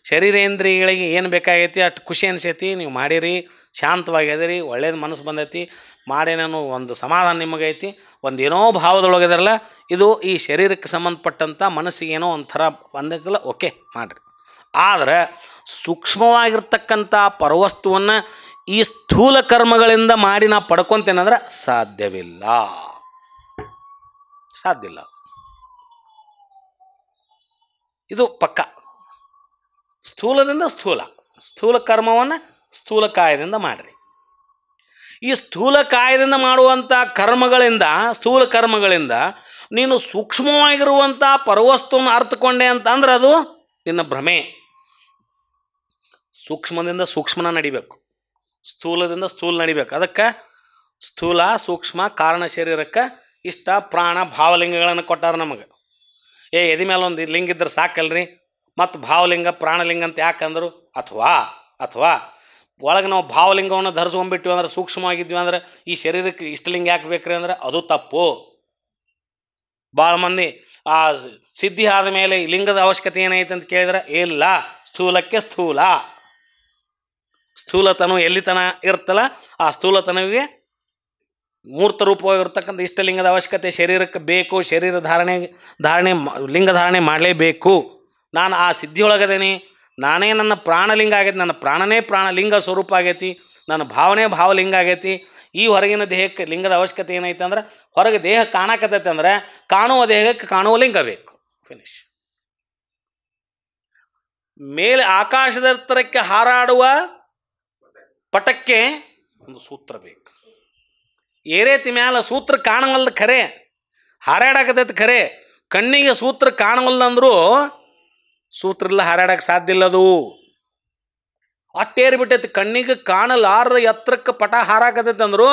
ಶರೀರೇಂದ್ರಿಯಗಳಿಗೆ ಏನು ಬೇಕಾಗೈತಿ ಅಷ್ಟು ಖುಷಿ ಅನಿಸೈತಿ, ನೀವು ಮಾಡಿರಿ, ಶಾಂತವಾಗಿ ಅದಿರಿ, ಒಳ್ಳೇದು ಮನಸ್ಸು ಬಂದೈತಿ, ಮಾಡೇನೋ ಒಂದು ಸಮಾಧಾನ ನಿಮಗೈತಿ, ಒಂದು ಏನೋ ಭಾವದೊಳಗಿದಾರಲ್ಲ, ಇದು ಈ ಶರೀರಕ್ಕೆ ಸಂಬಂಧಪಟ್ಟಂಥ ಮನಸ್ಸಿಗೆ ಏನೋ ಒಂಥರ ಬಂದೈತಲ್ಲ, ಓಕೆ ಮಾಡಿರಿ. ಆದರೆ ಸೂಕ್ಷ್ಮವಾಗಿರ್ತಕ್ಕಂಥ ಪರವಸ್ತುವನ್ನು ಈ ಸ್ಥೂಲ ಕರ್ಮಗಳಿಂದ ಮಾಡಿ ನಾ ಪಡ್ಕೊತೇನಂದ್ರೆ ಸಾಧ್ಯವಿಲ್ಲ. ಇದು ಪಕ್ಕ. ಸ್ಥೂಲದಿಂದ ಸ್ಥೂಲ ಕರ್ಮವನ್ನು ಸ್ಥೂಲ ಕಾಯದಿಂದ ಮಾಡಿರಿ. ಈ ಸ್ಥೂಲ ಕಾಯದಿಂದ ಮಾಡುವಂಥ ಸ್ಥೂಲ ಕರ್ಮಗಳಿಂದ ನೀನು ಸೂಕ್ಷ್ಮವಾಗಿರುವಂಥ ಪರವಸ್ತುವನ್ನು ಅರ್ಥಕೊಂಡೆ ಅಂತಂದ್ರೆ ಅದು ನಿನ್ನ ಭ್ರಮೆ. ಸೂಕ್ಷ್ಮದಿಂದ ಸೂಕ್ಷ್ಮನ ನಡಿಬೇಕು, ಸ್ಥೂಲದಿಂದ ಸ್ಥೂಲ ನಡಿಬೇಕು. ಅದಕ್ಕೆ ಸ್ಥೂಲ ಸೂಕ್ಷ್ಮ ಕಾರಣ ಶರೀರಕ್ಕೆ ಇಷ್ಟ ಪ್ರಾಣ ಭಾವಲಿಂಗಗಳನ್ನು ಕೊಟ್ಟಾರ ನಮಗೆ. ಎದೆ ಮೇಲೆ ಒಂದು ಲಿಂಗ ಇದ್ರೆ ಸಾಕಲ್ರಿ, ಮತ್ತು ಭಾವಲಿಂಗ ಪ್ರಾಣಲಿಂಗ ಅಂತ ಯಾಕಂದ್ರು? ಅಥವಾ ಒಳಗೆ ನಾವು ಭಾವಲಿಂಗವನ್ನು ಧರಿಸ್ಕೊಂಡ್ಬಿಟ್ವಿ ಅಂದ್ರೆ, ಸೂಕ್ಷ್ಮವಾಗಿದ್ವಿ ಅಂದ್ರೆ ಈ ಶರೀರಕ್ಕೆ ಇಷ್ಟಲಿಂಗ ಯಾಕೆ ಬೇಕ್ರಿ ಅಂದ್ರೆ ಅದು ತಪ್ಪು. ಭಾಳ ಮಂದಿ ಆ ಸಿದ್ಧಿ ಆದ ಮೇಲೆ ಲಿಂಗದ ಅವಶ್ಯಕತೆ ಏನೈತೆ ಅಂತ ಕೇಳಿದ್ರೆ ಇಲ್ಲ, ಸ್ಥೂಲಕ್ಕೆ ಸ್ಥೂಲತನ ಎಲ್ಲಿತನ ಇರ್ತಲ್ಲ ಆ ಸ್ಥೂಲತನವಿಗೆ ಮೂರ್ತ ರೂಪವಾಗಿರ್ತಕ್ಕಂಥ ಇಷ್ಟಲಿಂಗದ ಅವಶ್ಯಕತೆ ಶರೀರಕ್ಕೆ ಬೇಕು. ಶರೀರ ಧಾರಣೆ ಲಿಂಗ ಧಾರಣೆ ಮಾಡಲೇಬೇಕು. ನಾನು ಆ ಸಿದ್ಧಿಯೊಳಗದೇನೆ, ನಾನೇ ನನ್ನ ಪ್ರಾಣಲಿಂಗ ಆಗೈತಿ, ನನ್ನ ಪ್ರಾಣನೇ ಪ್ರಾಣಲಿಂಗ ಸ್ವರೂಪ ಆಗೈತಿ, ನನ್ನ ಭಾವನೆ ಭಾವಲಿಂಗ ಆಗೈತಿ. ಈ ಹೊರಗಿನ ದೇಹಕ್ಕೆ ಲಿಂಗದ ಅವಶ್ಯಕತೆ ಏನೈತೆ ಅಂದ್ರೆ, ಹೊರಗೆ ದೇಹ ಕಾಣಕತ್ತೈತೆ ಅಂದ್ರೆ ಕಾಣುವ ದೇಹಕ್ಕೆ ಕಾಣುವ ಲಿಂಗ ಬೇಕು. ಫಿನಿಶ್. ಮೇಲೆ ಆಕಾಶದ ಎತ್ತರಕ್ಕೆ ಹಾರಾಡುವ ಪಟಕ್ಕೆ ಒಂದು ಸೂತ್ರ ಬೇಕು. ಏರೇತಿ ಮ್ಯಾಲ ಸೂತ್ರ ಕಾಣವಲ್ದ ಖರೆ, ಹಾರಾಡಕತೈತಿ ಖರೆ, ಕಣ್ಣಿಗೆ ಸೂತ್ರ ಕಾಣವಲ್ದಂದ್ರೂ ಸೂತ್ರ ಇಲ್ಲ, ಹಾರಾಡಕ್ಕೆ ಸಾಧ್ಯ ಇಲ್ಲದು. ಅಟ್ಟೇರಿ ಬಿಟ್ಟೈತಿ, ಕಣ್ಣಿಗೆ ಕಾಣಲಾರದ ಎತ್ತರಕ್ಕೆ ಪಟ ಹಾರಾಕತೈತಿ ಅಂದ್ರು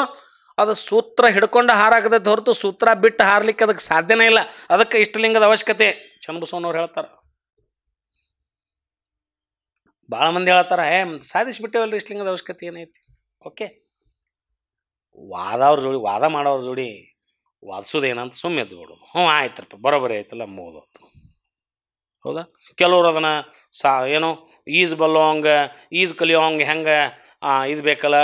ಅದು ಸೂತ್ರ ಹಿಡ್ಕೊಂಡು ಹಾರಾಕತೈತಿ ಹೊರತು ಸೂತ್ರ ಬಿಟ್ಟು ಹಾರ್ಲಿಕ್ಕೆ ಅದಕ್ಕೆ ಸಾಧ್ಯನೇ ಇಲ್ಲ. ಅದಕ್ಕೆ ಇಷ್ಟಲಿಂಗದ ಅವಶ್ಯಕತೆ ಚನ್ನಬಸವಣ್ಣವ್ರು ಹೇಳ್ತಾರೆ. ಭಾಳ ಮಂದಿ ಹೇಳ್ತಾರೆ, ಸಾಧಿಸಿಬಿಟ್ಟೇವಲ್ರಿ ಇಷ್ಟಲಿಂಗದ ಅವಶ್ಯಕತೆ ಏನೈತಿ. ಓಕೆ, ವಾದ ಮಾಡೋರ ಜೋಡಿ ವಾದಿಸೋದೇನಂತ ಸುಮ್ಮನೆ ಎದ್ದುಬಿಡೋದು. ಆಯ್ತರಪ್ಪ, ಬರೋಬ್ಬರಿ ಆಯ್ತಲ್ಲ, ಮುಗಿದೋತು. ಹೌದಾ? ಕೆಲವರು ಅದನ್ನು ಏನೋ ಈಜು ಕಲಿಯೋಂಗೆ ಹೆಂಗೆ ಇದು ಬೇಕಲ್ಲ,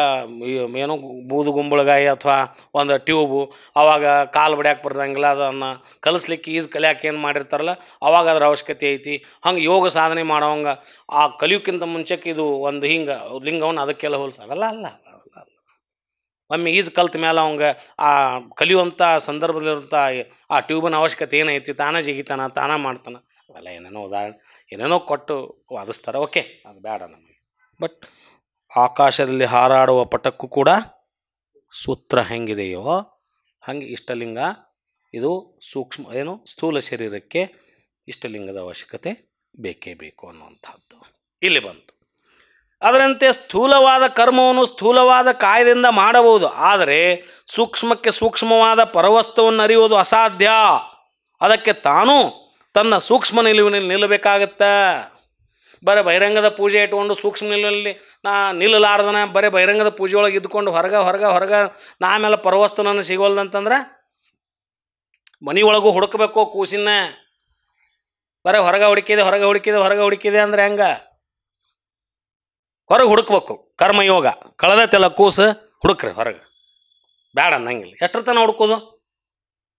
ಏನೋ ಬೂದು ಗುಂಬಳಗಾಯಿ ಅಥವಾ ಒಂದು ಟ್ಯೂಬು, ಅವಾಗ ಕಾಲು ಬಡಿಯಾಕೆ ಬರ್ದಂಗಿಲ್ಲ, ಅದನ್ನು ಕಲಿಸ್ಲಿಕ್ಕೆ ಈಜು ಕಲಿಯಾಕೆ ಏನು ಮಾಡಿರ್ತಾರಲ್ಲ ಅವಾಗ ಅದ್ರ ಅವಶ್ಯಕತೆ ಐತಿ. ಹಂಗೆ ಯೋಗ ಸಾಧನೆ ಮಾಡೋವಂಗೆ ಆ ಕಲಿಯೋಕ್ಕಿಂತ ಮುಂಚೆಕ್ಕೆ ಇದು ಒಂದು ಹಿಂಗೆ ಲಿಂಗವನ್ನು ಅದಕ್ಕೆಲ್ಲ ಹೋಲಿಸಾಗಲ್ಲ. ಅಲ್ಲ, ಒಮ್ಮೆ ಈಜು ಕಲ್ತ ಮೇಲೆ ಅವಂಗೆ ಆ ಕಲಿಯುವಂಥ ಸಂದರ್ಭದಲ್ಲಿರುವಂಥ ಆ ಟ್ಯೂಬನ ಅವಶ್ಯಕತೆ ಏನೈತಿ, ತಾನೇ ಜಿಗಿತಾನ, ತಾನೇ ಮಾಡ್ತಾನೆ, ಅವೆಲ್ಲ ಏನೇನೋ ಕೊಟ್ಟು ವಾದಿಸ್ತಾರೆ. ಓಕೆ, ಅದು ಬೇಡ ನಮಗೆ. ಬಟ್ ಆಕಾಶದಲ್ಲಿ ಹಾರಾಡುವ ಪಟಕ್ಕೂ ಕೂಡ ಸೂತ್ರ ಹೆಂಗಿದೆಯೋ ಹಾಗೆ ಇಷ್ಟಲಿಂಗ ಇದು ಸ್ಥೂಲ ಶರೀರಕ್ಕೆ ಇಷ್ಟಲಿಂಗದ ಅವಶ್ಯಕತೆ ಬೇಕೇ ಬೇಕು ಅನ್ನುವಂಥದ್ದು ಇಲ್ಲಿ ಬಂತು. ಅದರಂತೆ ಸ್ಥೂಲವಾದ ಕರ್ಮವನ್ನು ಸ್ಥೂಲವಾದ ಕಾಯದಿಂದ ಮಾಡಬಹುದು, ಆದರೆ ಸೂಕ್ಷ್ಮಕ್ಕೆ ಸೂಕ್ಷ್ಮವಾದ ಪರವಸ್ತುವನ್ನು ಅರಿಯುವುದು ಅಸಾಧ್ಯ. ಅದಕ್ಕೆ ತಾನು ತನ್ನ ಸೂಕ್ಷ್ಮ ನಿಲುವಿನಲ್ಲಿ ನಿಲ್ಲಬೇಕಾಗತ್ತೆ. ಬರೀ ಬಹಿರಂಗದ ಪೂಜೆ ಇಟ್ಕೊಂಡು ಸೂಕ್ಷ್ಮ ನಿಲುವಿನಲ್ಲಿ ನಿಲ್ಲಲಾರ್ದನ ಬರೀ ಬಹಿರಂಗದ ಪೂಜೆ ಒಳಗೆ ಇದ್ಕೊಂಡು ಹೊರಗೆ ನಾ ಆಮೇಲೆ ಪರವಸ್ತು ನನಗೆ ಸಿಗೋಲ್ದಂತಂದ್ರೆ ಮನೆಯೊಳಗೂ ಹುಡುಕಬೇಕು ಕೂಸಿನ. ಬರೀ ಹೊರಗೆ ಹುಡುಕಿದೆ ಅಂದ್ರೆ ಹೆಂಗೆ? ಹೊರಗೆ ಹುಡುಕ್ಬೇಕು. ಕರ್ಮಯೋಗ ಕಳೆದೈತೆಲ್ಲ ಕೂಸು, ಹುಡುಕ್ರಿ ಹೊರಗೆ, ಬೇಡ ಅನ್ನಂಗಿಲ್ಲ. ಎಷ್ಟರ ತನಕ ಹುಡುಕೋದು?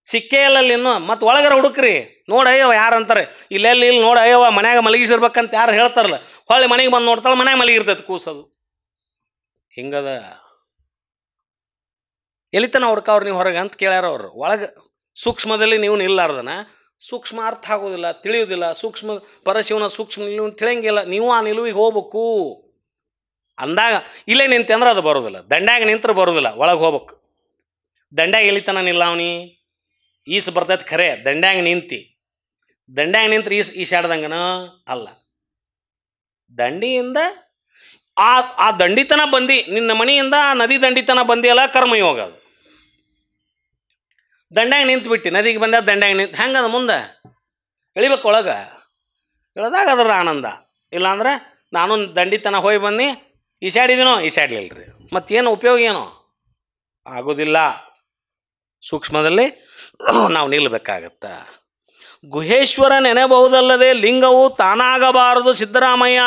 ಸಿಕ್ಕೇ ಇಲ್ಲ ಇನ್ನು, ಮತ್ತು ಒಳಗರ ಹುಡುಕ್ರಿ. ನೋಡಯ್ಯವ ಯಾರು ಅಂತಾರೆ, ಇಲ್ಲಿ ನೋಡ ಅಯ್ಯವ ಮನ್ಯಾಗ ಮಲಗಿಸಿರ್ಬೇಕಂತ ಯಾರು ಹೇಳ್ತಾರಲ್ಲ, ಹೊಳ್ಳಿ ಮನೆಗೆ ಬಂದು ನೋಡ್ತಾಳೆ ಮನ್ಯಾಗ ಮಲಗಿರ್ತೈತೆ ಕೂಸದು. ಹಿಂಗದ ಎಲ್ಲಿತನ ಹುಡ್ಕವ್ರು ನೀವು ಹೊರಗೆ ಅಂತ ಕೇಳ್ಯಾರ ಅವರು. ಒಳಗೆ ಸೂಕ್ಷ್ಮದಲ್ಲಿ ನೀವು ನಿಲ್ಲಾರ್ದನ ಸೂಕ್ಷ್ಮ ಅರ್ಥ ಆಗೋದಿಲ್ಲ, ತಿಳಿಯೋದಿಲ್ಲ. ಸೂಕ್ಷ್ಮ ಪರಶಿವನ ಸೂಕ್ಷ್ಮ ನಿಲುವು ತಿಳಿಯಂಗಿಲ್ಲ. ನೀವು ಆ ನಿಲುವಿಗೆ ಹೋಗ್ಬೇಕು ಅಂದಾಗ ಇಲ್ಲೇ ನಿಂತೆ ಅಂದ್ರೆ ಅದು ಬರೋದಿಲ್ಲ. ದಂಡ್ಯಾಗ ನಿಂತ್ರೆ ಬರೋದಿಲ್ಲ, ಒಳಗೆ ಹೋಗ್ಬೇಕು. ದಂಡ್ಯಾಗ ಎಲ್ಲಿತನ ನಿಲ್ಲವನಿ ಈಸು ಬರ್ತೈತೆ ಖರೆ, ದಂಡ್ಯಾಗ ನಿಂತ್ರೆ ಈಸಾಡ್ದಂಗನ ಅಲ್ಲ. ದಂಡಿಯಿಂದ ಆ ಆ ದಂಡಿತನ ಬಂದು ನಿನ್ನ ಮನೆಯಿಂದ ನದಿ ದಂಡಿತನ ಬಂದಿಯಲ್ಲ ಕರ್ಮಯೋಗ ಅದು. ದಂಡ್ಯಾಗ ನಿಂತುಬಿಟ್ಟು ನದಿಗೆ ಬಂದ ದಂಡ್ಯಾಗ ನಿಂತು ಹೆಂಗದ ಮುಂದೆ ಇಳಿಬೇಕು ಒಳಗೆ, ಇಳ್ದಾಗ ಅದ್ರ ಆನಂದ. ಇಲ್ಲಾಂದ್ರೆ ನಾನು ದಂಡಿತನ ಹೋಗಿ ಬಂದು ಈಸಾಡಿದಿನೋ ಈಸಾಡ್ಲಿಲ್ರಿ, ಮತ್ತೇನು ಉಪಯೋಗ ಏನೋ ಆಗೋದಿಲ್ಲ. ಸೂಕ್ಷ್ಮದಲ್ಲಿ ನಾವು ನಿಲ್ಲಬೇಕಾಗತ್ತ. ಗುಹೇಶ್ವರ ನೆನೆಬಹುದಲ್ಲದೆ ಲಿಂಗವು ತಾನಾಗಬಾರದು ಸಿದ್ದರಾಮಯ್ಯ.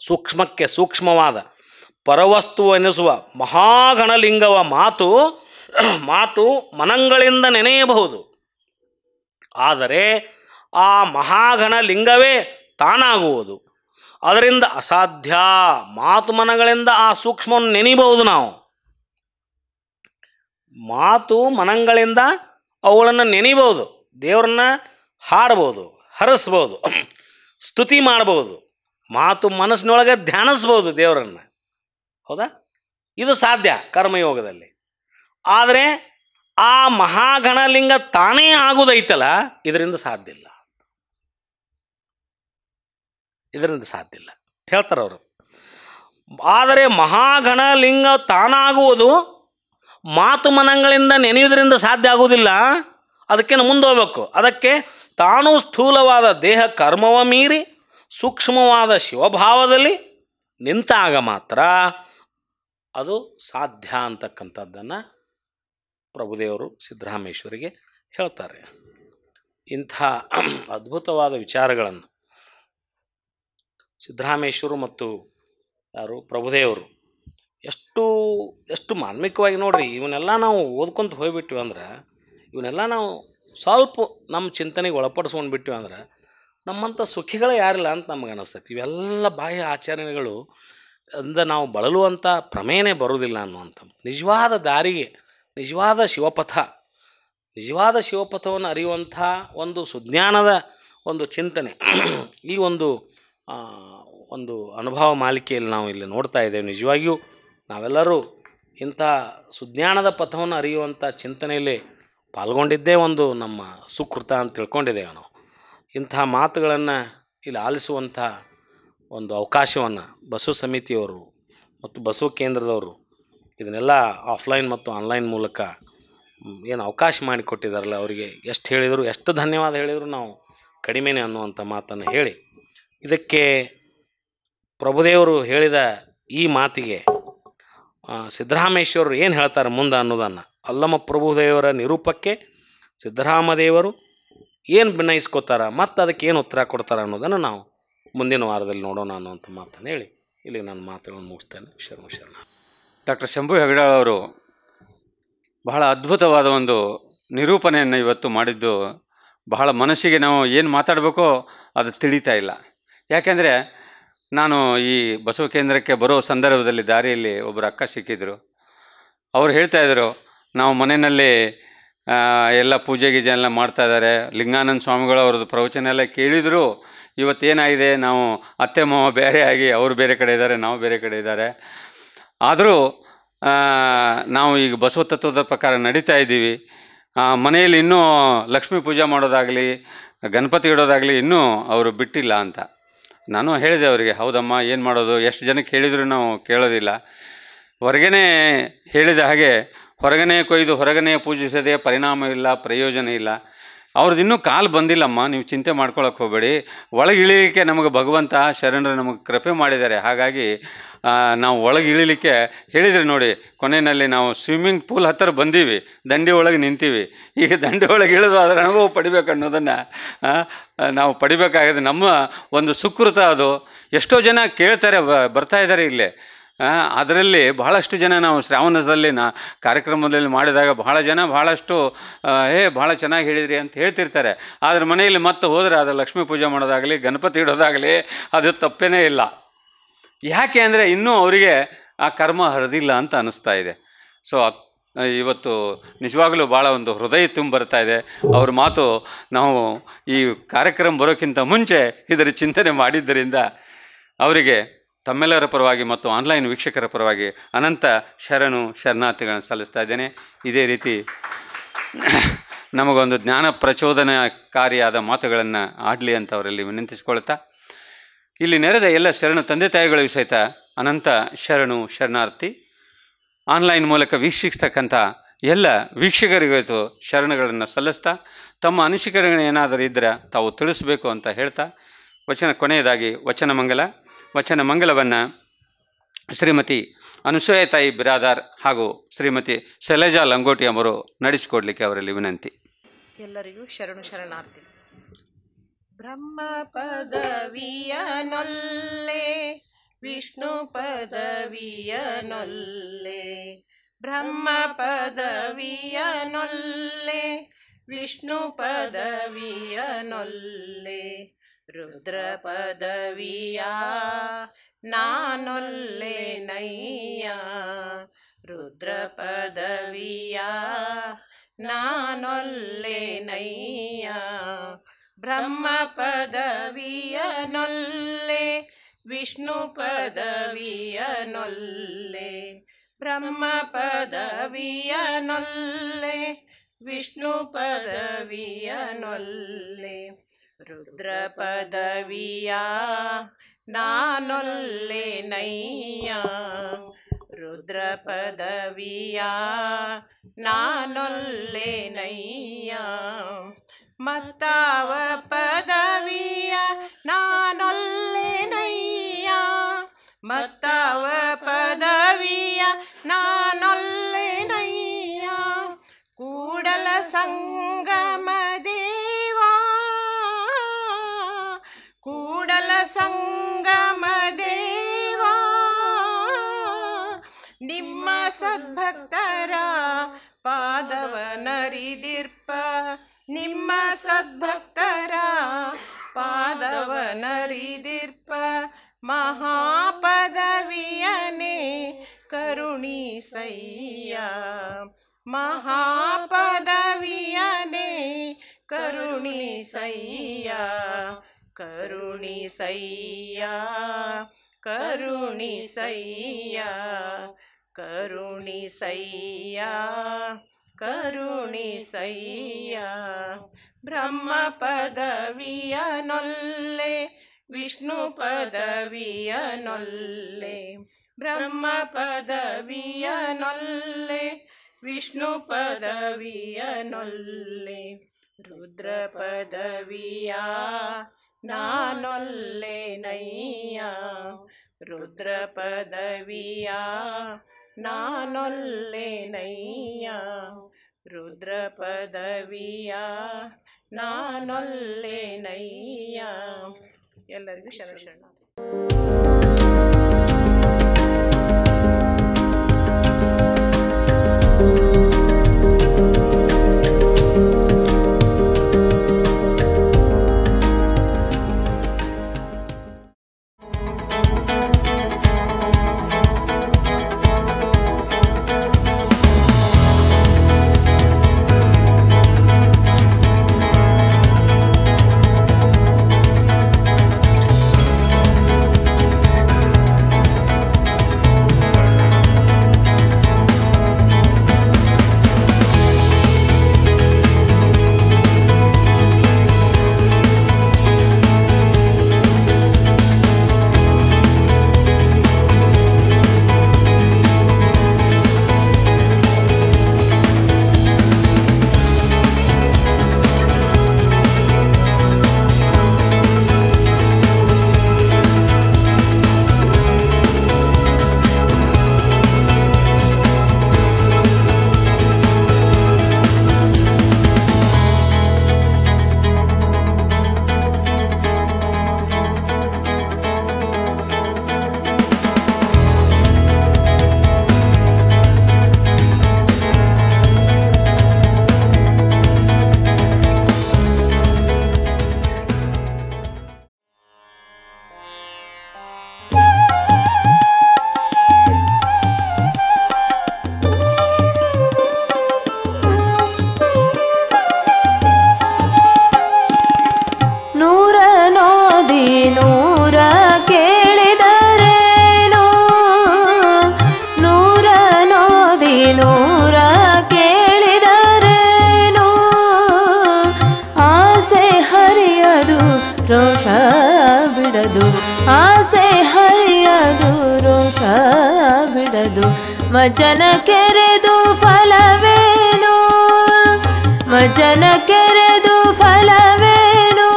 ಸೂಕ್ಷ್ಮಕ್ಕೆ ಸೂಕ್ಷ್ಮವಾದ ಪರವಸ್ತು ಎನಿಸುವ ಮಹಾಗಣಲಿಂಗವ ಮಾತು ಮನಗಳಿಂದ ನೆನೆಯಬಹುದು. ಆದರೆ ಆ ಮಹಾಗಣ ಲಿಂಗವೇ ತಾನಾಗುವುದು ಅದರಿಂದ ಅಸಾಧ್ಯ. ಮಾತು ಮನಗಳಿಂದ ಆ ಸೂಕ್ಷ್ಮವನ್ನು ನೆನೆಯಬಹುದು. ನಾವು ಮಾತು ಮನಗಳಿಂದ ಅವುಗಳನ್ನು ನೆನೆಯಬಹುದು, ದೇವರನ್ನ ಹಾಡ್ಬೋದು, ಹರಸ್ಬೋದು, ಸ್ತುತಿ ಮಾಡ್ಬೋದು, ಮಾತು ಮನಸ್ಸಿನೊಳಗೆ ಧ್ಯಾನಿಸ್ಬೋದು ದೇವರನ್ನು. ಹೌದಾ? ಇದು ಸಾಧ್ಯ ಕರ್ಮಯೋಗದಲ್ಲಿ. ಆದರೆ ಆ ಮಹಾಗಣಲಿಂಗ ತಾನೇ ಆಗುವುದೈತಲ್ಲ, ಇದರಿಂದ ಸಾಧ್ಯ ಇಲ್ಲ. ಹೇಳ್ತಾರೆ ಅವರು. ಆದರೆ ಮಹಾಗಣಲಿಂಗ ತಾನಾಗುವುದು ಮಾತು ಮನಗಳಿಂದ ನೆನೆಯುವುದರಿಂದ ಸಾಧ್ಯ ಆಗುವುದಿಲ್ಲ. ಅದಕ್ಕೆ ಮುಂದೆ ಹೋಗ್ಬೇಕು. ಅದಕ್ಕೆ ತಾನು ಸ್ಥೂಲವಾದ ದೇಹ ಕರ್ಮವ ಮೀರಿ ಸೂಕ್ಷ್ಮವಾದ ಶಿವಭಾವದಲ್ಲಿ ನಿಂತಾಗ ಮಾತ್ರ ಅದು ಸಾಧ್ಯ ಅಂತಕ್ಕಂಥದ್ದನ್ನು ಪ್ರಭುದೇವರು ಸಿದ್ದರಾಮೇಶ್ವರಿಗೆ ಹೇಳ್ತಾರೆ. ಇಂಥ ಅದ್ಭುತವಾದ ವಿಚಾರಗಳನ್ನು ಸಿದ್ದರಾಮೇಶ್ವರು ಮತ್ತು ಪ್ರಭುದೇವರು ಎಷ್ಟು ಮಾರ್ಮಿಕವಾಗಿ ನೋಡ್ರಿ. ಇವನ್ನೆಲ್ಲ ನಾವು ಓದ್ಕೊಂತ ಹೋಗ್ಬಿಟ್ಟಿವಿ ಅಂದ್ರೆ, ಇವನ್ನೆಲ್ಲ ನಾವು ಸ್ವಲ್ಪ ನಮ್ಮ ಚಿಂತನೆಗೆ ಒಳಪಡಿಸ್ಕೊಂಡು ಬಿಟ್ಟಿವಿ ಅಂದ್ರೆ ನಮ್ಮಂಥ ಸುಖಿಗಳೇ ಯಾರಿಲ್ಲ ಅಂತ ನಮ್ಗೆ ಅನ್ನಿಸ್ತೈತಿ. ಇವೆಲ್ಲ ಬಾಹ್ಯ ಆಚರಣೆಗಳು ಅಂದ ನಾವು ಬಳಲುವಂಥ ಪ್ರಮೇಯನೇ ಬರೋದಿಲ್ಲ ಅನ್ನುವಂಥ ನಿಜವಾದ ದಾರಿಗೆ, ನಿಜವಾದ ಶಿವಪಥವನ್ನು ಅರಿಯುವಂಥ ಒಂದು ಸುಜ್ಞಾನದ ಒಂದು ಚಿಂತನೆ ಈ ಒಂದು ಅನುಭವ ಮಾಲಿಕೆಯಲ್ಲಿ ನಾವು ಇಲ್ಲಿ ನೋಡ್ತಾ ಇದ್ದೇವೆ. ನಿಜವಾಗಿಯೂ ನಾವೆಲ್ಲರೂ ಇಂಥ ಸುಜ್ಞಾನದ ಪಥವನ್ನು ಅರಿಯುವಂಥ ಚಿಂತನೆಯಲ್ಲಿ ಪಾಲ್ಗೊಂಡಿದ್ದೇ ಒಂದು ನಮ್ಮ ಸುಕೃತ ಅಂತ ತಿಳ್ಕೊಂಡಿದ್ದೇವೆ ನಾವು. ಇಂಥ ಮಾತುಗಳನ್ನು ಇಲ್ಲಿ ಆಲಿಸುವಂಥ ಒಂದು ಅವಕಾಶವನ್ನು ಬಸವ ಸಮಿತಿಯವರು ಮತ್ತು ಬಸವ ಕೇಂದ್ರದವರು ಇದನ್ನೆಲ್ಲ ಆಫ್ಲೈನ್ ಮತ್ತು ಆನ್ಲೈನ್ ಮೂಲಕ ಏನು ಅವಕಾಶ ಮಾಡಿಕೊಟ್ಟಿದ್ದಾರಲ್ಲ, ಅವರಿಗೆ ಎಷ್ಟು ಹೇಳಿದರು, ಎಷ್ಟು ಧನ್ಯವಾದ ಹೇಳಿದರು ನಾವು ಕಡಿಮೆನೇ ಅನ್ನುವಂಥ ಮಾತನ್ನು ಹೇಳಿ, ಇದಕ್ಕೆ ಪ್ರಭುದೇವರು ಹೇಳಿದ ಈ ಮಾತಿಗೆ ಸಿದ್ದರಾಮೇಶ್ವರರು ಏನು ಹೇಳ್ತಾರೆ ಮುಂದೆ ಅನ್ನೋದನ್ನು ಅಲ್ಲಮ ಪ್ರಭುದೇವರ ನಿರೂಪಕ್ಕೆ ಸಿದ್ದರಾಮದೇವರು ಏನು ಭಿನ್ನಯಿಸ್ಕೋತಾರ ಮತ್ತು ಅದಕ್ಕೆ ಏನು ಉತ್ತರ ಕೊಡ್ತಾರೆ ಅನ್ನೋದನ್ನು ನಾವು ಮುಂದಿನ ವಾರದಲ್ಲಿ ನೋಡೋಣ ಅನ್ನುವಂಥ ಮಾತನ್ನು ಹೇಳಿ ಇಲ್ಲಿ ನಾನು ಮಾತುಗಳನ್ನು ಮುಗಿಸ್ತೇನೆ. ಶರಣ. ಡಾಕ್ಟರ್ ಶಂಭು ಹೆಗಡಾಳ್ ಅವರು ಬಹಳ ಅದ್ಭುತವಾದ ಒಂದು ನಿರೂಪಣೆಯನ್ನು ಇವತ್ತು ಮಾಡಿದ್ದು ಬಹಳ ಮನಸ್ಸಿಗೆ ನಾವು ಏನು ಮಾತಾಡಬೇಕೋ ಅದು ತಿಳಿತಾ ಇಲ್ಲ. ಯಾಕೆಂದರೆ ನಾನು ಈ ಬಸವ ಕೇಂದ್ರಕ್ಕೆ ಬರೋ ಸಂದರ್ಭದಲ್ಲಿ ದಾರಿಯಲ್ಲಿ ಒಬ್ಬರು ಅಕ್ಕ ಸಿಕ್ಕಿದ್ರು. ಅವ್ರು ಹೇಳ್ತಾಯಿದ್ರು, ನಾವು ಮನೆಯಲ್ಲಿ ಎಲ್ಲ ಪೂಜೆ ಗೀಜೆ ಎಲ್ಲ ಮಾಡ್ತಾಯಿದ್ದಾರೆ, ಲಿಂಗಾನಂದ ಸ್ವಾಮಿಗಳು ಅವ್ರದ್ದು ಪ್ರವಚನ ಎಲ್ಲ ಕೇಳಿದ್ರು. ಇವತ್ತೇನಾಗಿದೆ, ನಾವು ಅತ್ತೆ ಮಾವ ಬೇರೆ ಆಗಿ ಅವರು ಬೇರೆ ಕಡೆ ಇದ್ದಾರೆ, ನಾವು ಬೇರೆ ಕಡೆ ಇದ್ದಾರೆ. ಆದರೂ ನಾವು ಈಗ ಬಸವ ತತ್ವದ ಪ್ರಕಾರ ನಡೀತಾ ಇದ್ದೀವಿ. ಮನೆಯಲ್ಲಿ ಇನ್ನೂ ಲಕ್ಷ್ಮೀ ಪೂಜೆ ಮಾಡೋದಾಗಲಿ ಗಣಪತಿ ಇಡೋದಾಗಲಿ ಇನ್ನೂ ಅವರು ಬಿಟ್ಟಿಲ್ಲ ಅಂತ. ನಾನು ಹೇಳಿದೆ ಅವರಿಗೆ, ಹೌದಮ್ಮ, ಏನು ಮಾಡೋದು, ಎಷ್ಟು ಜನಕ್ಕೆ ಹೇಳಿದರೂ ನಾವು ಕೇಳೋದಿಲ್ಲ. ಹೊರಗೇ ಹೇಳಿದ ಹಾಗೆ ಹೊರಗನೆ ಕೊಯ್ದು ಹೊರಗನೆ ಪೂಜಿಸೋದೇ ಪರಿಣಾಮವಿಲ್ಲ, ಪ್ರಯೋಜನ ಇಲ್ಲ. ಅವ್ರದ್ದು ಇನ್ನೂ ಕಾಲು ಬಂದಿಲ್ಲಮ್ಮ, ನೀವು ಚಿಂತೆ ಮಾಡ್ಕೊಳಕ್ಕೆ ಹೋಗಬೇಡಿ. ಒಳಗೆ ಇಳಿಲಿಕ್ಕೆ ನಮಗೆ ಭಗವಂತ ಶರಣರು ನಮಗೆ ಕೃಪೆ ಮಾಡಿದ್ದಾರೆ. ಹಾಗಾಗಿ ನಾವು ಒಳಗೆ ಇಳಿಲಿಕ್ಕೆ ಹೇಳಿದರೆ ನೋಡಿ, ಕೊನೆಯಲ್ಲಿ ನಾವು ಸ್ವಿಮ್ಮಿಂಗ್ ಪೂಲ್ ಹತ್ತಿರ ಬಂದೀವಿ, ದಂಡಿ ಒಳಗೆ ನಿಂತೀವಿ. ಈಗ ದಂಡಿ ಒಳಗೆ ಇಳಿದು ಅದರ ಅನುಭವ ಪಡಿಬೇಕು ಅನ್ನೋದನ್ನು ನಾವು ಪಡಿಬೇಕಾಗಿದೆ. ನಮ್ಮ ಒಂದು ಸುಕೃತ ಅದು. ಎಷ್ಟೋ ಜನ ಕೇಳ್ತಾರೆ, ಬರ್ತಾ ಇದ್ದಾರೆ ಇಲ್ಲೇ. ಅದರಲ್ಲಿ ಬಹಳಷ್ಟು ಜನ ನಾವು ಶ್ರಾವಣದಲ್ಲಿ ಕಾರ್ಯಕ್ರಮದಲ್ಲಿ ಮಾಡಿದಾಗ ಬಹಳಷ್ಟು ಭಾಳ ಚೆನ್ನಾಗಿ ಹೇಳಿದ್ರಿ ಅಂತ ಹೇಳ್ತಿರ್ತಾರೆ. ಆದರೆ ಮನೆಯಲ್ಲಿ ಮತ್ತೆ ಹೋದರೆ ಅದು ಲಕ್ಷ್ಮೀ ಪೂಜೆ ಮಾಡೋದಾಗಲಿ ಗಣಪತಿ ಇಡೋದಾಗಲಿ ಅದು ತಪ್ಪೇನೇ ಇಲ್ಲ. ಯಾಕೆ ಅಂದರೆ ಇನ್ನೂ ಅವರಿಗೆ ಆ ಕರ್ಮ ಹರಿದಿಲ್ಲ ಅಂತ ಅನ್ನಿಸ್ತಾ ಇದೆ. ಸೊ ಇವತ್ತು ನಿಜವಾಗಲೂ ಭಾಳ ಒಂದು ಹೃದಯ ತುಂಬ ಬರ್ತಾ ಇದೆ ಅವ್ರ ಮಾತು. ನಾವು ಈ ಕಾರ್ಯಕ್ರಮ ಬರೋಕ್ಕಿಂತ ಮುಂಚೆ ಇದರ ಚಿಂತನೆ ಮಾಡಿದ್ದರಿಂದ ಅವರಿಗೆ ತಮ್ಮೆಲ್ಲರ ಪರವಾಗಿ ಮತ್ತು ಆನ್ಲೈನ್ ವೀಕ್ಷಕರ ಪರವಾಗಿ ಅನಂತ ಶರಣಾರ್ಥಿಗಳನ್ನು ಸಲ್ಲಿಸ್ತಾ ಇದ್ದೇನೆ. ಇದೇ ರೀತಿ ನಮಗೊಂದು ಜ್ಞಾನ ಪ್ರಚೋದನಕಾರಿಯಾದ ಮಾತುಗಳನ್ನು ಆಡಲಿ ಅಂತ ಅವರಲ್ಲಿ ವಿನಂತಿಸ್ಕೊಳ್ತಾ, ಇಲ್ಲಿ ನೆರೆದ ಎಲ್ಲ ಶರಣ ತಂದೆ ತಾಯಿಗಳಿಗೂ ಸಹಿತ ಅನಂತ ಶರಣು ಶರಣಾರ್ಥಿ. ಆನ್ಲೈನ್ ಮೂಲಕ ವೀಕ್ಷಿಸ್ತಕ್ಕಂಥ ಎಲ್ಲ ವೀಕ್ಷಕರಿಗೂ ಶರಣಗಳನ್ನು ಸಲ್ಲಿಸ್ತಾ ತಮ್ಮ ಅನಿಸಿಕೆಗಳು ಏನಾದರೂ ಇದ್ದರೆ ತಾವು ತಿಳಿಸಬೇಕು ಅಂತ ಹೇಳ್ತಾ ಕೊನೆಯದಾಗಿ ವಚನ ಮಂಗಲವನ್ನು ಶ್ರೀಮತಿ ಅನುಸೂಯ ತಾಯಿ ಬಿರಾದಾರ್ ಹಾಗೂ ಶ್ರೀಮತಿ ಶೈಲಜಾ ಲಂಗೋಟಿ ಅವರು ನಡೆಸಿಕೊಡ್ಲಿಕ್ಕೆ ಅವರಲ್ಲಿ ವಿನಂತಿ. ಎಲ್ಲರಿಗೂ ಶರಣು ಶರಣಾರ್ಥಿ. ಬ್ರಹ್ಮ ಪದವಿಯನೊಲ್ಲೆ ವಿಷ್ಣು ಪದವಿಯನೊಲ್ಲೆ, ಬ್ರಹ್ಮ ಪದವಿಯನೊಲ್ಲೆ ವಿಷ್ಣು ಪದವಿಯನೊಲ್ಲೆ, ರುದ್ರ ಪದವಿಯ ನಾನೊಲ್ಲೆ ನಯ್ಯ, ರುದ್ರ ಪದವಿಯ ನಾನೊಲ್ಲೆ ನಯ್ಯ, ಬ್ರಹ್ಮ ಪದವಿಯನೊಲ್ಲೆ ವಿಷ್ಣು ಪದವಿಯನೊಲ್ಲೆ, ಬ್ರಹ್ಮ ಪದವಿಯನೊಲ್ಲೆ ವಿಷ್ಣು ಪದವಿಯನೊಲ್ಲೆ, ರುದ್ರ ಪದವಿಯ ನಾನೊಲ್ಲೆ ನಯ್ಯ, ರುದ್ರ ಪದವಿಯ ನಾನೊಲ್ಲೆ ನಯ್ಯ, ಮತ್ತಾವ ಪದವಿಯ ನಾನೊಲ್ಲೆ ನಯ್ಯ, ಮತ್ತಾವ ಪದವಿಯ ನಾನೊಲ್ಲೆ ನಯ್ಯ, ಕೂಡಲ ಸಂಗಮ ದೇವಾ, ಕೂಡಲ ಸಂಗಮ ದೇವಾ, ನಿಮ್ಮ ಸದ್ಭಕ್ತರ ಪಾದವನರಿದಿರ್ಪ, ನಿಮ್ಮ ಸದ್ಭಕ್ತರ ಪಾದವನರಿದಿರ್ಪ, ಮಹಾಪದವಿಯನೇ ಕರುಣಿಸಯ್ಯ, ಮಹಾಪದವಿಯನೇ ಕರುಣಿಸಯ್ಯ, ಕರುಣಿಸಯ್ಯ, ಕರುಣಿಸಯ್ಯ, ಕರುಣಿಸಯ್ಯ, ಕರುಣಿಸಯ್ಯ, ಬ್ರಹ್ಮ ಪದವಿಯನೊಲ್ಲೆ ವಿಷ್ಣು ಪದವಿಯನೊಲ್ಲೆ, ಬ್ರಹ್ಮ ಪದವಿಯನೊಲ್ಲೆ ವಿಷ್ಣು ಪದವಿಯನೊಲ್ಲೆ, ರುದ್ರ ಪದವಿಯ ನಾನೊಲ್ಲೆ ನಯ್ಯ, ರುದ್ರ ಪದವಿಯ ನಾನೊಲ್ಲೆ ನಯ್ಯ, ರುದ್ರ ಪದವಿಯ ನಾನೊಲ್ಲೆ ನಯ್ಯ. ಎಲ್ಲರಿಗೂ ಶರಣ. ಆಸೆ ಹರಿಯದು ರೋಷ ಬಿಡದು ವಚನ ಕೆರೆದು ಫಲವೇನು ವಚನ ಕೆರೆದು ಫಲವೇನು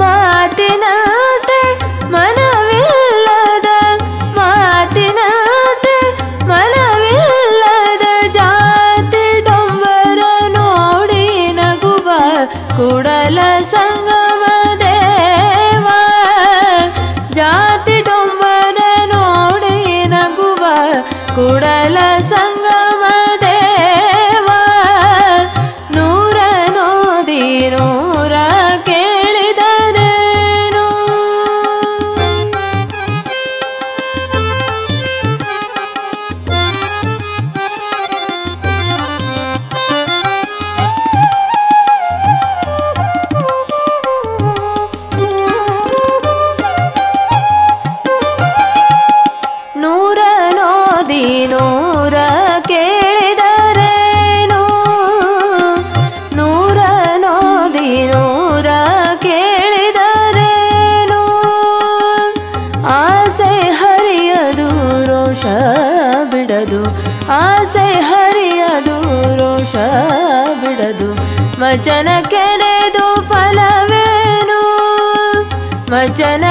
ಮಾತಿನಂತೆ ಮನವಿಲ್ಲದ ಮಾತಿನಂತೆ ಮನವಿಲ್ಲದ ಜಾತಿ ಡೊಂಬರ ನೋಡಿ ನಗುವ ಕೂಡಲ ಸಂಗಮ ದೇವ ಜಾತಿ ಡೊಂಬರ ನೋಡಿ ನಗುವ ಕೂಡಲ ಸಂಗಮ ದೇವ ನೂರ ನೋದಿ ನೂರ ಕೇಳಿದರೇನು ನೂರ ನೋದಿ ನೂರ ಕೇಳಿದರೇನು ನೂರ ನೋದಿ ನೂರ ಕೇಳಿದರೇನು ಆಸೆ ಹರಿಯದು ರೋಷ ಬಿಡದು ಆಸೆ ಹರಿಯದು ರೋಷ ಬಿಡದು ವಚನ ಕೆರೆದು ಫಲವೇನು ವಚನ